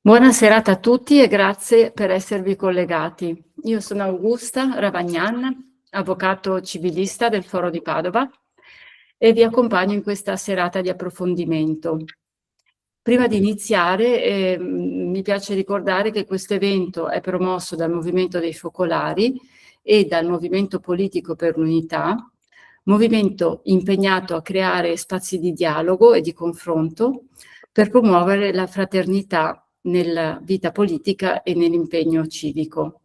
Buona serata a tutti e grazie per esservi collegati. Io sono Augusta Ravagnan, avvocato civilista del Foro di Padova e vi accompagno in questa serata di approfondimento. Prima di iniziare, mi piace ricordare che questo evento è promosso dal Movimento dei Focolari e dal Movimento Politico per l'Unità, movimento impegnato a creare spazi di dialogo e di confronto per promuovere la fraternità nella vita politica e nell'impegno civico.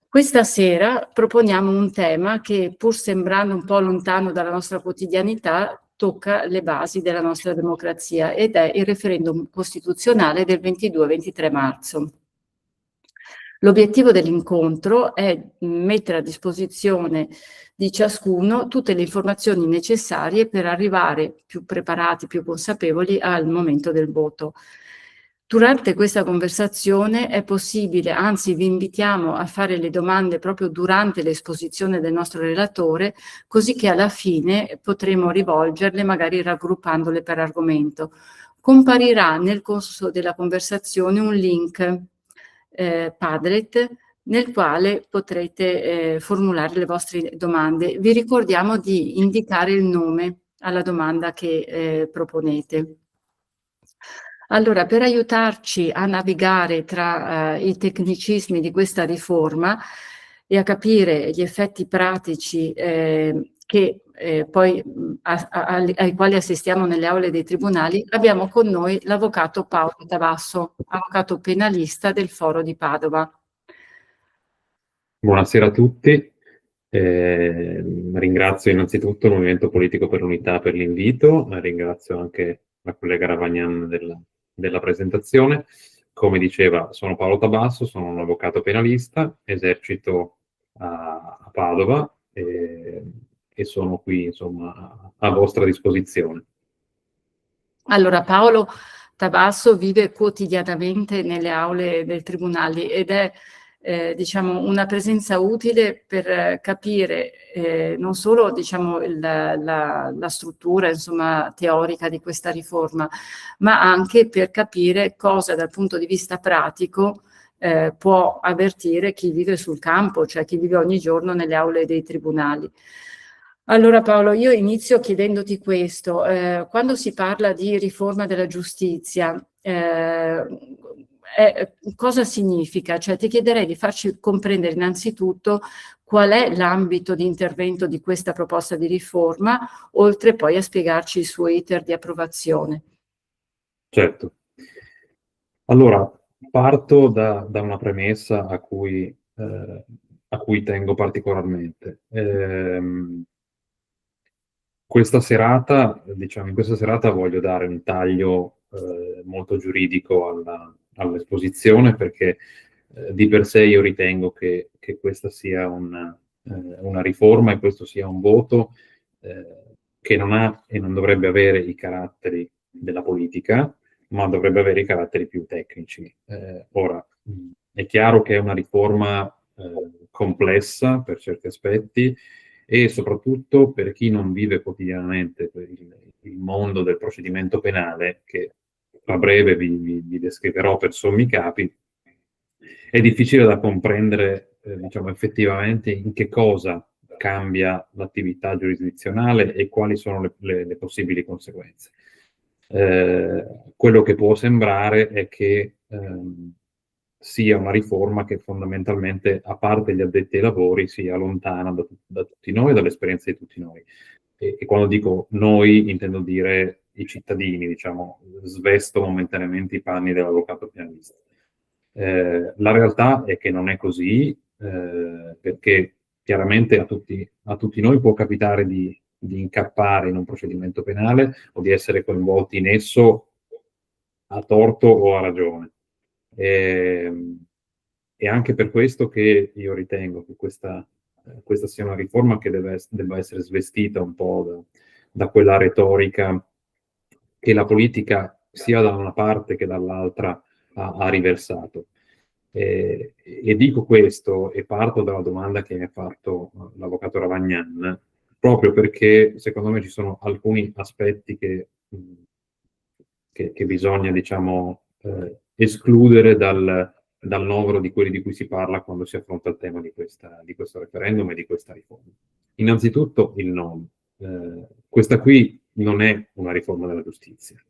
Questa sera proponiamo un tema che, pur sembrando un po' lontano dalla nostra quotidianità, tocca le basi della nostra democrazia ed è il referendum costituzionale del 22-23 marzo. L'obiettivo dell'incontro è mettere a disposizione di ciascuno tutte le informazioni necessarie per arrivare più preparati, più consapevoli al momento del voto. Durante questa conversazione è possibile, anzi vi invitiamo a fare le domande proprio durante l'esposizione del nostro relatore, così che alla fine potremo rivolgerle magari raggruppandole per argomento. Comparirà nel corso della conversazione un link Padlet nel quale potrete formulare le vostre domande. Vi ricordiamo di indicare il nome alla domanda che proponete. Allora, per aiutarci a navigare tra i tecnicismi di questa riforma e a capire gli effetti pratici che poi ai quali assistiamo nelle aule dei tribunali, abbiamo con noi l'avvocato Paolo Tabasso, avvocato penalista del Foro di Padova. Buonasera a tutti, ringrazio innanzitutto il Movimento Politico per l'Unità per l'invito, ringrazio anche la collega Ravagnan della presentazione. Come diceva, sono Paolo Tabasso, sono un avvocato penalista, esercito a Padova e sono qui insomma a vostra disposizione. Allora, Paolo Tabasso vive quotidianamente nelle aule del tribunale ed è diciamo, una presenza utile per capire non solo diciamo, la struttura insomma, teorica di questa riforma, ma anche per capire cosa dal punto di vista pratico può avvertire chi vive sul campo, cioè chi vive ogni giorno nelle aule dei tribunali. Allora Paolo, io inizio chiedendoti questo. Quando si parla di riforma della giustizia, cosa significa? Cioè, ti chiederei di farci comprendere innanzitutto qual è l'ambito di intervento di questa proposta di riforma, oltre poi a spiegarci il suo iter di approvazione. Certo. Allora, parto da una premessa a cui tengo particolarmente. Questa serata, diciamo, in questa serata voglio dare un taglio molto giuridico all'esposizione perché di per sé io ritengo che questa sia una riforma e questo sia un voto che non ha e non dovrebbe avere i caratteri della politica, ma dovrebbe avere i caratteri più tecnici. Ora, è chiaro che è una riforma complessa per certi aspetti e soprattutto per chi non vive quotidianamente il mondo del procedimento penale, che a breve vi descriverò per sommi capi, è difficile da comprendere diciamo, effettivamente in che cosa cambia l'attività giurisdizionale e quali sono le possibili conseguenze. Quello che può sembrare è che sia una riforma che fondamentalmente, a parte gli addetti ai lavori, sia lontana da tutti noi, dall'esperienza di tutti noi. E quando dico noi intendo dire i cittadini, diciamo, svesto momentaneamente i panni dell'avvocato penalista. La realtà è che non è così, perché chiaramente a tutti noi può capitare di incappare in un procedimento penale o di essere coinvolti in esso a torto o a ragione. E anche per questo che io ritengo che questa sia una riforma che debba essere svestita un po' da quella retorica che la politica sia da una parte che dall'altra ha riversato. E dico questo e parto dalla domanda che mi ha fatto l'avvocato Ravagnan, proprio perché secondo me ci sono alcuni aspetti che bisogna, diciamo, escludere dal novero di quelli di cui si parla quando si affronta il tema di questo referendum e di questa riforma. Innanzitutto il nome. Questa qui non è una riforma della giustizia,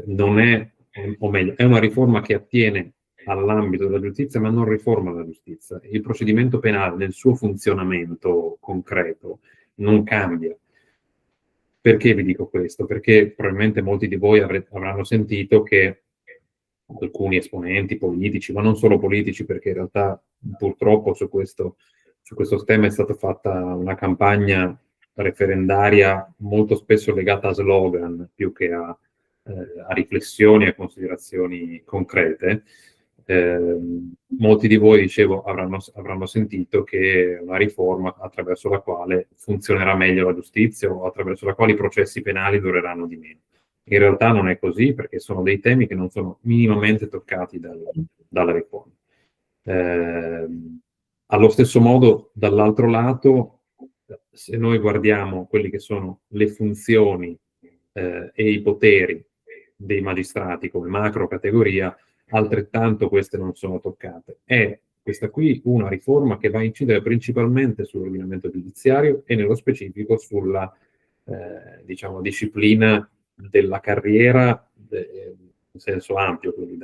non è, o meglio, è una riforma che attiene all'ambito della giustizia, ma non riforma la giustizia. Il procedimento penale nel suo funzionamento concreto non cambia. Perché vi dico questo? Perché probabilmente molti di voi avranno sentito che alcuni esponenti politici, ma non solo politici, perché in realtà purtroppo su questo tema è stata fatta una campagna referendaria molto spesso legata a slogan più che a riflessioni e considerazioni concrete. Molti di voi, dicevo, avranno sentito che è una riforma attraverso la quale funzionerà meglio la giustizia o attraverso la quale i processi penali dureranno di meno. In realtà non è così, perché sono dei temi che non sono minimamente toccati dalla riforma. Allo stesso modo, dall'altro lato, se noi guardiamo quelli che sono le funzioni e i poteri dei magistrati come macro categoria, altrettanto queste non sono toccate. È questa qui una riforma che va a incidere principalmente sull'ordinamento giudiziario e nello specifico sulla diciamo, disciplina della carriera in senso ampio, quindi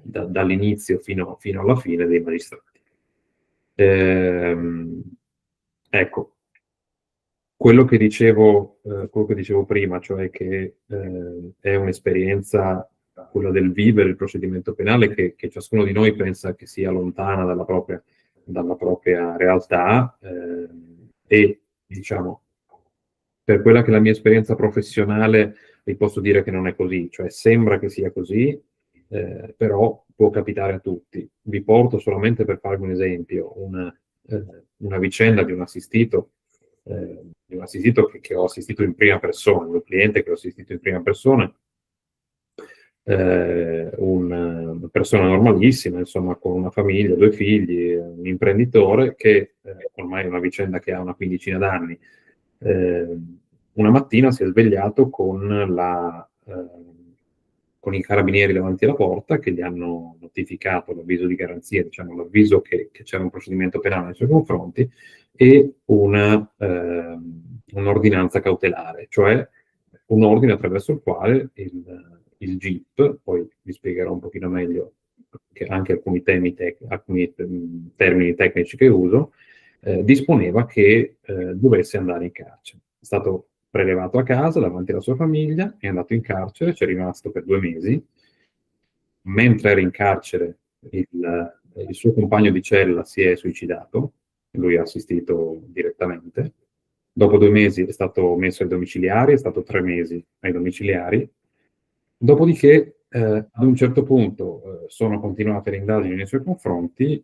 dall'inizio fino alla fine dei magistrati. Ecco, quello che dicevo prima, cioè che è un'esperienza, quella del vivere il procedimento penale, che ciascuno di noi pensa che sia lontana dalla propria realtà, e diciamo, per quella che è la mia esperienza professionale, vi posso dire che non è così, cioè sembra che sia così, però può capitare a tutti. Vi porto solamente per farvi un esempio, una vicenda di un assistito che ho assistito in prima persona, un cliente che ho assistito in prima persona, una persona normalissima, insomma, con una famiglia, 2 figli, un imprenditore che ormai è una vicenda che ha una quindicina d'anni. Una mattina si è svegliato con i carabinieri davanti alla porta che gli hanno notificato l'avviso di garanzia, diciamo l'avviso che c'era un procedimento penale nei suoi confronti e un'ordinanza cautelare, cioè un ordine attraverso il quale il GIP, poi vi spiegherò un pochino meglio anche alcuni termini tecnici che uso, disponeva che dovesse andare in carcere. È stato prelevato a casa davanti alla sua famiglia, è andato in carcere, ci è rimasto per 2 mesi. Mentre era in carcere il suo compagno di cella si è suicidato, lui ha assistito direttamente. Dopo 2 mesi è stato messo ai domiciliari, è stato 3 mesi ai domiciliari. Dopodiché, ad un certo punto, sono continuate le indagini nei suoi confronti,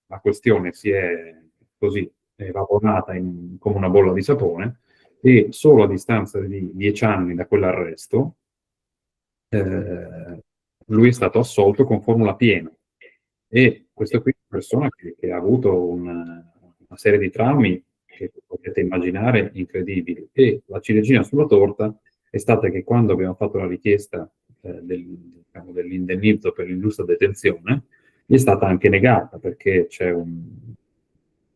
la questione si è così evaporata come una bolla di sapone e solo a distanza di 10 anni da quell'arresto lui è stato assolto con formula piena. E questo qui è una persona che ha avuto una serie di traumi che potete immaginare incredibili. E la ciliegina sulla torta è stata che quando abbiamo fatto la richiesta diciamo, dell'indennizzo per l'ingiusta detenzione, gli è stata anche negata perché c'è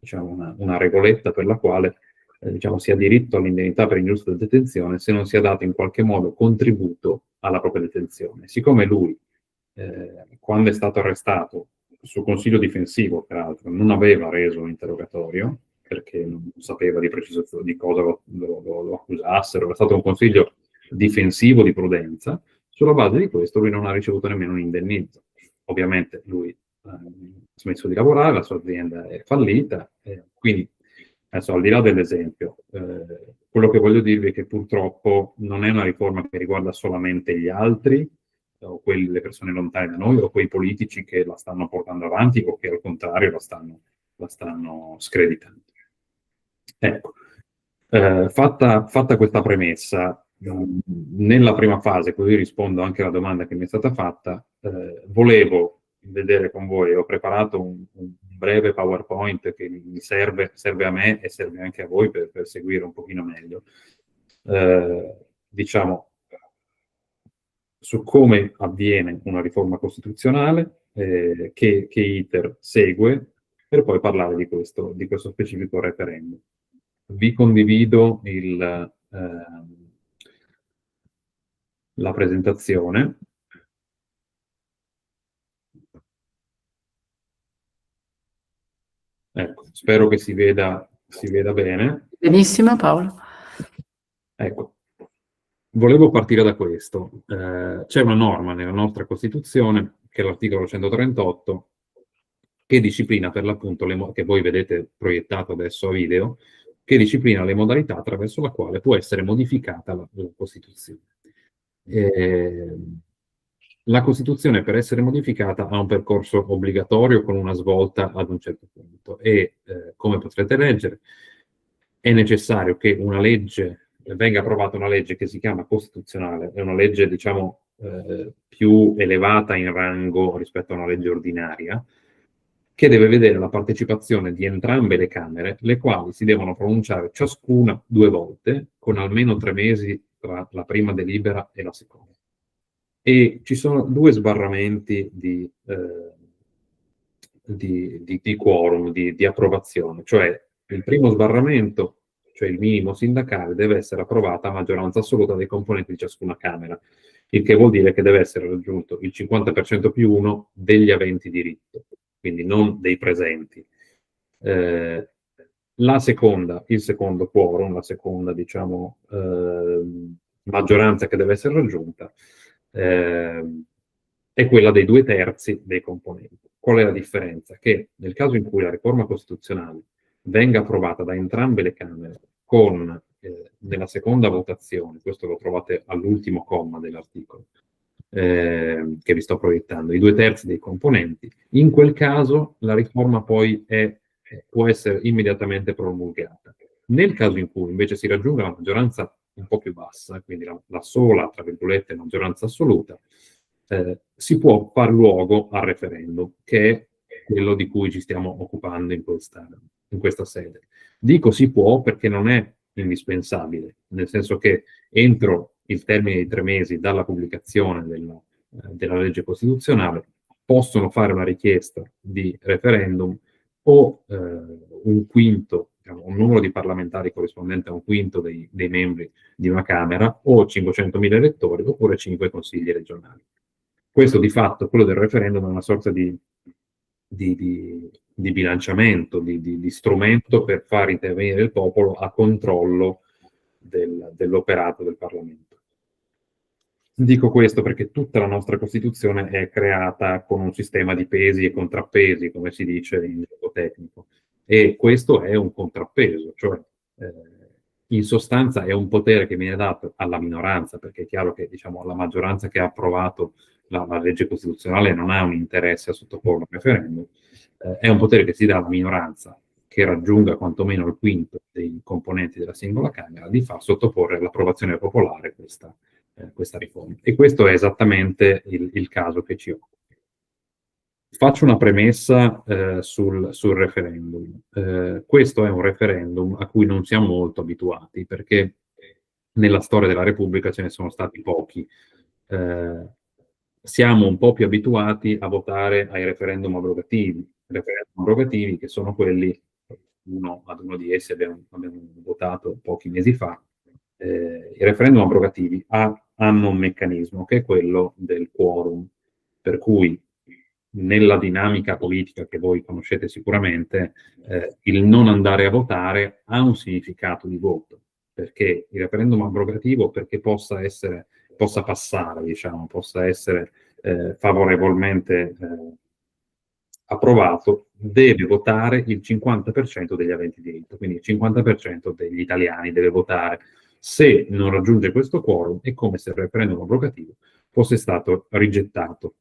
diciamo, una regoletta per la quale diciamo, si ha diritto all'indennità per ingiusta detenzione se non sia dato in qualche modo contributo alla propria detenzione. Siccome lui, quando è stato arrestato, su consiglio difensivo peraltro, non aveva reso un interrogatorio, perché non sapeva di preciso di cosa lo accusassero, è stato un consiglio difensivo di prudenza, sulla base di questo lui non ha ricevuto nemmeno un indennizzo. Ovviamente lui ha smesso di lavorare, la sua azienda è fallita, quindi adesso al di là dell'esempio, quello che voglio dirvi è che purtroppo non è una riforma che riguarda solamente gli altri, o le persone lontane da noi, o quei politici che la stanno portando avanti o che al contrario la stanno screditando. Ecco, fatta questa premessa, nella prima fase, così rispondo anche alla domanda che mi è stata fatta, volevo vedere con voi, ho preparato un breve PowerPoint che mi serve a me e serve anche a voi per seguire un pochino meglio. Diciamo, su come avviene una riforma costituzionale, che iter segue, per poi parlare di questo specifico referendum. Vi condivido la presentazione. Ecco, spero che si veda bene. Benissimo, Paolo. Ecco, volevo partire da questo. C'è una norma nella nostra Costituzione, che è l'articolo 138, che disciplina per l'appunto, che voi vedete proiettato adesso a video, che disciplina le modalità attraverso la quale può essere modificata la Costituzione. La Costituzione, per essere modificata, ha un percorso obbligatorio con una svolta ad un certo punto e, come potrete leggere, è necessario che venga approvata una legge che si chiama costituzionale, è una legge, diciamo, più elevata in rango rispetto a una legge ordinaria, che deve vedere la partecipazione di entrambe le Camere, le quali si devono pronunciare ciascuna 2 volte, con almeno 3 mesi tra la prima delibera e la seconda. E ci sono 2 sbarramenti di quorum, di approvazione, cioè il primo sbarramento, cioè il minimo sindacale, deve essere approvata a maggioranza assoluta dei componenti di ciascuna Camera, il che vuol dire che deve essere raggiunto il 50% più 1 degli aventi diritto, quindi non dei presenti. Il secondo quorum, la seconda, diciamo, maggioranza che deve essere raggiunta, è quella dei 2/3 dei componenti. Qual è la differenza? Che nel caso in cui la riforma costituzionale venga approvata da entrambe le Camere con, nella seconda votazione, questo lo trovate all'ultimo comma dell'articolo, che vi sto proiettando, i 2/3 dei componenti, in quel caso la riforma poi può essere immediatamente promulgata. Nel caso in cui invece si raggiunga una maggioranza un po' più bassa, quindi la sola, tra virgolette, maggioranza assoluta, si può far luogo al referendum, che è quello di cui ci stiamo occupando in questa sede. Dico si può perché non è indispensabile, nel senso che entro il termine di 3 mesi dalla pubblicazione della legge costituzionale possono fare una richiesta di referendum o un quinto, diciamo, un numero di parlamentari corrispondente a un quinto dei membri di una Camera, o 500.000 elettori, oppure 5 consigli regionali. Questo di fatto, quello del referendum, è una sorta di bilanciamento, di strumento per far intervenire il popolo a controllo dell'operato del Parlamento. Dico questo perché tutta la nostra Costituzione è creata con un sistema di pesi e contrappesi, come si dice in gergo tecnico, e questo è un contrappeso, cioè in sostanza è un potere che viene dato alla minoranza, perché è chiaro che, diciamo, la maggioranza che ha approvato la legge costituzionale non ha un interesse a sottoporlo a referendum, è un potere che si dà alla minoranza che raggiunga quantomeno il quinto dei componenti della singola Camera, di far sottoporre all'approvazione popolare questa riforma. E questo è esattamente il caso che ci occupa. Faccio una premessa sul referendum. Questo è un referendum a cui non siamo molto abituati, perché nella storia della Repubblica ce ne sono stati pochi. Siamo un po' più abituati a votare ai referendum abrogativi. Referendum abrogativi che sono quelli, ad uno di essi abbiamo votato pochi mesi fa. I referendum abrogativi hanno un meccanismo che è quello del quorum, per cui nella dinamica politica che voi conoscete sicuramente, il non andare a votare ha un significato di voto, perché il referendum abrogativo, perché possa passare, diciamo, possa essere favorevolmente approvato, deve votare il 50% degli aventi diritto, quindi il 50% degli italiani deve votare. Se non raggiunge questo quorum è come se il referendum abrogativo fosse stato rigettato.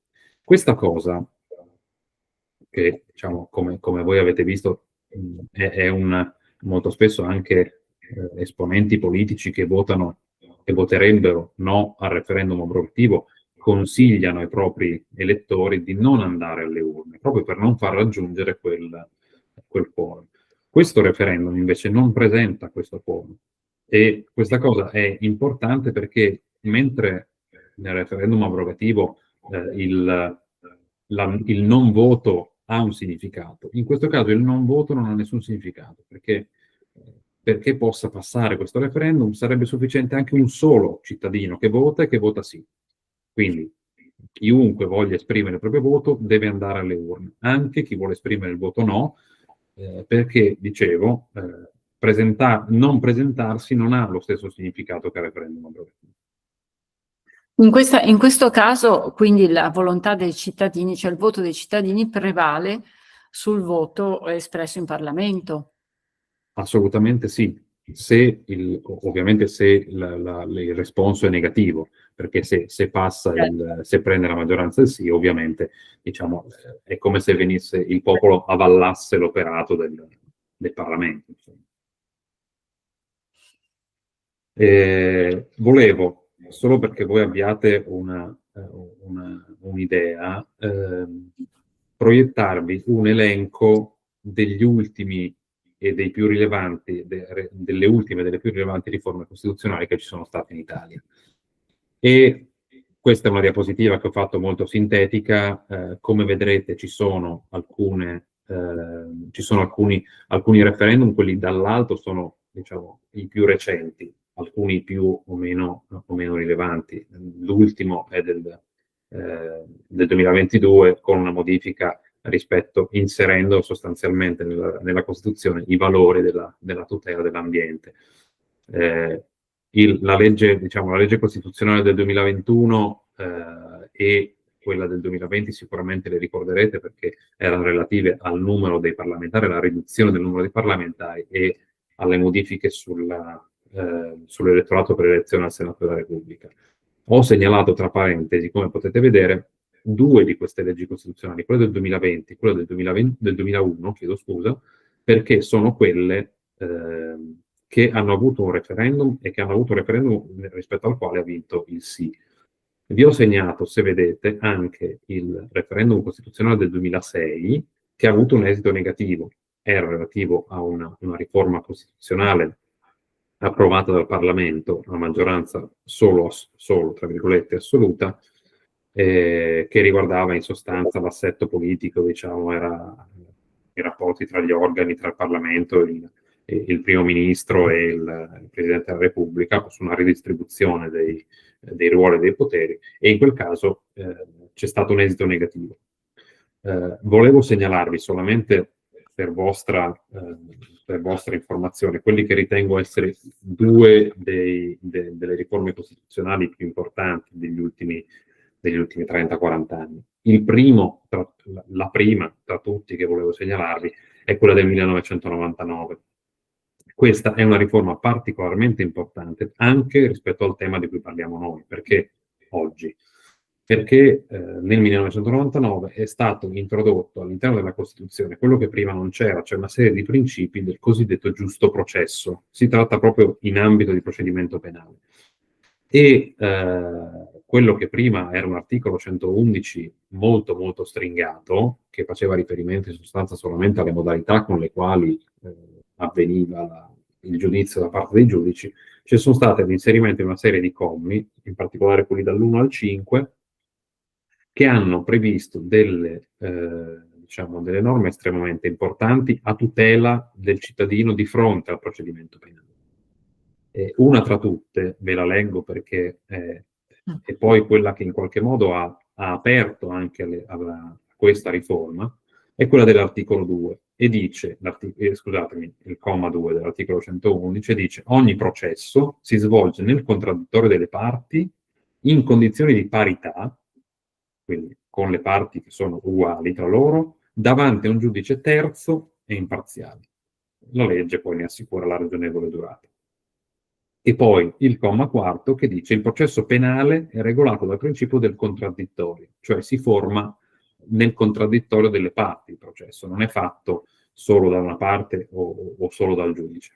Questa cosa, che diciamo, come voi avete visto, molto spesso anche esponenti politici che votano e voterebbero no al referendum abrogativo consigliano ai propri elettori di non andare alle urne, proprio per non far raggiungere quel quorum. Questo referendum invece non presenta questo quorum, e questa cosa è importante perché mentre nel referendum abrogativo il non voto ha un significato. In questo caso il non voto non ha nessun significato, perché possa passare questo referendum sarebbe sufficiente anche un solo cittadino che vota e che vota sì. Quindi chiunque voglia esprimere il proprio voto deve andare alle urne, anche chi vuole esprimere il voto no, perché, dicevo, non presentarsi non ha lo stesso significato che il referendum abrogativo. In questo caso, quindi, la volontà dei cittadini, cioè il voto dei cittadini, prevale sul voto espresso in Parlamento. Assolutamente sì, ovviamente se il responso è negativo, perché se passa se prende la maggioranza il sì, ovviamente diciamo, è come se il popolo avallasse l'operato del Parlamento. Volevo, solo perché voi abbiate un'idea, proiettarvi un elenco degli ultimi e dei più rilevanti, delle ultime e delle più rilevanti riforme costituzionali che ci sono state in Italia. E questa è una diapositiva che ho fatto molto sintetica. Come vedrete ci sono alcuni referendum, quelli dall'alto sono, diciamo, i più recenti, alcuni più o meno rilevanti. L'ultimo è del 2022 con una modifica inserendo sostanzialmente nella Costituzione i valori della tutela dell'ambiente. La legge costituzionale del 2021 e quella del 2020 sicuramente le ricorderete perché erano relative al numero dei parlamentari, alla riduzione del numero dei parlamentari e alle modifiche sull'elettorato per l'elezione al Senato della Repubblica. Ho segnalato tra parentesi, come potete vedere, due di queste leggi costituzionali, quella del 2020 e quella del 2001, chiedo scusa, perché sono quelle che hanno avuto un referendum e che hanno avuto un referendum rispetto al quale ha vinto il sì. Vi ho segnato, se vedete, anche il referendum costituzionale del 2006 che ha avuto un esito negativo. Era relativo a una riforma costituzionale approvata dal Parlamento a maggioranza solo tra virgolette, assoluta, che riguardava in sostanza l'assetto politico, diciamo, era i rapporti tra gli organi, tra il Parlamento, il primo ministro e il Presidente della Repubblica, su una ridistribuzione dei ruoli e dei poteri, e in quel caso c'è stato un esito negativo. Volevo segnalarvi solamente per vostra informazione quelli che ritengo essere due delle riforme costituzionali più importanti degli ultimi 30-40 anni. La prima tra tutti che volevo segnalarvi è quella del 1999. Questa è una riforma particolarmente importante anche rispetto al tema di cui parliamo noi, perché oggi? Perché nel 1999 è stato introdotto all'interno della Costituzione quello che prima non c'era, cioè una serie di principi del cosiddetto giusto processo. Si tratta proprio in ambito di procedimento penale. E quello che prima era un articolo 111 molto molto stringato, che faceva riferimento in sostanza solamente alle modalità con le quali avveniva il giudizio da parte dei giudici, ci sono state l'inserimento di una serie di commi, in particolare quelli dall'1 al 5, che hanno previsto delle norme estremamente importanti a tutela del cittadino di fronte al procedimento penale. Una tra tutte, ve la leggo perché è poi quella che in qualche modo ha aperto anche a questa riforma, è quella dell'articolo 2, e dice, il comma 2 dell'articolo 111 dice: ogni processo si svolge nel contraddittorio delle parti in condizioni di parità, quindi con le parti che sono uguali tra loro, davanti a un giudice terzo e imparziale. La legge poi ne assicura la ragionevole durata. E poi il comma 4 che dice: il processo penale è regolato dal principio del contraddittorio, cioè si forma nel contraddittorio delle parti il processo, non è fatto solo da una parte o solo dal giudice.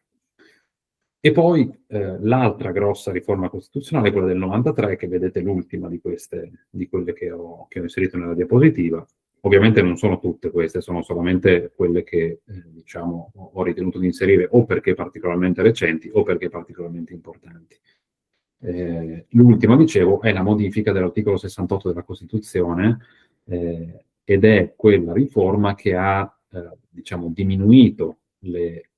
E poi l'altra grossa riforma costituzionale è quella del 93, che vedete l'ultima di quelle che ho inserito nella diapositiva. Ovviamente non sono tutte queste, sono solamente quelle che ho ritenuto di inserire o perché particolarmente recenti o perché particolarmente importanti. L'ultima, dicevo, è la modifica dell'articolo 68 della Costituzione, ed è quella riforma che ha, diciamo, diminuito le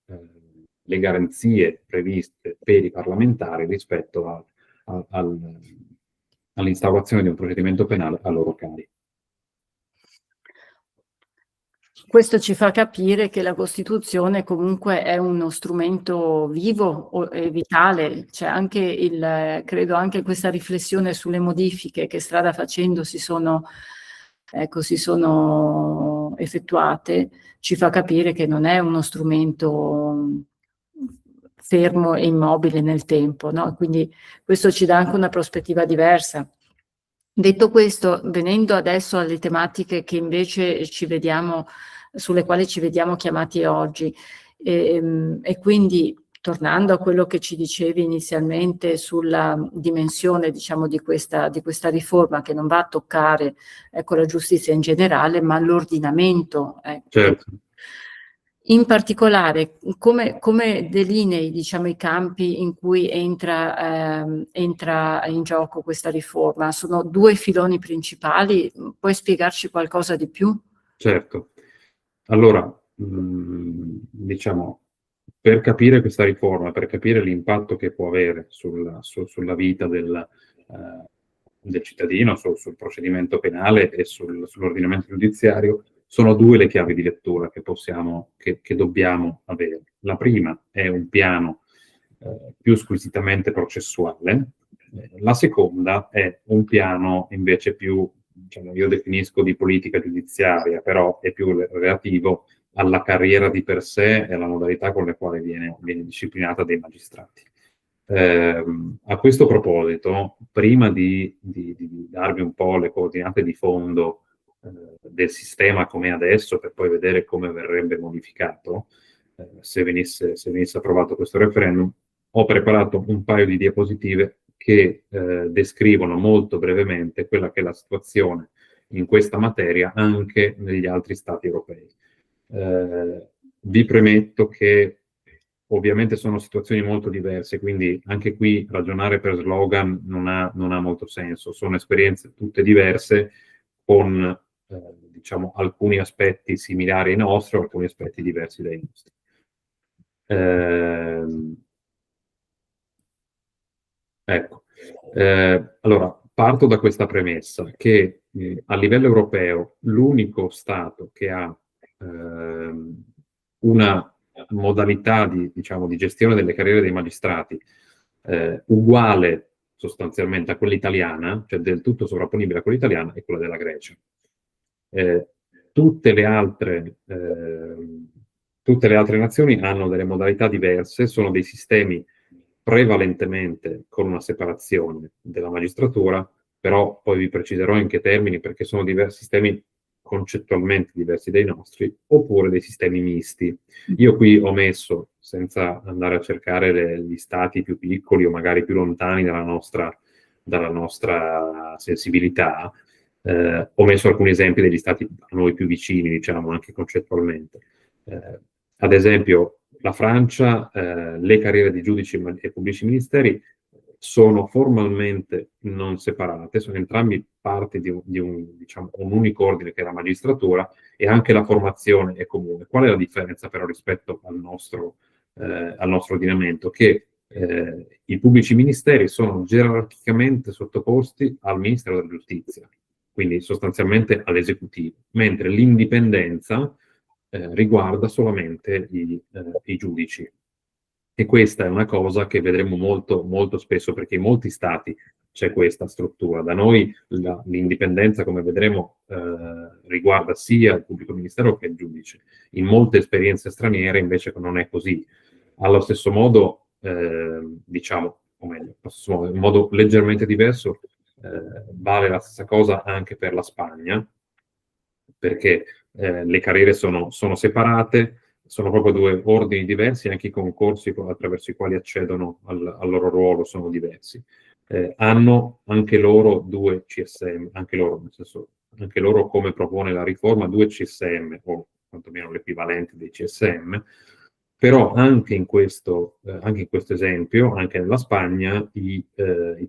garanzie previste per i parlamentari rispetto all'instaurazione di un procedimento penale a loro carico. Questo ci fa capire che la Costituzione comunque è uno strumento vivo e vitale. C'è anche credo anche questa riflessione sulle modifiche che strada facendo si sono effettuate, ci fa capire che non è uno strumento fermo e immobile nel tempo, no? Quindi questo ci dà anche una prospettiva diversa. Detto questo, venendo adesso alle tematiche che invece sulle quali ci vediamo chiamati oggi, e quindi tornando a quello che ci dicevi inizialmente sulla dimensione, diciamo, di questa riforma, che non va a toccare, ecco, la giustizia in generale, ma l'ordinamento. Certo. In particolare, come delinei, diciamo, i campi in cui entra in gioco questa riforma? Sono due filoni principali, puoi spiegarci qualcosa di più? Certo. Allora, diciamo, per capire questa riforma, per capire l'impatto che può avere sulla vita del cittadino, sul procedimento penale e sull'ordinamento giudiziario, sono due le chiavi di lettura che dobbiamo avere. La prima è un piano più squisitamente processuale, la seconda è un piano invece più, diciamo, io definisco di politica giudiziaria, però è più relativo alla carriera di per sé e alla modalità con le quali viene disciplinata dai magistrati. A questo proposito, prima di darvi un po' le coordinate di fondo del sistema come è adesso, per poi vedere come verrebbe modificato, se venisse approvato questo referendum, ho preparato un paio di diapositive che descrivono molto brevemente quella che è la situazione in questa materia anche negli altri stati europei. Vi premetto che ovviamente sono situazioni molto diverse, quindi anche qui ragionare per slogan non ha molto senso. Sono esperienze tutte diverse con diciamo, alcuni aspetti similari ai nostri, alcuni aspetti diversi dai nostri. Ecco, allora parto da questa premessa che a livello europeo l'unico Stato che ha una modalità diciamo, di gestione delle carriere dei magistrati uguale sostanzialmente a quella italiana, cioè del tutto sovrapponibile a quella italiana, è quella della Grecia. Tutte le altre nazioni hanno delle modalità diverse, sono dei sistemi prevalentemente con una separazione della magistratura, però poi vi preciserò in che termini, perché sono diversi sistemi concettualmente diversi dai nostri, oppure dei sistemi misti. Io qui ho messo, senza andare a cercare gli stati più piccoli o magari più lontani dalla nostra sensibilità, ho messo alcuni esempi degli stati a noi più vicini, diciamo, anche concettualmente. Ad esempio, la Francia, le carriere di giudici e pubblici ministeri sono formalmente non separate, sono entrambi parti di diciamo, un unico ordine che è la magistratura, e anche la formazione è comune. Qual è la differenza però rispetto al nostro ordinamento? Che i pubblici ministeri sono gerarchicamente sottoposti al Ministero della Giustizia, quindi sostanzialmente all'esecutivo, mentre l'indipendenza riguarda solamente i giudici. E questa è una cosa che vedremo molto, molto spesso, perché in molti stati c'è questa struttura. Da noi l'indipendenza, come vedremo, riguarda sia il pubblico ministero che il giudice. In molte esperienze straniere invece non è così. Allo stesso modo, diciamo, o meglio, in modo leggermente diverso, vale la stessa cosa anche per la Spagna, perché le carriere sono separate, sono proprio due ordini diversi, anche i concorsi attraverso i quali accedono al loro ruolo sono diversi. Hanno anche loro due CSM, anche loro come propone la riforma, due CSM, o quantomeno l'equivalente dei CSM, Però anche in questo esempio, anche nella Spagna, i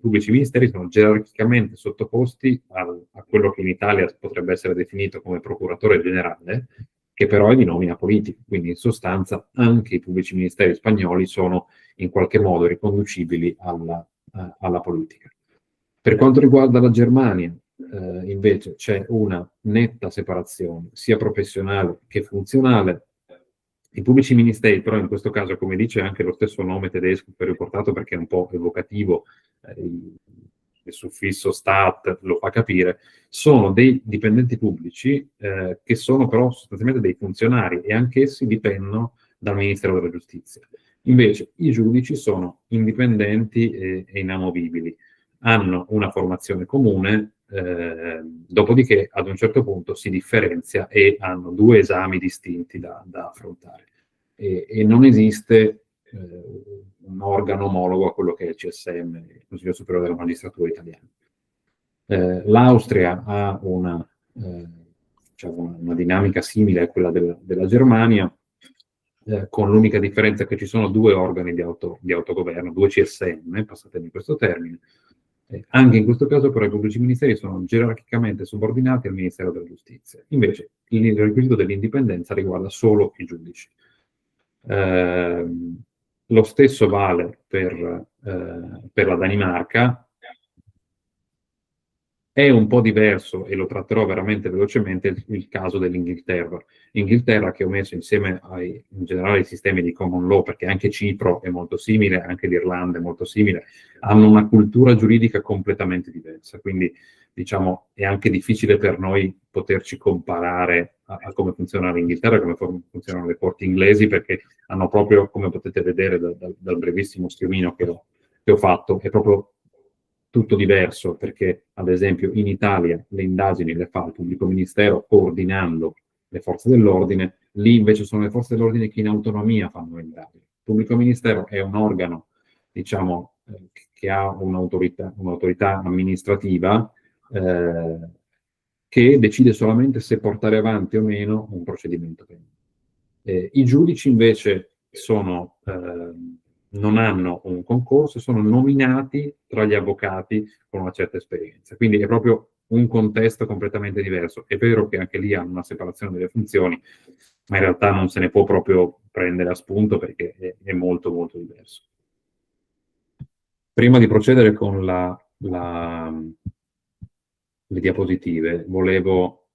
pubblici ministeri sono gerarchicamente sottoposti a quello che in Italia potrebbe essere definito come procuratore generale, che però è di nomina politica. Quindi in sostanza anche i pubblici ministeri spagnoli sono in qualche modo riconducibili alla politica. Per quanto riguarda la Germania, invece c'è una netta separazione sia professionale che funzionale. I pubblici ministeri, però in questo caso, come dice anche lo stesso nome tedesco che ho riportato perché è un po' evocativo, il suffisso stat lo fa capire, sono dei dipendenti pubblici che sono però sostanzialmente dei funzionari e anch'essi dipendono dal Ministero della Giustizia. Invece i giudici sono indipendenti e inamovibili, hanno una formazione comune, dopodiché ad un certo punto si differenzia e hanno due esami distinti da affrontare. E non esiste un organo omologo a quello che è il CSM, il Consiglio Superiore della Magistratura Italiana. L'Austria ha diciamo una dinamica simile a quella della Germania, con l'unica differenza che ci sono due organi di autogoverno, due CSM, passatemi questo termine. Anche in questo caso però i pubblici ministeri sono gerarchicamente subordinati al Ministero della Giustizia. Invece il requisito dell'indipendenza riguarda solo i giudici. Lo stesso vale per la Danimarca. È un po' diverso, e lo tratterò veramente velocemente, il caso dell'Inghilterra. Inghilterra che ho messo insieme in generale ai sistemi di common law, perché anche Cipro è molto simile, anche l'Irlanda è molto simile, hanno una cultura giuridica completamente diversa, quindi diciamo è anche difficile per noi poterci comparare a come funziona l'Inghilterra e come funzionano le corti inglesi, perché hanno proprio, come potete vedere dal brevissimo schermino che ho fatto, è proprio tutto diverso, perché ad esempio in Italia le indagini le fa il pubblico ministero coordinando le forze dell'ordine, lì invece sono le forze dell'ordine che in autonomia fanno le indagini. Il pubblico ministero è un organo, diciamo, che ha un'autorità amministrativa che decide solamente se portare avanti o meno un procedimento penale. I giudici invece non hanno un concorso, sono nominati tra gli avvocati con una certa esperienza. Quindi è proprio un contesto completamente diverso. È vero che anche lì hanno una separazione delle funzioni, ma in realtà non se ne può proprio prendere a spunto perché è molto, molto diverso. Prima di procedere con le diapositive, volevo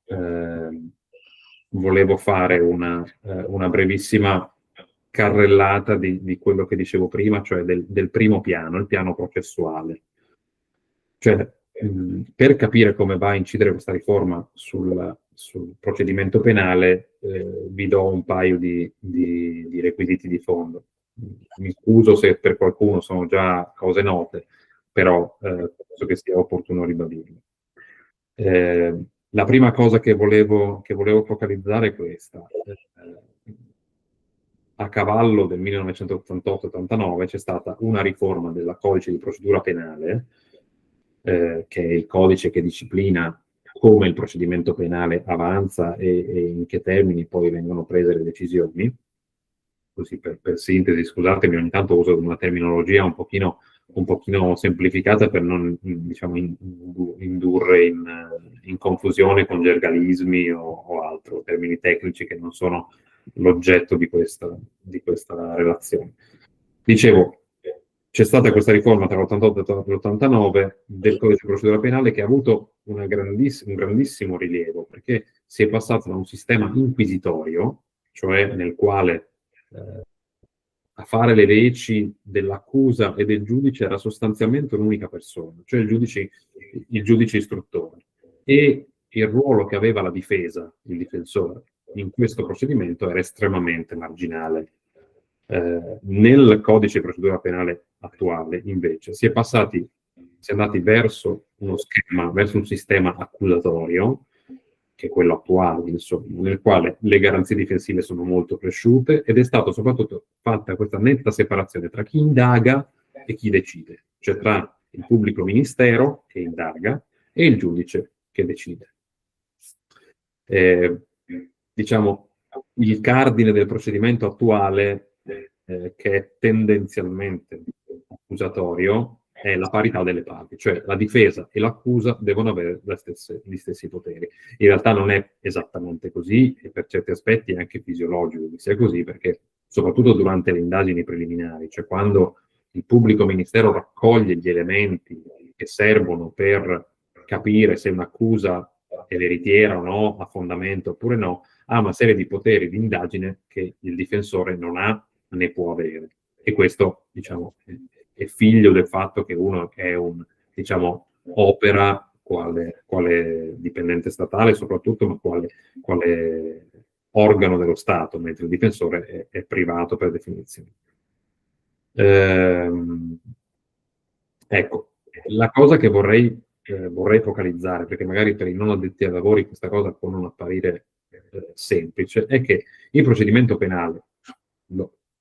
fare una brevissima carrellata di quello che dicevo prima, cioè del primo piano, il piano processuale. Cioè, per capire come va a incidere questa riforma sul procedimento penale, vi do un paio di requisiti di fondo. Mi scuso se per qualcuno sono già cose note, però penso che sia opportuno ribadirle. La prima cosa che volevo focalizzare è questa. A cavallo del 1988-89 c'è stata una riforma del codice di procedura penale, che è il codice che disciplina come il procedimento penale avanza e in che termini poi vengono prese le decisioni. Così per sintesi, scusatemi, ogni tanto uso una terminologia un pochino semplificata per non, diciamo, indurre in confusione con gergalismi o altro, termini tecnici che non sono l'oggetto di questa relazione. Dicevo, c'è stata questa riforma tra l'88 e l'89 del codice di procedura penale che ha avuto un grandissimo rilievo, perché si è passato da un sistema inquisitorio, cioè nel quale a fare le veci dell'accusa e del giudice era sostanzialmente un'unica persona, cioè il giudice istruttore. E il ruolo che aveva la difesa, il difensore, in questo procedimento era estremamente marginale. Nel codice di procedura penale attuale, invece, si è andati verso verso un sistema accusatorio, che è quello attuale, insomma, nel quale le garanzie difensive sono molto cresciute ed è stata soprattutto fatta questa netta separazione tra chi indaga e chi decide, cioè tra il pubblico ministero che indaga e il giudice che decide. Diciamo, il cardine del procedimento attuale che è tendenzialmente accusatorio è la parità delle parti, cioè la difesa e l'accusa devono avere gli stessi poteri. In realtà non è esattamente così e per certi aspetti è anche fisiologico che sia così, perché soprattutto durante le indagini preliminari, cioè quando il pubblico ministero raccoglie gli elementi che servono per capire se un'accusa è veritiera o no, ha fondamento oppure no, ha una serie di poteri di indagine che il difensore non ha né può avere. E questo, diciamo, è figlio del fatto che uno è un, diciamo, opera quale dipendente statale soprattutto, ma quale organo dello Stato, mentre il difensore è privato per definizione. Ecco, la cosa che vorrei focalizzare, perché magari per i non addetti ai lavori questa cosa può non apparire semplice, è che il procedimento penale,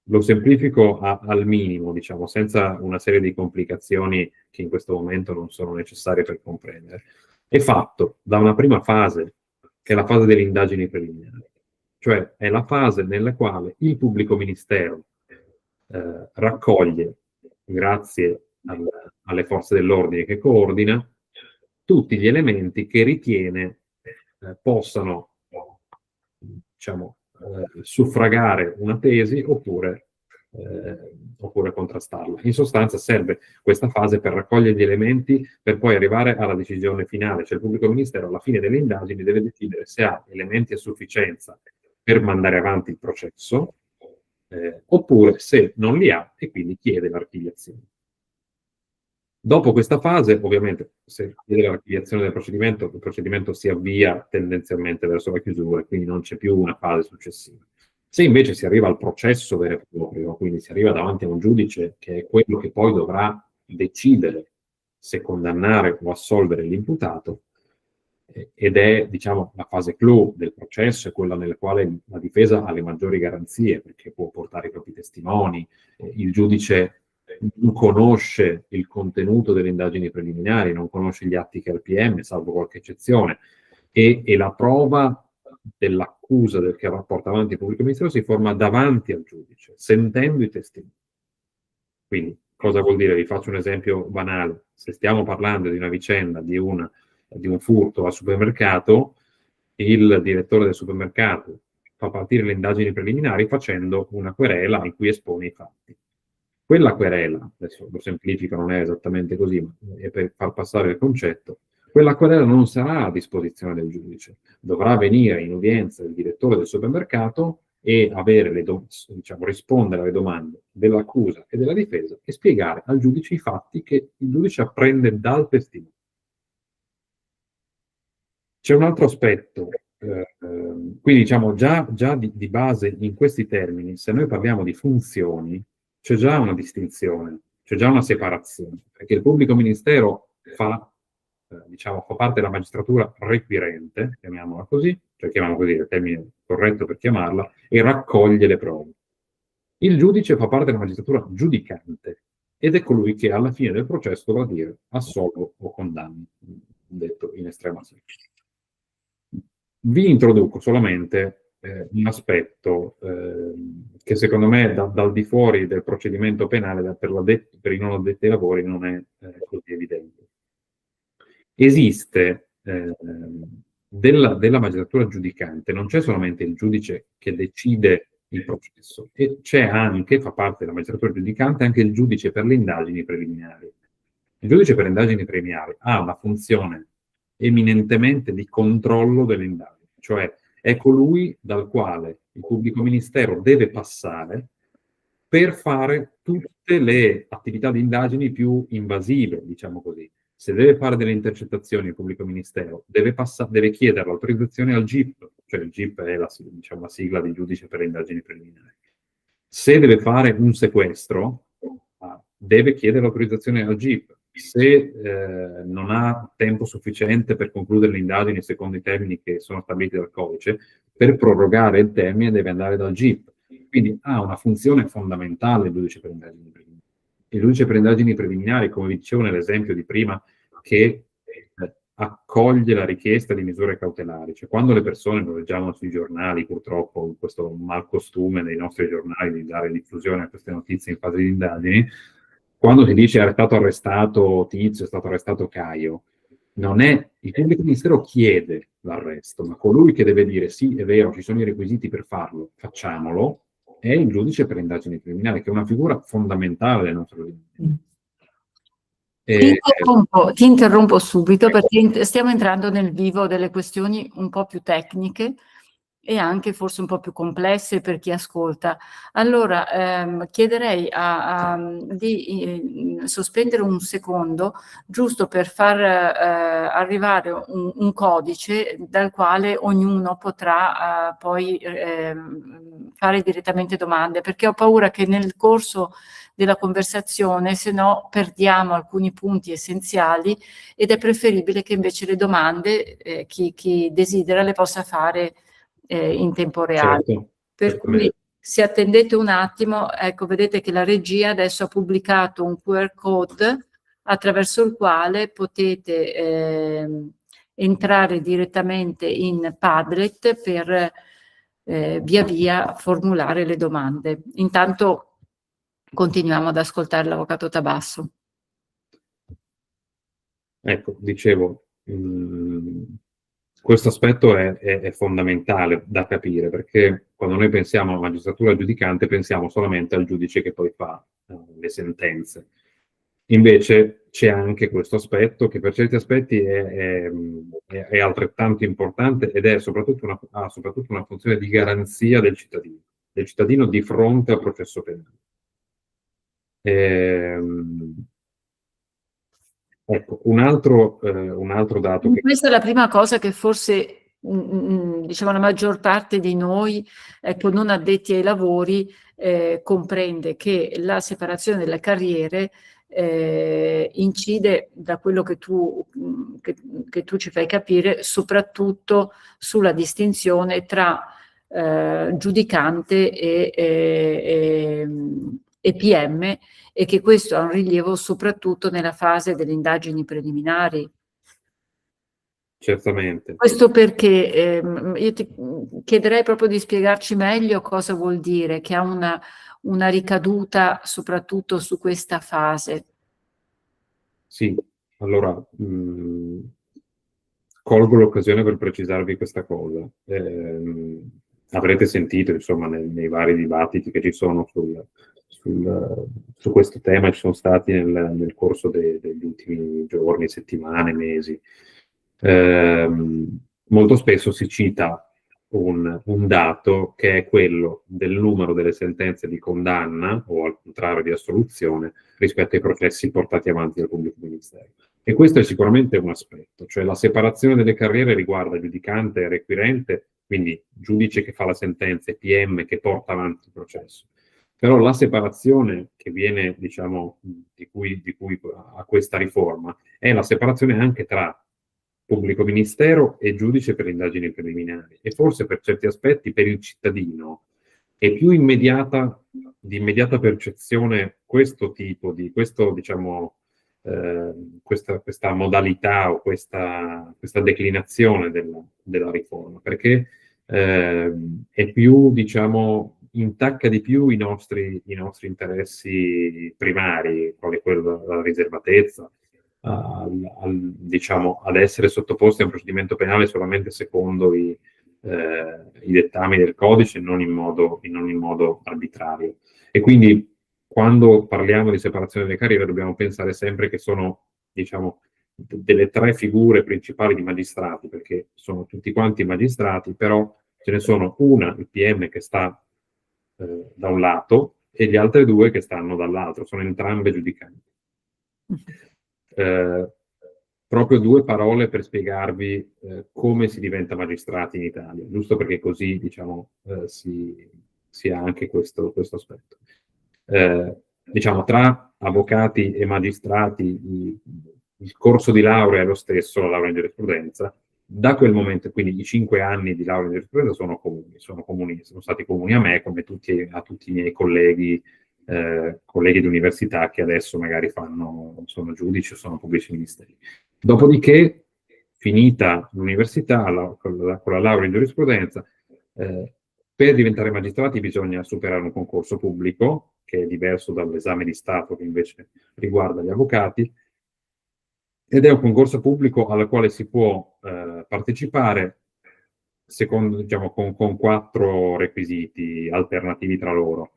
lo semplifico al minimo, diciamo, senza una serie di complicazioni che in questo momento non sono necessarie per comprendere, è fatto da una prima fase, che è la fase delle indagini preliminari, cioè è la fase nella quale il pubblico ministero raccoglie, grazie alle forze dell'ordine che coordina, tutti gli elementi che ritiene possano, diciamo, suffragare una tesi oppure contrastarla. In sostanza serve questa fase per raccogliere gli elementi per poi arrivare alla decisione finale, cioè il pubblico ministero alla fine delle indagini deve decidere se ha elementi a sufficienza per mandare avanti il processo oppure se non li ha e quindi chiede l'archiviazione. Dopo questa fase, ovviamente, se chiede l'archiviazione del procedimento, il procedimento si avvia tendenzialmente verso la chiusura, quindi non c'è più una fase successiva. Se invece si arriva al processo vero e proprio, quindi si arriva davanti a un giudice che è quello che poi dovrà decidere se condannare o assolvere l'imputato, ed è, diciamo, la fase clou del processo, è quella nella quale la difesa ha le maggiori garanzie, perché può portare i propri testimoni, il giudice non conosce il contenuto delle indagini preliminari, non conosce gli atti che ha il PM, salvo qualche eccezione, e la prova dell'accusa del che porta avanti il pubblico ministero si forma davanti al giudice, sentendo i testimoni. Quindi, cosa vuol dire? Vi faccio un esempio banale. Se stiamo parlando di una vicenda di un furto al supermercato, il direttore del supermercato fa partire le indagini preliminari facendo una querela in cui espone i fatti. Quella querela, adesso lo semplifico, non è esattamente così, ma è per far passare il concetto, quella querela non sarà a disposizione del giudice, dovrà venire in udienza il direttore del supermercato e avere diciamo, rispondere alle domande dell'accusa e della difesa e spiegare al giudice i fatti che il giudice apprende dal testimone. C'è un altro aspetto, quindi diciamo già di base in questi termini, se noi parliamo di funzioni, c'è già una distinzione, c'è già una separazione, perché il pubblico ministero fa parte della magistratura requirente, chiamiamola così, cioè chiamiamola così, è il termine corretto per chiamarla, e raccoglie le prove. Il giudice fa parte della magistratura giudicante ed è colui che alla fine del processo dovrà dire assolvo o condanno, detto in estrema sintesi. Vi introduco solamente un aspetto che secondo me dal di fuori del procedimento penale per i non addetti ai lavori non è così evidente. Esiste della magistratura giudicante, non c'è solamente il giudice che decide il processo, e c'è anche, fa parte della magistratura giudicante, anche il giudice per le indagini preliminari. Il giudice per le indagini preliminari ha una funzione eminentemente di controllo delle indagini, cioè è colui dal quale il pubblico ministero deve passare per fare tutte le attività di indagini più invasive, diciamo così. Se deve fare delle intercettazioni il pubblico ministero, deve chiedere l'autorizzazione al GIP, cioè il GIP è la sigla di giudice per le indagini preliminari. Se deve fare un sequestro, deve chiedere l'autorizzazione al GIP. Se non ha tempo sufficiente per concludere le indagini secondo i termini che sono stabiliti dal codice, per prorogare il termine deve andare dal GIP. Quindi ha una funzione fondamentale il giudice per indagini preliminari. Il giudice per indagini preliminari, come vi dicevo nell'esempio di prima, che accoglie la richiesta di misure cautelari. Cioè, quando le persone, lo leggiamo sui giornali, purtroppo, questo malcostume dei nostri giornali di dare diffusione a queste notizie in fase di indagini, quando si dice è stato arrestato Tizio, è stato arrestato Caio, non è il pubblico ministero chiede l'arresto, ma colui che deve dire sì, è vero, ci sono i requisiti per farlo, facciamolo, è il giudice per le indagini criminali, che è una figura fondamentale del nostro ordinamento. Ti interrompo subito perché stiamo entrando nel vivo delle questioni un po' più tecniche e anche forse un po' più complesse per chi ascolta. Allora, chiederei di sospendere un secondo, giusto per far arrivare un codice dal quale ognuno potrà poi fare direttamente domande, perché ho paura che nel corso della conversazione, se no perdiamo alcuni punti essenziali ed è preferibile che invece le domande chi desidera le possa fare in tempo reale. Certo, per cui se attendete un attimo, ecco, vedete che la regia adesso ha pubblicato un QR code attraverso il quale potete entrare direttamente in Padlet per via via formulare le domande. Intanto continuiamo ad ascoltare l'avvocato Tabasso. Ecco, dicevo, questo aspetto è fondamentale da capire, perché quando noi pensiamo alla magistratura giudicante pensiamo solamente al giudice che poi fa le sentenze. Invece c'è anche questo aspetto che per certi aspetti è altrettanto importante ed ha soprattutto una funzione di garanzia del cittadino di fronte al processo penale. Ecco, un altro dato che... Questa è la prima cosa che forse diciamo la maggior parte di noi, ecco, non addetti ai lavori, comprende che la separazione delle carriere incide, da quello che tu ci fai capire, soprattutto sulla distinzione tra giudicante e PM, e che questo ha un rilievo soprattutto nella fase delle indagini preliminari. Certamente. Questo perché io ti chiederei proprio di spiegarci meglio cosa vuol dire, che ha una ricaduta soprattutto su questa fase. Sì, allora colgo l'occasione per precisarvi questa cosa. Avrete sentito, insomma, nei vari dibattiti che ci sono su questo tema, ci sono stati nel corso degli ultimi giorni, settimane, mesi. Molto spesso si cita un dato che è quello del numero delle sentenze di condanna o al contrario di assoluzione rispetto ai processi portati avanti dal pubblico ministero. E questo è sicuramente un aspetto, cioè la separazione delle carriere riguarda giudicante e requirente, quindi giudice che fa la sentenza e PM che porta avanti il processo. Però la separazione che viene, diciamo, di cui a questa riforma è la separazione anche tra pubblico ministero e giudice per le indagini preliminari. E forse per certi aspetti per il cittadino è più di immediata percezione questo tipo di, diciamo, questa modalità o questa declinazione della riforma, perché è più, diciamo, intacca di più i nostri interessi primari, quali quello della riservatezza, diciamo, ad essere sottoposti a un procedimento penale solamente secondo i dettami del codice, non in modo arbitrario. E quindi quando parliamo di separazione delle carriere dobbiamo pensare sempre che sono, diciamo, delle tre figure principali di magistrati, perché sono tutti quanti magistrati, però ce ne sono una, il PM, che sta da un lato, e gli altri due che stanno dall'altro, sono entrambe giudicanti. Proprio due parole per spiegarvi come si diventa magistrati in Italia, giusto perché così, diciamo, si ha anche questo aspetto. Diciamo, tra avvocati e magistrati il corso di laurea è lo stesso, la laurea in giurisprudenza. Da quel momento, quindi i 5 anni di laurea in giurisprudenza sono stati comuni a me, come a tutti i miei colleghi di università che adesso magari sono giudici o sono pubblici ministeri. Dopodiché finita l'università con la laurea in giurisprudenza, per diventare magistrati bisogna superare un concorso pubblico, che è diverso dall'esame di Stato che invece riguarda gli avvocati, ed è un concorso pubblico al quale si può partecipare secondo, diciamo, con 4 requisiti alternativi tra loro.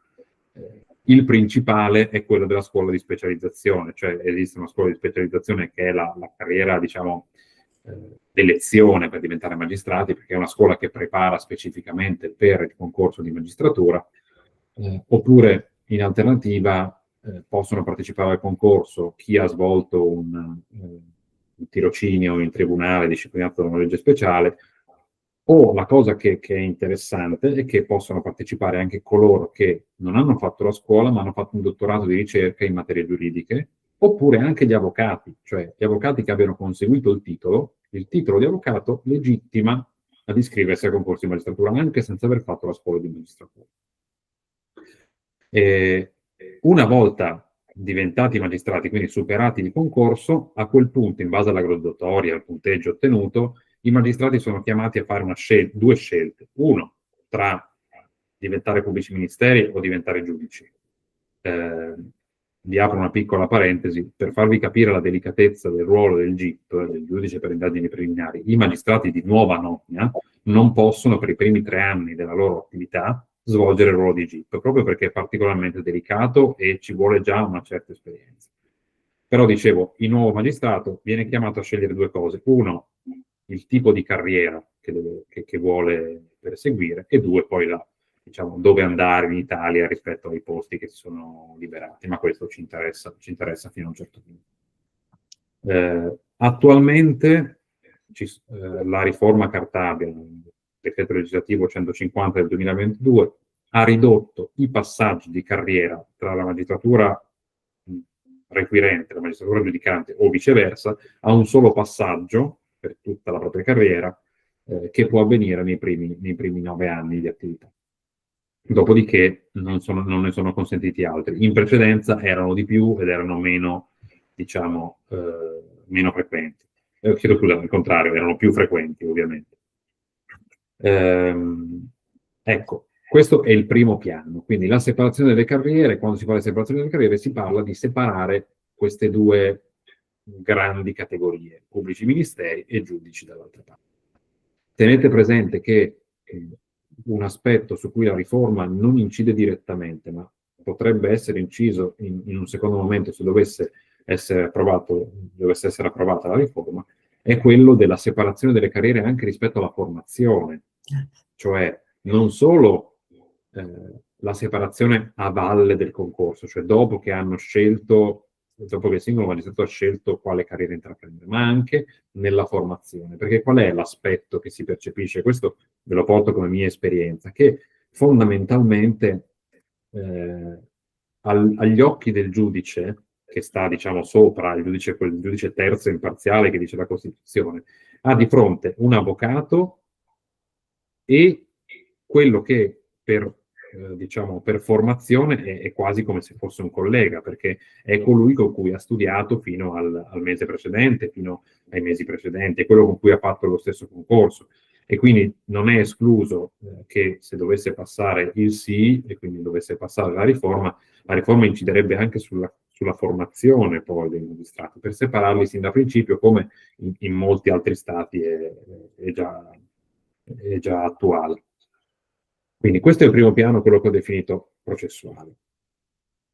Il principale è quello della scuola di specializzazione, cioè esiste una scuola di specializzazione che è la carriera, diciamo, d'elezione per diventare magistrati, perché è una scuola che prepara specificamente per il concorso di magistratura, oppure in alternativa possono partecipare al concorso chi ha svolto un tirocinio in tribunale disciplinato da una legge speciale, o la cosa che è interessante è che possono partecipare anche coloro che non hanno fatto la scuola ma hanno fatto un dottorato di ricerca in materie giuridiche, oppure anche gli avvocati, cioè gli avvocati che abbiano conseguito il titolo di avvocato legittima ad iscriversi al concorso di magistratura anche senza aver fatto la scuola di magistratura. Una volta diventati magistrati, quindi superati il concorso, a quel punto, in base alla graduatoria, al punteggio ottenuto, i magistrati sono chiamati a fare due scelte. Uno, tra diventare pubblici ministeri o diventare giudici. Vi apro una piccola parentesi per farvi capire la delicatezza del ruolo del GIP, del giudice per indagini preliminari. I magistrati di nuova nomina non possono per i primi 3 anni della loro attività svolgere il ruolo di GIP, proprio perché è particolarmente delicato e ci vuole già una certa esperienza. Però dicevo, il nuovo magistrato viene chiamato a scegliere 2 cose. Uno, il tipo di carriera che vuole perseguire, e 2, poi diciamo, dove andare in Italia rispetto ai posti che si sono liberati, ma questo ci interessa fino a un certo punto. Attualmente la riforma Cartabia, il decreto legislativo 150 del 2022, ha ridotto i passaggi di carriera tra la magistratura requirente, la magistratura giudicante o viceversa, a un solo passaggio per tutta la propria carriera, che può avvenire nei primi 9 anni di attività. Dopodiché non ne sono consentiti altri. In precedenza erano di più ed erano meno, diciamo, meno frequenti. Chiedo scusa, al contrario, erano più frequenti, ovviamente. Ecco, questo è il primo piano. Quindi la separazione delle carriere, quando si parla di separazione delle carriere, si parla di separare queste 2 grandi categorie, pubblici ministeri e giudici dall'altra parte. Tenete presente che un aspetto su cui la riforma non incide direttamente, ma potrebbe essere inciso in un secondo momento se dovesse essere approvata la riforma, è quello della separazione delle carriere anche rispetto alla formazione. Cioè non solo la separazione a valle del concorso, cioè dopo che il singolo magistrato ha scelto quale carriera intraprendere, ma anche nella formazione. Perché qual è l'aspetto che si percepisce? Questo ve lo porto come mia esperienza, che fondamentalmente agli occhi del giudice, che sta, diciamo, sopra il giudice terzo imparziale che dice la Costituzione, ha di fronte un avvocato e quello che diciamo, per formazione è quasi come se fosse un collega, perché è colui con cui ha studiato fino al mese precedente, fino ai mesi precedenti, è quello con cui ha fatto lo stesso concorso. E quindi non è escluso che se dovesse passare il sì, e quindi dovesse passare la riforma inciderebbe anche sulla formazione poi dei magistrati, per separarli sin da principio, come in molti altri stati è già attuale. Quindi questo è il primo piano, quello che ho definito processuale.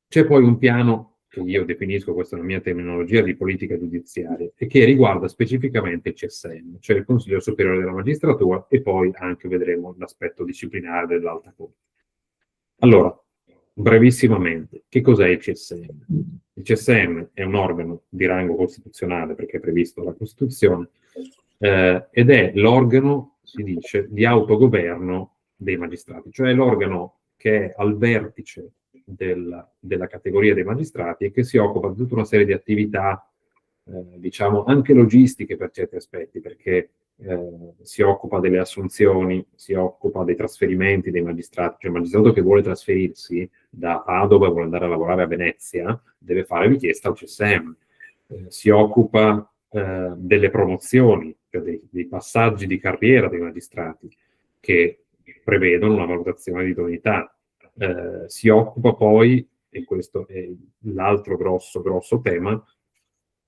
C'è poi un piano che io definisco, questa è la mia terminologia, di politica giudiziaria, e che riguarda specificamente il CSM, cioè il Consiglio Superiore della Magistratura, e poi anche vedremo l'aspetto disciplinare dell'Alta Corte. Allora, brevissimamente, che cos'è il CSM? Il CSM è un organo di rango costituzionale, perché è previsto dalla Costituzione, ed è l'organo, si dice, di autogoverno dei magistrati, cioè l'organo che è al vertice della categoria dei magistrati e che si occupa di tutta una serie di attività, diciamo, anche logistiche per certi aspetti, perché si occupa delle assunzioni, si occupa dei trasferimenti dei magistrati, cioè il magistrato che vuole trasferirsi da Padova e vuole andare a lavorare a Venezia deve fare richiesta al CSM, si occupa delle promozioni, cioè dei passaggi di carriera dei magistrati che prevedono una valutazione di idoneità. Si occupa poi, e questo è l'altro grosso tema,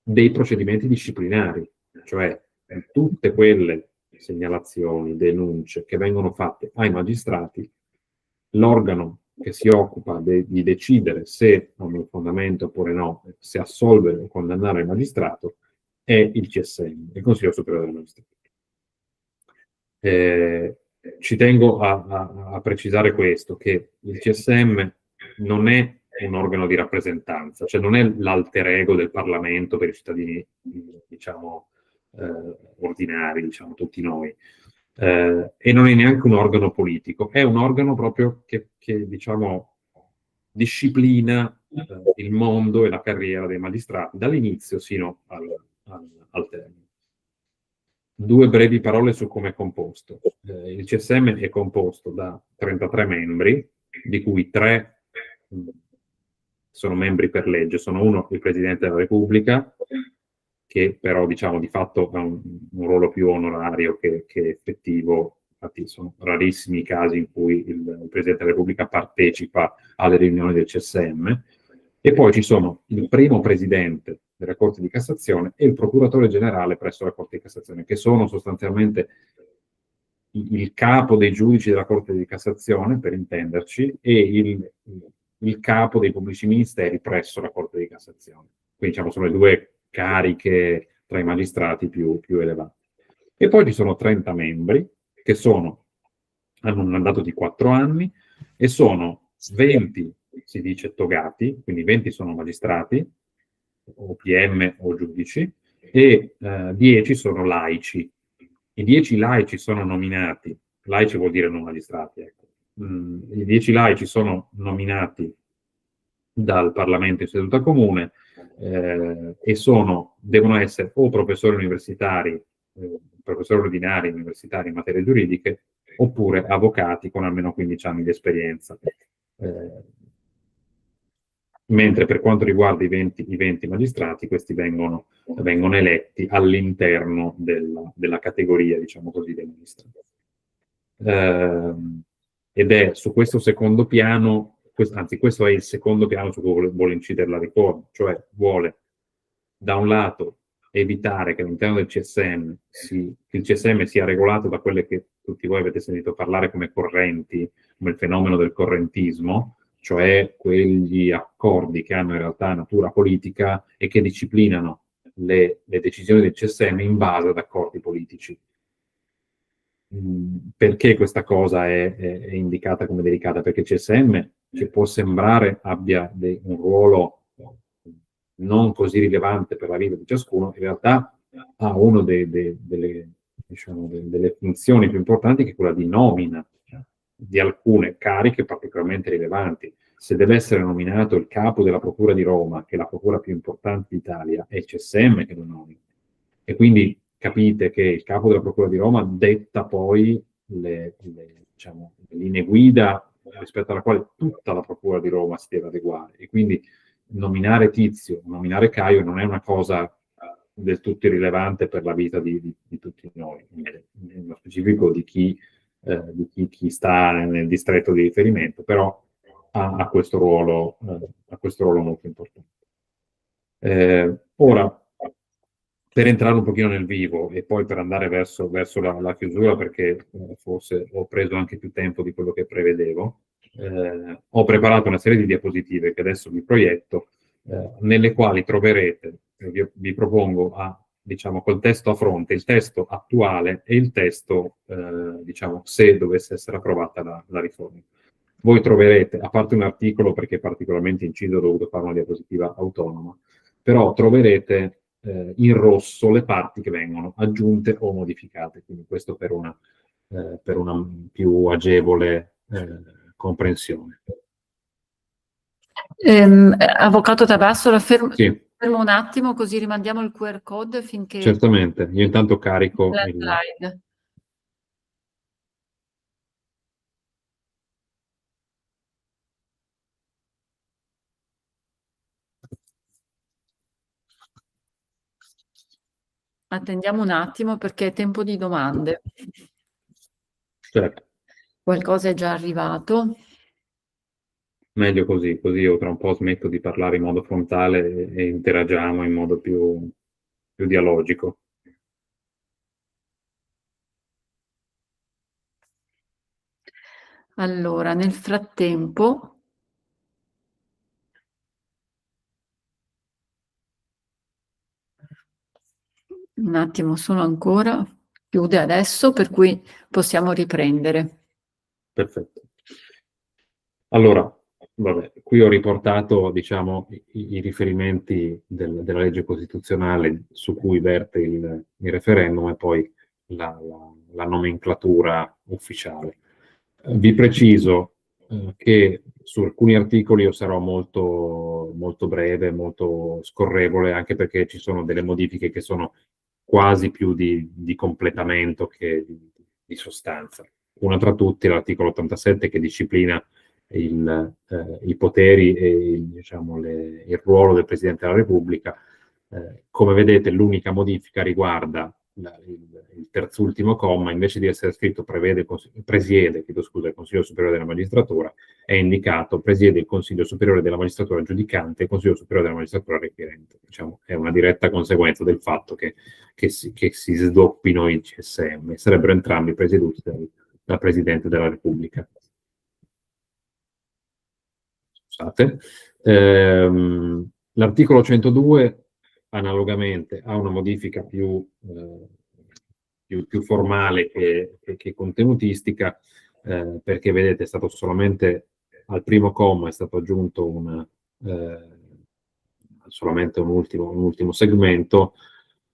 dei procedimenti disciplinari, cioè di tutte quelle segnalazioni, denunce che vengono fatte ai magistrati, l'organo che si occupa di decidere se hanno un fondamento oppure no, se assolvere o condannare il magistrato, è il CSM, il Consiglio Superiore della Magistratura. Ci tengo a precisare questo, che il CSM non è un organo di rappresentanza, cioè non è l'alter ego del Parlamento per i cittadini, diciamo, ordinari, diciamo, tutti noi. E non è neanche un organo politico, è un organo proprio che diciamo, disciplina il mondo e la carriera dei magistrati, dall'inizio sino al termine. Due brevi parole su come è composto. Il CSM è composto da 33 membri, di cui 3 sono membri per legge. Sono uno il Presidente della Repubblica, che però diciamo di fatto ha un ruolo più onorario che effettivo. Infatti sono rarissimi i casi in cui il Presidente della Repubblica partecipa alle riunioni del CSM. E poi ci sono il primo Presidente della Corte di Cassazione e il Procuratore Generale presso la Corte di Cassazione, che sono sostanzialmente il capo dei giudici della Corte di Cassazione, per intenderci, e il capo dei pubblici ministeri presso la Corte di Cassazione. Quindi diciamo sono le due cariche tra i magistrati più elevate. E poi ci sono 30 membri che hanno un mandato di 4 anni e sono 20, si dice, togati, quindi 20 sono magistrati, o PM o giudici, e 10 sono laici. I 10 laici sono nominati, laici vuol dire non magistrati, ecco. I 10 laici sono nominati dal Parlamento in seduta comune e devono essere o professori universitari, professori ordinari universitari in materie giuridiche, oppure avvocati con almeno 15 anni di esperienza. Mentre per quanto riguarda i 20 magistrati, questi vengono eletti all'interno della categoria, diciamo così, dei magistrati. Ed è su questo secondo piano, anzi questo è il secondo piano su cui vuole incidere la riforma, cioè vuole da un lato evitare che all'interno del CSM il CSM sia regolato da quelle che tutti voi avete sentito parlare come correnti, come il fenomeno del correntismo, cioè quegli accordi che hanno in realtà natura politica e che disciplinano le decisioni del CSM in base ad accordi politici. Perché questa cosa è indicata come delicata? Perché il CSM, che può sembrare abbia un ruolo non così rilevante per la vita di ciascuno, in realtà ha una delle funzioni più importanti, che è quella di nomina di alcune cariche particolarmente rilevanti. Se deve essere nominato il capo della Procura di Roma, che è la procura più importante d'Italia, è il CSM che lo nomina. E quindi capite che il capo della Procura di Roma detta poi diciamo, le linee guida rispetto alla quale tutta la Procura di Roma si deve adeguare. E quindi nominare Tizio, nominare Caio non è una cosa del tutto irrilevante per la vita di tutti noi, nello specifico di chi sta nel distretto di riferimento, però ha questo ruolo molto importante. Ora, per entrare un pochino nel vivo e poi per andare verso la chiusura, perché forse ho preso anche più tempo di quello che prevedevo, ho preparato una serie di diapositive che adesso vi proietto, nelle quali troverete, vi propongo diciamo, col testo a fronte, il testo attuale e il testo, diciamo, se dovesse essere approvata la riforma. Voi troverete, a parte un articolo perché è particolarmente inciso, ho dovuto fare una diapositiva autonoma, però troverete in rosso le parti che vengono aggiunte o modificate, quindi questo per una più agevole comprensione. Avvocato Tabassola, Sì, fermo un attimo così rimandiamo il QR code finché certamente. Io intanto carico la il... slide. Attendiamo un attimo perché è tempo di domande. Certo, Qualcosa è già arrivato. meglio così, così io tra un po' smetto di parlare in modo frontale e interagiamo in modo più dialogico. Allora, nel frattempo, un attimo solo ancora, chiude adesso, per cui possiamo riprendere. Perfetto. Allora, vabbè, qui ho riportato, diciamo, i riferimenti della legge costituzionale su cui verte il referendum e poi la nomenclatura ufficiale. Vi preciso che su alcuni articoli io sarò molto breve, molto scorrevole, anche perché ci sono delle modifiche che sono quasi più di completamento che di sostanza. Una tra tutti è l'articolo 87 che disciplina i poteri e diciamo, il ruolo del Presidente della Repubblica. Come vedete, l'unica modifica riguarda il terzultimo comma, invece di essere scritto presiede, chiedo scusa, il Consiglio Superiore della Magistratura, è indicato presiede il Consiglio Superiore della Magistratura Giudicante e il Consiglio Superiore della Magistratura Requirente. Diciamo, è una diretta conseguenza del fatto che si sdoppino i CSM, sarebbero entrambi presieduti dal Presidente della Repubblica. Scusate. L'articolo 102 analogamente ha una modifica più formale che contenutistica, perché vedete è stato solamente al primo comma è stato aggiunto solamente un ultimo segmento,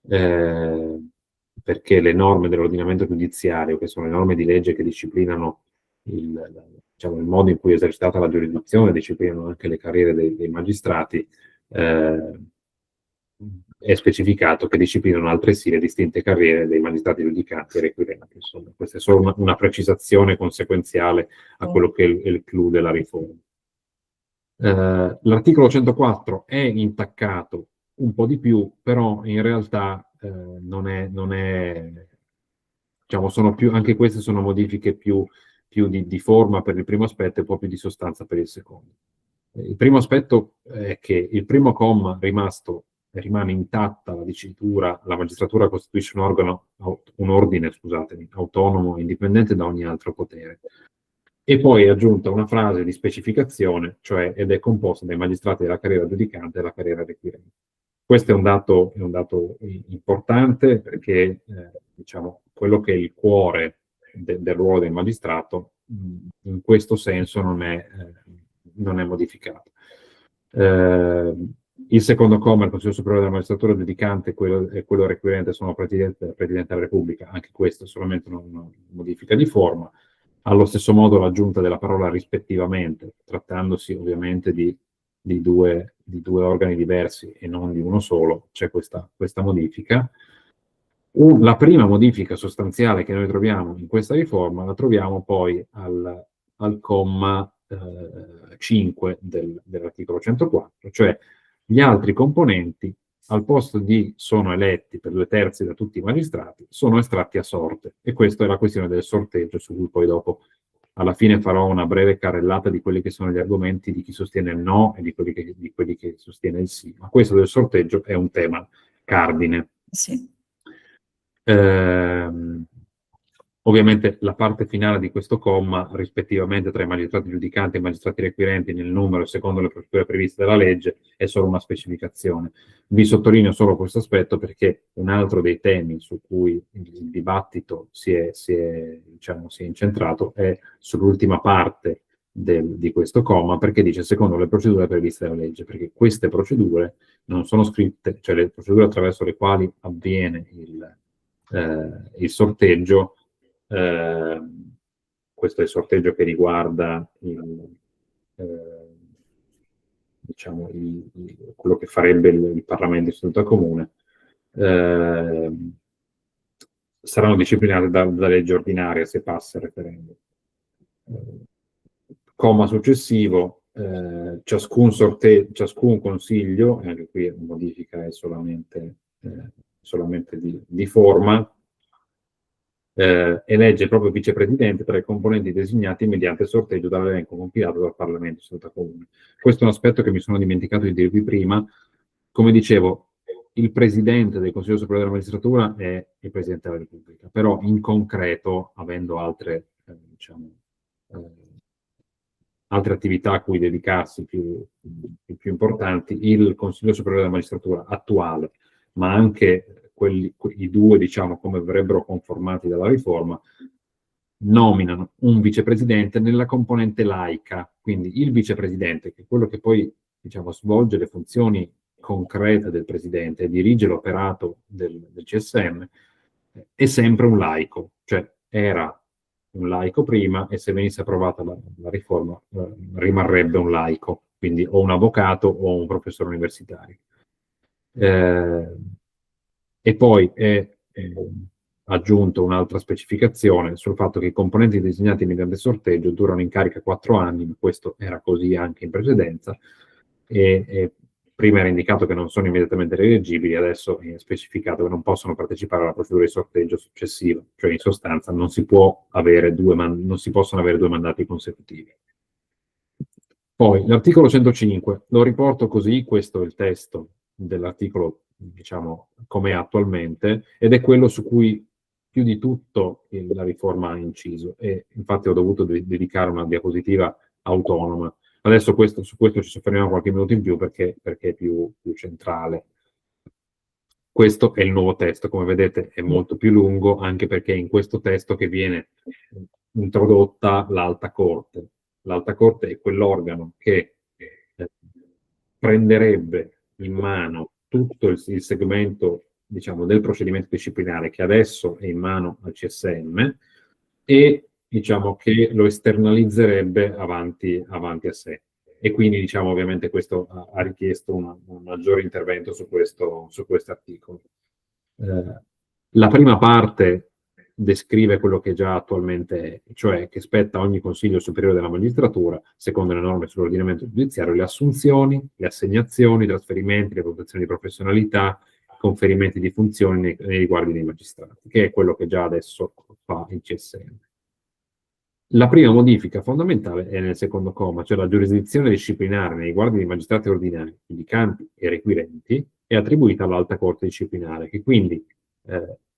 perché le norme dell'ordinamento giudiziario, che sono le norme di legge che disciplinano diciamo, il modo in cui è esercitata la giurisdizione, disciplinano anche le carriere dei magistrati, è specificato che disciplinano altresì le distinte carriere dei magistrati giudicanti e requirenti. Insomma, questa è solo una precisazione conseguenziale a quello che è il clou della riforma. L'articolo 104 è intaccato un po' di più, però in realtà non è diciamo, anche queste sono modifiche più di forma per il primo aspetto e un po' più di sostanza per il secondo. Il primo aspetto è che il primo comma rimane intatta la dicitura, la magistratura costituisce un ordine, scusatemi, autonomo e indipendente da ogni altro potere. E poi è aggiunta una frase di specificazione, cioè ed è composta dai magistrati della carriera giudicante e della carriera requirente. Questo è un dato importante perché diciamo, quello che è il cuore del ruolo del magistrato in questo senso non è modificato. Il secondo comma, il Consiglio Superiore della Magistratura giudicante e quello requirente sono Presidente della Repubblica, anche questo è solamente una modifica di forma. Allo stesso modo l'aggiunta della parola rispettivamente, trattandosi ovviamente di due organi diversi e non di uno solo, c'è questa modifica. La prima modifica sostanziale che noi troviamo in questa riforma la troviamo poi al comma 5 dell'articolo 104, cioè gli altri componenti al posto di sono eletti per 2/3 da tutti i magistrati, sono estratti a sorte. E questa è la questione del sorteggio, su cui poi dopo alla fine farò una breve carrellata di quelli che sono gli argomenti di chi sostiene il no e di quelli che sostiene il sì. Ma questo del sorteggio è un tema cardine. Sì. Ovviamente la parte finale di questo comma, rispettivamente tra i magistrati giudicanti e i magistrati requirenti nel numero e secondo le procedure previste dalla legge, è solo una specificazione. Vi sottolineo solo questo aspetto perché un altro dei temi su cui il dibattito si è incentrato è sull'ultima parte di questo comma, perché dice secondo le procedure previste dalla legge, perché queste procedure non sono scritte, cioè le procedure attraverso le quali avviene il sorteggio. Questo è il sorteggio che riguarda diciamo, quello che farebbe il Parlamento in seduta comune, saranno disciplinate da legge ordinaria se passa il referendum. Comma successivo, ciascun consiglio, e anche qui la modifica è solamente solamente di forma, elegge il proprio vicepresidente tra i componenti designati mediante sorteggio dall'elenco compilato dal Parlamento di seduta comune. Questo è un aspetto che mi sono dimenticato di dirvi prima. Come dicevo, il presidente del Consiglio Superiore della Magistratura è il Presidente della Repubblica, però in concreto, avendo altre, altre attività a cui dedicarsi più importanti, il Consiglio Superiore della Magistratura attuale, ma anche i due, diciamo, come verrebbero conformati dalla riforma, nominano un vicepresidente nella componente laica, quindi il vicepresidente, che è quello che poi, diciamo, svolge le funzioni concrete del presidente e dirige l'operato del CSM, è sempre un laico, cioè era un laico prima e se venisse approvata la riforma rimarrebbe un laico, quindi o un avvocato o un professore universitario. E poi è aggiunto un'altra specificazione sul fatto che i componenti designati mediante sorteggio durano in carica 4 anni, ma questo era così anche in precedenza, e prima era indicato che non sono immediatamente rieleggibili, adesso è specificato che non possono partecipare alla procedura di sorteggio successiva, cioè in sostanza non si possono avere 2 mandati consecutivi. Poi l'articolo 105, lo riporto così, questo è il testo dell'articolo, diciamo, come è attualmente, ed è quello su cui più di tutto la riforma ha inciso, e infatti ho dovuto dedicare una diapositiva autonoma. Adesso su questo ci soffermiamo qualche minuto in più perché è più centrale. Questo è il nuovo testo, come vedete è molto più lungo, anche perché è in questo testo che viene introdotta l'Alta Corte. L'Alta Corte è quell'organo che prenderebbe in mano tutto il segmento, diciamo, del procedimento disciplinare che adesso è in mano al CSM e, diciamo, che lo esternalizzerebbe avanti a sé. E quindi, diciamo, ovviamente questo ha richiesto un maggiore intervento su questo articolo. La prima parte descrive quello che già attualmente è, cioè che spetta a ogni Consiglio Superiore della Magistratura, secondo le norme sull'ordinamento giudiziario, le assunzioni, le assegnazioni, i trasferimenti, le valutazioni di professionalità, i conferimenti di funzioni nei riguardi dei magistrati, che è quello che già adesso fa il CSM. La prima modifica fondamentale è nel secondo comma, cioè la giurisdizione disciplinare nei riguardi dei magistrati ordinari, giudicanti e requirenti è attribuita all'Alta Corte disciplinare, che quindi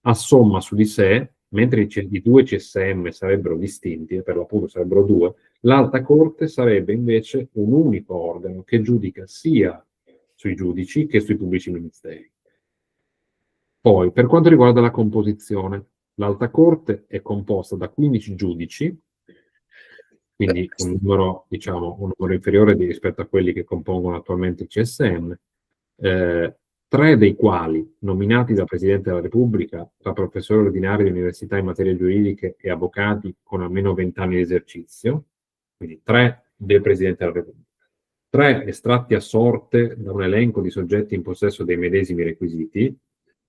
assomma su di sé, mentre i due CSM sarebbero distinti, e per l'appunto sarebbero due, l'Alta Corte sarebbe invece un unico organo che giudica sia sui giudici che sui pubblici ministeri. Poi, per quanto riguarda la composizione, l'Alta Corte è composta da 15 giudici, quindi un numero, diciamo, un numero inferiore rispetto a quelli che compongono attualmente il CSM, 3 dei quali nominati dal Presidente della Repubblica tra professori ordinari di università in materie giuridiche e avvocati con almeno 20 anni di esercizio, quindi 3 del Presidente della Repubblica. 3 estratti a sorte da un elenco di soggetti in possesso dei medesimi requisiti,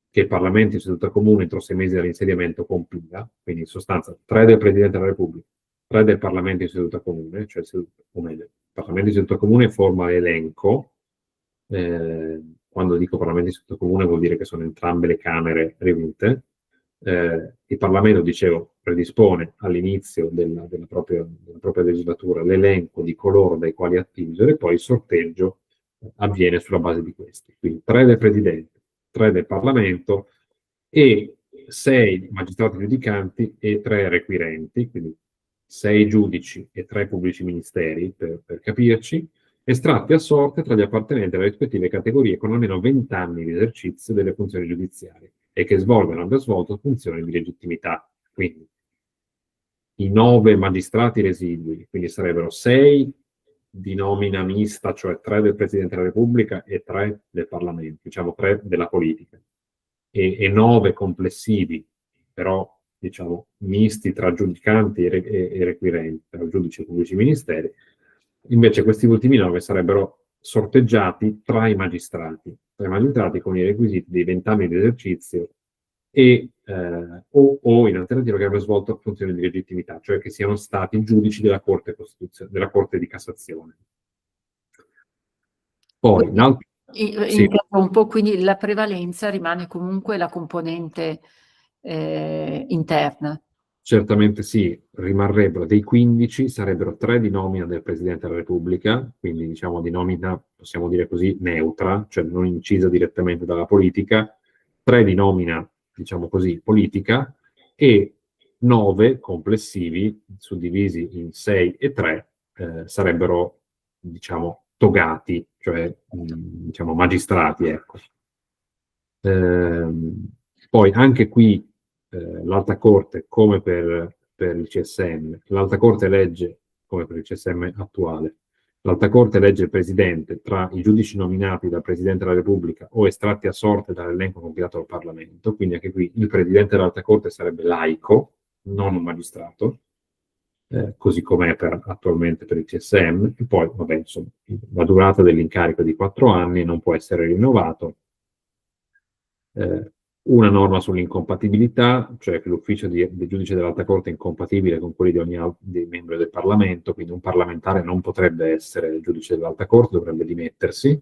che il Parlamento in seduta comune entro 6 mesi dall'insediamento compila, quindi in sostanza 3 del Presidente della Repubblica, 3 del Parlamento in seduta comune, cioè il Parlamento in seduta comune forma l'elenco. Quando dico Parlamento in seduta comune vuol dire che sono entrambe le Camere riunite. Il Parlamento, dicevo, predispone all'inizio della propria legislatura l'elenco di coloro dai quali attingere, poi il sorteggio avviene sulla base di questi. Quindi 3 del Presidente, 3 del Parlamento e 6 magistrati giudicanti e 3 requirenti, quindi 6 giudici e 3 pubblici ministeri, per capirci, estratti a sorte tra gli appartenenti alle rispettive categorie con almeno 20 anni di esercizio delle funzioni giudiziarie e che svolgano o abbia svolto funzioni di legittimità. Quindi i 9 magistrati residui, quindi sarebbero 6 di nomina mista, cioè 3 del Presidente della Repubblica e 3 del Parlamento, diciamo 3 della politica, e 9 complessivi, però diciamo misti tra giudicanti e requirenti, tra giudici e pubblici ministeri. Invece questi ultimi 9 sarebbero sorteggiati tra i magistrati con i requisiti dei 20 anni di esercizio e, o in alternativa che abbiano svolto funzioni di legittimità, cioè che siano stati giudici della Corte di Cassazione. Poi, Sì. Interrompo, quindi la prevalenza rimane comunque la componente interna. Certamente sì, rimarrebbero dei 15, sarebbero 3 di nomina del Presidente della Repubblica, quindi diciamo di nomina, possiamo dire così, neutra, cioè non incisa direttamente dalla politica, 3 di nomina, diciamo così, politica, e 9 complessivi, suddivisi in 6 e 3, sarebbero, diciamo, togati, cioè diciamo magistrati, ecco. Poi anche qui l'Alta Corte, come per il CSM, l'Alta Corte elegge, come per il CSM attuale, l'Alta Corte elegge il Presidente tra i giudici nominati dal Presidente della Repubblica o estratti a sorte dall'elenco compilato dal Parlamento, quindi anche qui il Presidente dell'Alta Corte sarebbe laico, non un magistrato, così com'è attualmente per il CSM, e poi, vabbè, insomma, la durata dell'incarico è di 4 anni, non può essere rinnovato. Una norma sull'incompatibilità, cioè che l'ufficio del giudice dell'Alta Corte è incompatibile con quelli di ogni dei membri del Parlamento, quindi un parlamentare non potrebbe essere giudice dell'Alta Corte, dovrebbe dimettersi,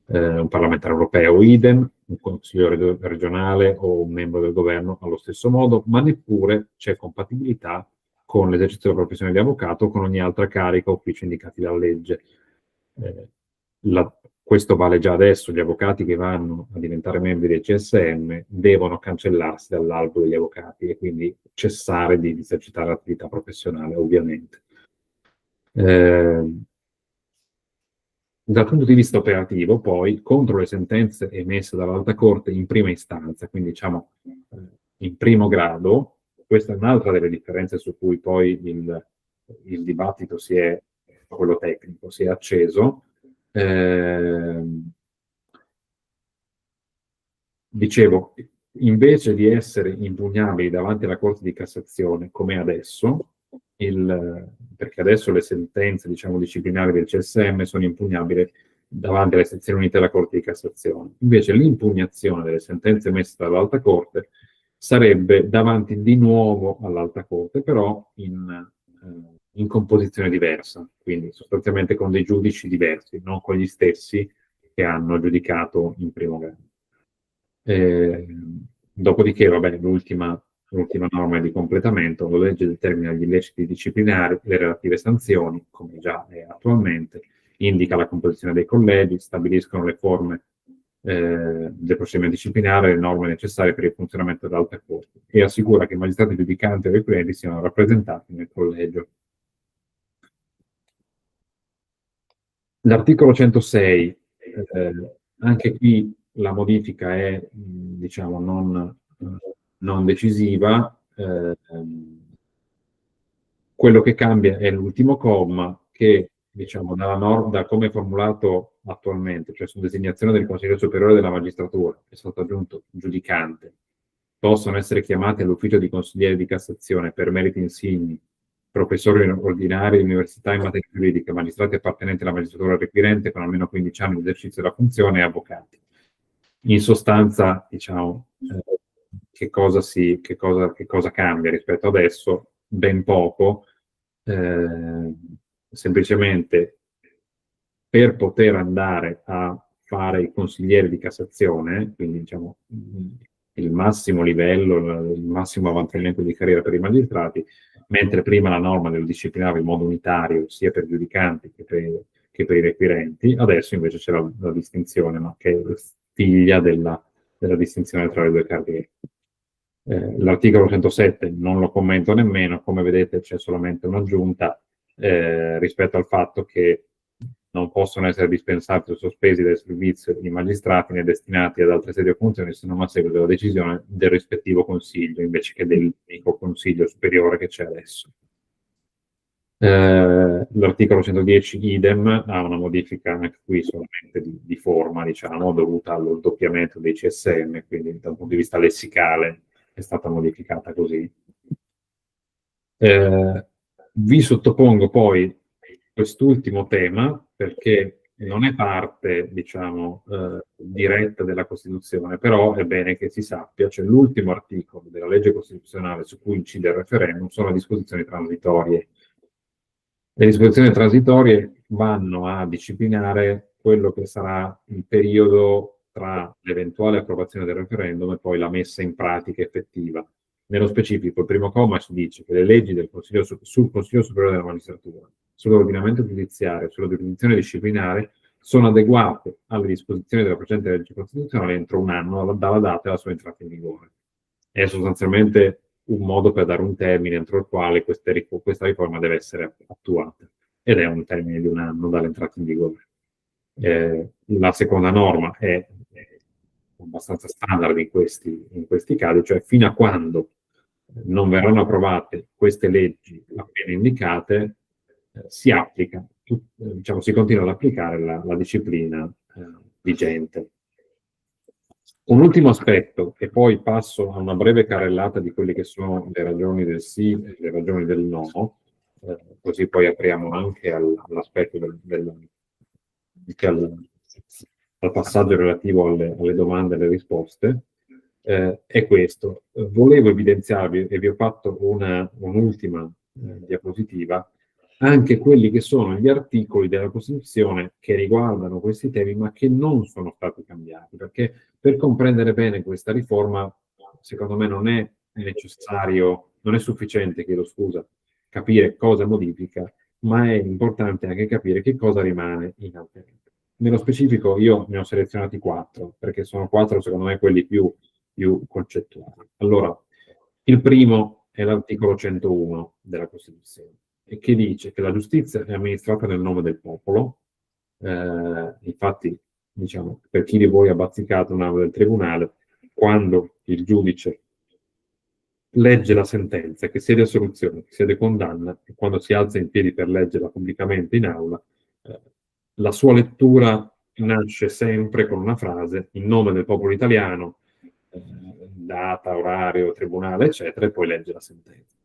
un parlamentare europeo idem, un consigliere regionale o un membro del governo allo stesso modo, ma neppure c'è compatibilità con l'esercizio della professione di avvocato o con ogni altra carica o ufficio indicati dalla legge. Questo vale già adesso, gli avvocati che vanno a diventare membri del CSM devono cancellarsi dall'albo degli avvocati e quindi cessare di esercitare l'attività professionale, ovviamente. Dal punto di vista operativo, poi, contro le sentenze emesse dall'Alta Corte in prima istanza, quindi diciamo in primo grado, questa è un'altra delle differenze su cui poi il dibattito quello tecnico, si è acceso. Dicevo, invece di essere impugnabili davanti alla Corte di Cassazione, come adesso, perché adesso le sentenze, diciamo, disciplinari del CSM sono impugnabili davanti alle sezioni unite della Corte di Cassazione. Invece l'impugnazione delle sentenze emesse dall'Alta Corte sarebbe davanti di nuovo all'Alta Corte, però in composizione diversa, quindi sostanzialmente con dei giudici diversi, non con gli stessi che hanno giudicato in primo grado. Dopodiché, vabbè, l'ultima norma di completamento, la legge determina gli illeciti disciplinari, le relative sanzioni, come già è attualmente, indica la composizione dei collegi, stabiliscono le forme del procedimento disciplinare e le norme necessarie per il funzionamento dell'Alta Corte e assicura che i magistrati giudicanti e requirenti siano rappresentati nel collegio. L'articolo 106, anche qui la modifica è, diciamo, non decisiva. Quello che cambia è l'ultimo comma che, diciamo, da come è formulato attualmente, cioè su designazione del Consiglio Superiore della Magistratura, è stato aggiunto giudicante, possono essere chiamati all'ufficio di consigliere di Cassazione per meriti insigni, professori ordinari di università in materia giuridica, magistrati appartenenti alla magistratura requirente con almeno 15 anni di esercizio della funzione e avvocati. In sostanza, diciamo, che cosa cambia rispetto adesso? Ben poco. Semplicemente per poter andare a fare il consigliere di Cassazione, quindi diciamo il massimo livello, il massimo avanzamento di carriera per i magistrati, mentre prima la norma lo disciplinava in modo unitario sia per giudicanti che per i requirenti, adesso invece c'è la distinzione, no? Che è figlia della distinzione tra le due carriere. L'articolo 107 non lo commento nemmeno, come vedete c'è solamente un'aggiunta rispetto al fatto che non possono essere dispensati o sospesi del servizio i magistrati né destinati ad altre sedi o funzioni se non a seguito della decisione del rispettivo consiglio, invece che dell'unico consiglio superiore che c'è adesso. L'articolo 110 idem ha una modifica anche qui solamente di forma, diciamo, dovuta allo sdoppiamento dei CSM, quindi dal punto di vista lessicale è stata modificata così. Vi sottopongo poi quest'ultimo tema perché non è parte, diciamo, diretta della Costituzione, però è bene che si sappia, cioè l'ultimo articolo della legge costituzionale su cui incide il referendum sono le disposizioni transitorie. Le disposizioni transitorie vanno a disciplinare quello che sarà il periodo tra l'eventuale approvazione del referendum e poi la messa in pratica effettiva. Nello specifico, il primo comma si dice che le leggi del sul Consiglio Superiore della Magistratura, sull'ordinamento giudiziario, sulla giurisdizione disciplinare, sono adeguate alle disposizioni della presente legge costituzionale entro un anno dalla data della sua entrata in vigore. È sostanzialmente un modo per dare un termine entro il quale questa riforma deve essere attuata, ed è un termine di un anno dall'entrata in vigore. La seconda norma è abbastanza standard in questi casi, cioè fino a quando non verranno approvate queste leggi appena indicate, si applica, diciamo, si continua ad applicare la disciplina vigente. Un ultimo aspetto, e poi passo a una breve carrellata di quelle che sono le ragioni del sì e le ragioni del no, così poi apriamo anche all'aspetto al passaggio relativo alle domande e alle risposte, è questo. Volevo evidenziarvi, e vi ho fatto un'ultima diapositiva, anche quelli che sono gli articoli della Costituzione che riguardano questi temi, ma che non sono stati cambiati, perché per comprendere bene questa riforma, secondo me non è necessario, non è sufficiente, chiedo scusa, capire cosa modifica, ma è importante anche capire che cosa rimane in alternativa. Nello specifico io ne ho selezionati 4, perché sono 4 secondo me quelli più concettuali. Allora, il primo è l'articolo 101 della Costituzione, e che dice che la giustizia è amministrata nel nome del popolo. Infatti, diciamo, per chi di voi ha bazzicato un'aula del tribunale, quando il giudice legge la sentenza, che sia di assoluzione, che sia di condanna, e quando si alza in piedi per leggerla pubblicamente in aula, la sua lettura nasce sempre con una frase: in nome del popolo italiano, data, orario, tribunale, eccetera, e poi legge la sentenza.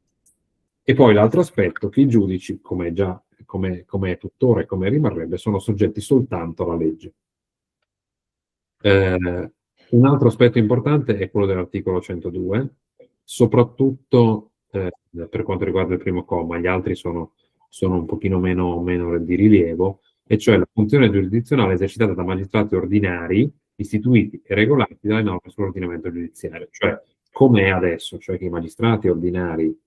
E poi l'altro aspetto, che i giudici, come è tuttora e come rimarrebbe, sono soggetti soltanto alla legge. Un altro aspetto importante è quello dell'articolo 102, soprattutto per quanto riguarda il primo comma. Gli altri sono un pochino meno di rilievo, e cioè la funzione giurisdizionale esercitata da magistrati ordinari istituiti e regolati dalle norme sull'ordinamento giudiziario, cioè come è adesso, cioè che i magistrati ordinari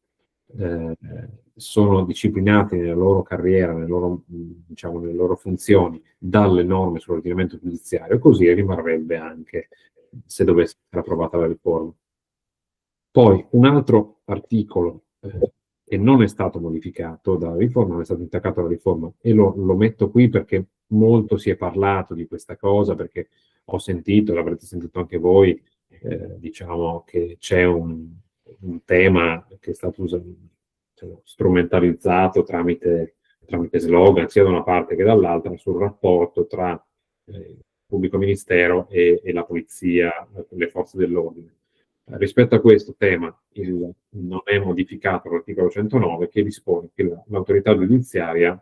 sono disciplinati nella loro carriera, diciamo, nelle loro funzioni dalle norme sull'ordinamento giudiziario, così rimarrebbe anche se dovesse essere approvata la riforma. Poi un altro articolo che non è stato modificato dalla riforma, non è stato intaccato dalla riforma, e lo metto qui perché molto si è parlato di questa cosa, perché ho sentito, l'avrete sentito anche voi, diciamo che c'è un tema che è stato strumentalizzato tramite slogan, sia da una parte che dall'altra, sul rapporto tra il pubblico ministero e la polizia, le forze dell'ordine. Rispetto a questo tema non è modificato l'articolo 109, che dispone che l'autorità giudiziaria,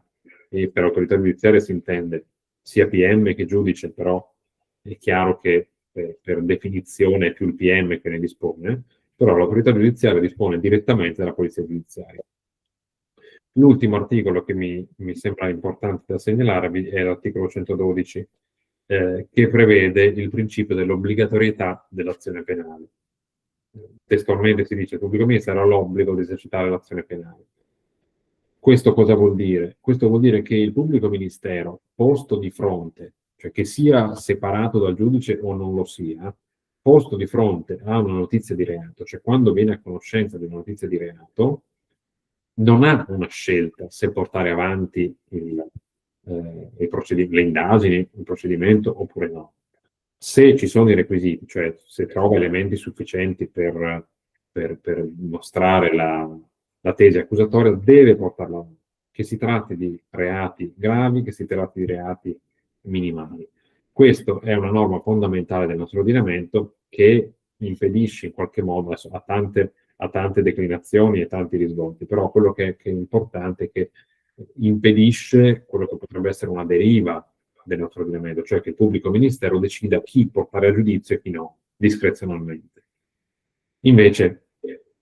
e per autorità giudiziaria si intende sia PM che giudice, però è chiaro che per definizione è più il PM che ne dispone, però l'autorità giudiziaria dispone direttamente dalla polizia giudiziaria. L'ultimo articolo che mi sembra importante da segnalarvi è l'articolo 112, che prevede il principio dell'obbligatorietà dell'azione penale. Testualmente si dice che il pubblico ministero ha l'obbligo di esercitare l'azione penale. Questo cosa vuol dire? Questo vuol dire che il pubblico ministero, posto di fronte, cioè che sia separato dal giudice o non lo sia, posto di fronte a una notizia di reato, cioè quando viene a conoscenza di una notizia di reato, non ha una scelta se portare avanti le indagini, il procedimento oppure no. Se ci sono i requisiti, cioè se trova elementi sufficienti per mostrare la tesi accusatoria, deve portarla avanti, che si tratti di reati gravi, che si tratti di reati minimali. Questa è una norma fondamentale del nostro ordinamento che impedisce in qualche modo, a tante declinazioni e tanti risvolti, però quello che è importante è che impedisce quello che potrebbe essere una deriva del nostro ordinamento, cioè che il pubblico ministero decida chi portare a giudizio e chi no, discrezionalmente. Invece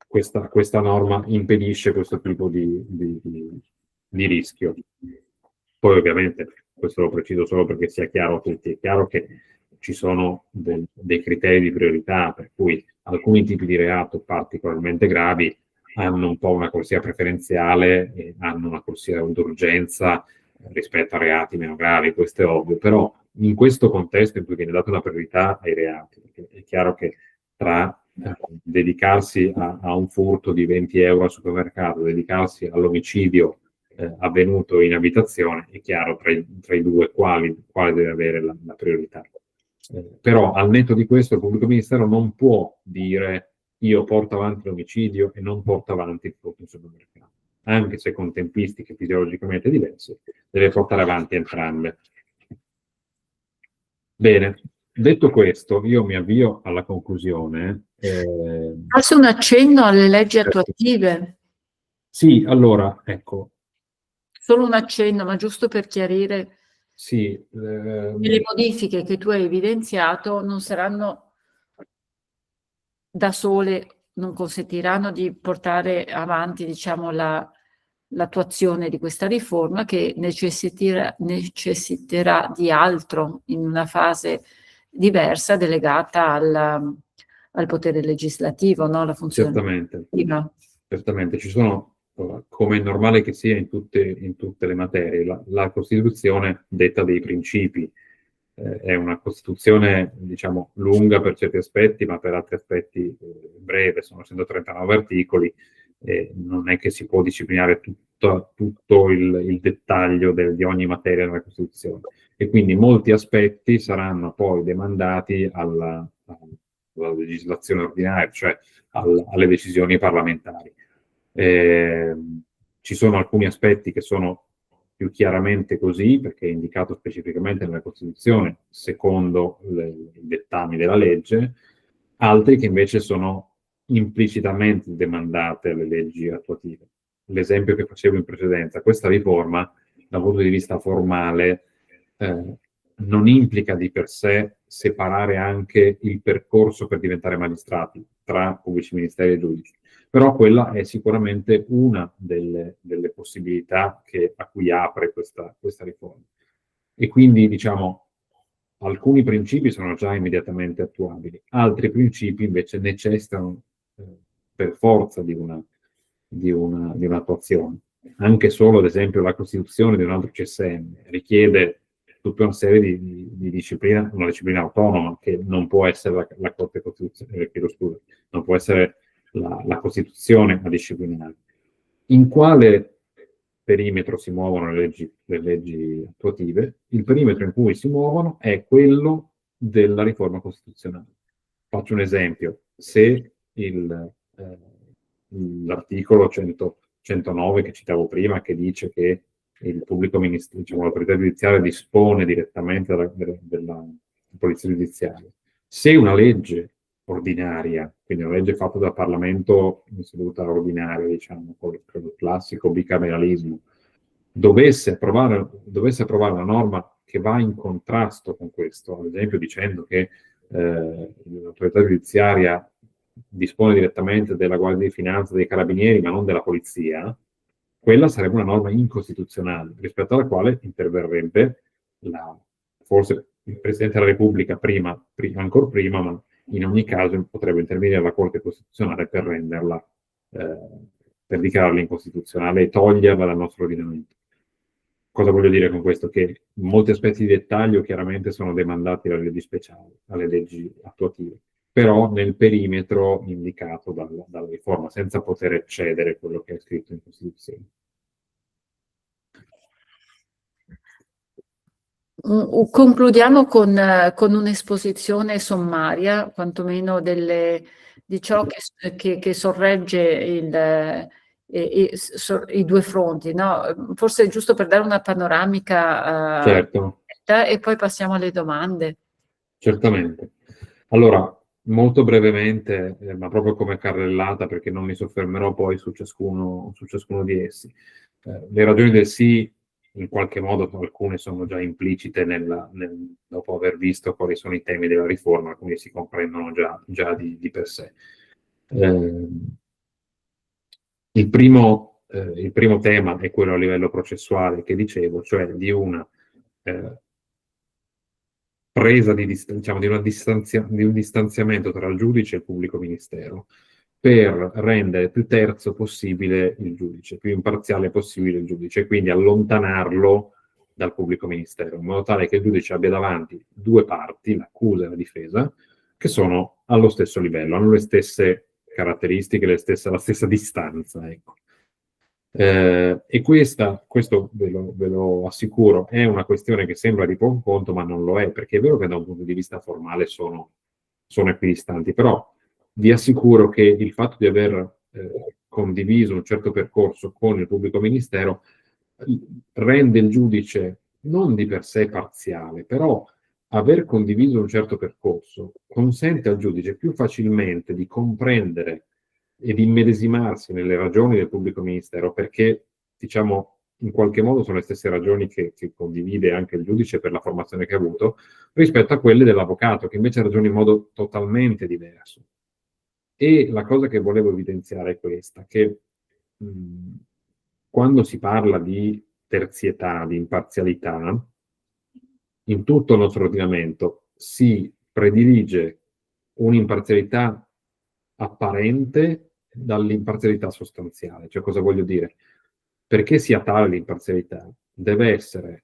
questa norma impedisce questo tipo di rischio. Poi ovviamente questo lo preciso solo perché sia chiaro a tutti, è chiaro che ci sono dei criteri di priorità, per cui alcuni tipi di reato particolarmente gravi hanno un po' una corsia preferenziale e hanno una corsia d'urgenza rispetto a reati meno gravi, questo è ovvio, però in questo contesto in cui viene data una priorità ai reati, perché è chiaro che tra dedicarsi a un furto di 20 euro al supermercato, dedicarsi all'omicidio avvenuto in abitazione, è chiaro tra i due quale deve avere la priorità. Però al netto di questo il pubblico ministero non può dire io porto avanti l'omicidio e non porto avanti il furto in supermercato, anche se con tempistiche fisiologicamente diverse, deve portare avanti entrambe. Bene, detto questo, io mi avvio alla conclusione. Forse un accenno alle leggi Certo. attuative. Sì, allora, ecco. Solo un accenno, ma giusto per chiarire Sì, che le modifiche che tu hai evidenziato non saranno da sole, non consentiranno di portare avanti, diciamo, l'attuazione di questa riforma, che necessiterà di altro in una fase diversa delegata al potere legislativo, no? La funzione certamente, legislativa. certamente. Ci sono, come è normale che sia in tutte le materie, la Costituzione detta dei principi. È una Costituzione, diciamo, lunga per certi aspetti, ma per altri aspetti breve, sono 139 articoli, e non è che si può disciplinare tutto il dettaglio di ogni materia nella Costituzione. E quindi molti aspetti saranno poi demandati alla legislazione ordinaria, cioè alle decisioni parlamentari. Ci sono alcuni aspetti che sono più chiaramente così, perché è indicato specificamente nella Costituzione, secondo i dettami della legge, altri che invece sono implicitamente demandate alle leggi attuative. L'esempio che facevo in precedenza, questa riforma, dal punto di vista formale, non implica di per sé separare anche il percorso per diventare magistrati tra pubblici ministeri e giudici. Però quella è sicuramente una delle possibilità a cui apre questa riforma. E quindi, diciamo, alcuni principi sono già immediatamente attuabili, altri principi invece necessitano per forza di un'attuazione. Anche solo, ad esempio, la costituzione di un altro CSM richiede tutta una serie di disciplina, una disciplina autonoma che non può essere la Corte Costituzionale, non può essere la Costituzione a disciplinare. In quale perimetro si muovono le leggi attuative? Il perimetro in cui si muovono è quello della riforma costituzionale. Faccio un esempio. Se l'articolo 109 che citavo prima, che dice che il pubblico ministero, diciamo, l'autorità giudiziaria dispone direttamente della polizia giudiziaria. Se una legge ordinaria, quindi una legge fatta dal Parlamento in seduta ordinaria, diciamo, con il classico bicameralismo, dovesse approvare una norma che va in contrasto con questo, ad esempio dicendo che l'autorità giudiziaria dispone direttamente della Guardia di Finanza, dei Carabinieri, ma non della Polizia, quella sarebbe una norma incostituzionale, rispetto alla quale interverrebbe forse il Presidente della Repubblica ancora prima, ma in ogni caso potrebbe intervenire la Corte Costituzionale per renderla, per dichiararla incostituzionale e toglierla dal nostro ordinamento. Cosa voglio dire con questo? Che molti aspetti di dettaglio chiaramente sono demandati alle leggi speciali, alle leggi attuative, però nel perimetro indicato dalla riforma, senza poter eccedere quello che è scritto in Costituzione. Concludiamo con un'esposizione sommaria, quantomeno di ciò che sorregge i due fronti, no? Forse giusto per dare una panoramica certo. E poi passiamo alle domande. Certamente. Allora, molto brevemente, ma proprio come carrellata, perché non mi soffermerò poi su ciascuno di essi. Le ragioni del sì, in qualche modo, alcune sono già implicite dopo aver visto quali sono i temi della riforma, quindi si comprendono già di per sé. Il primo tema è quello a livello processuale che dicevo, cioè di una presa diciamo, di un distanziamento tra il giudice e il pubblico ministero, per rendere più terzo possibile il giudice, più imparziale possibile il giudice, e quindi allontanarlo dal pubblico ministero, in modo tale che il giudice abbia davanti due parti, l'accusa e la difesa, che sono allo stesso livello, hanno le stesse caratteristiche, la stessa distanza. Ecco. E questo ve lo assicuro, è una questione che sembra di poco conto, ma non lo è, perché è vero che da un punto di vista formale sono equidistanti, però vi assicuro che il fatto di aver condiviso un certo percorso con il pubblico ministero rende il giudice non di per sé parziale, però aver condiviso un certo percorso consente al giudice più facilmente di comprendere e di immedesimarsi nelle ragioni del pubblico ministero, perché, diciamo, in qualche modo sono le stesse ragioni che condivide anche il giudice per la formazione che ha avuto, rispetto a quelle dell'avvocato, che invece ragiona in modo totalmente diverso. E la cosa che volevo evidenziare è questa, che quando si parla di terzietà, di imparzialità, in tutto il nostro ordinamento si predilige un'imparzialità apparente dall'imparzialità sostanziale. Cioè, cosa voglio dire? Perché sia tale l'imparzialità, deve essere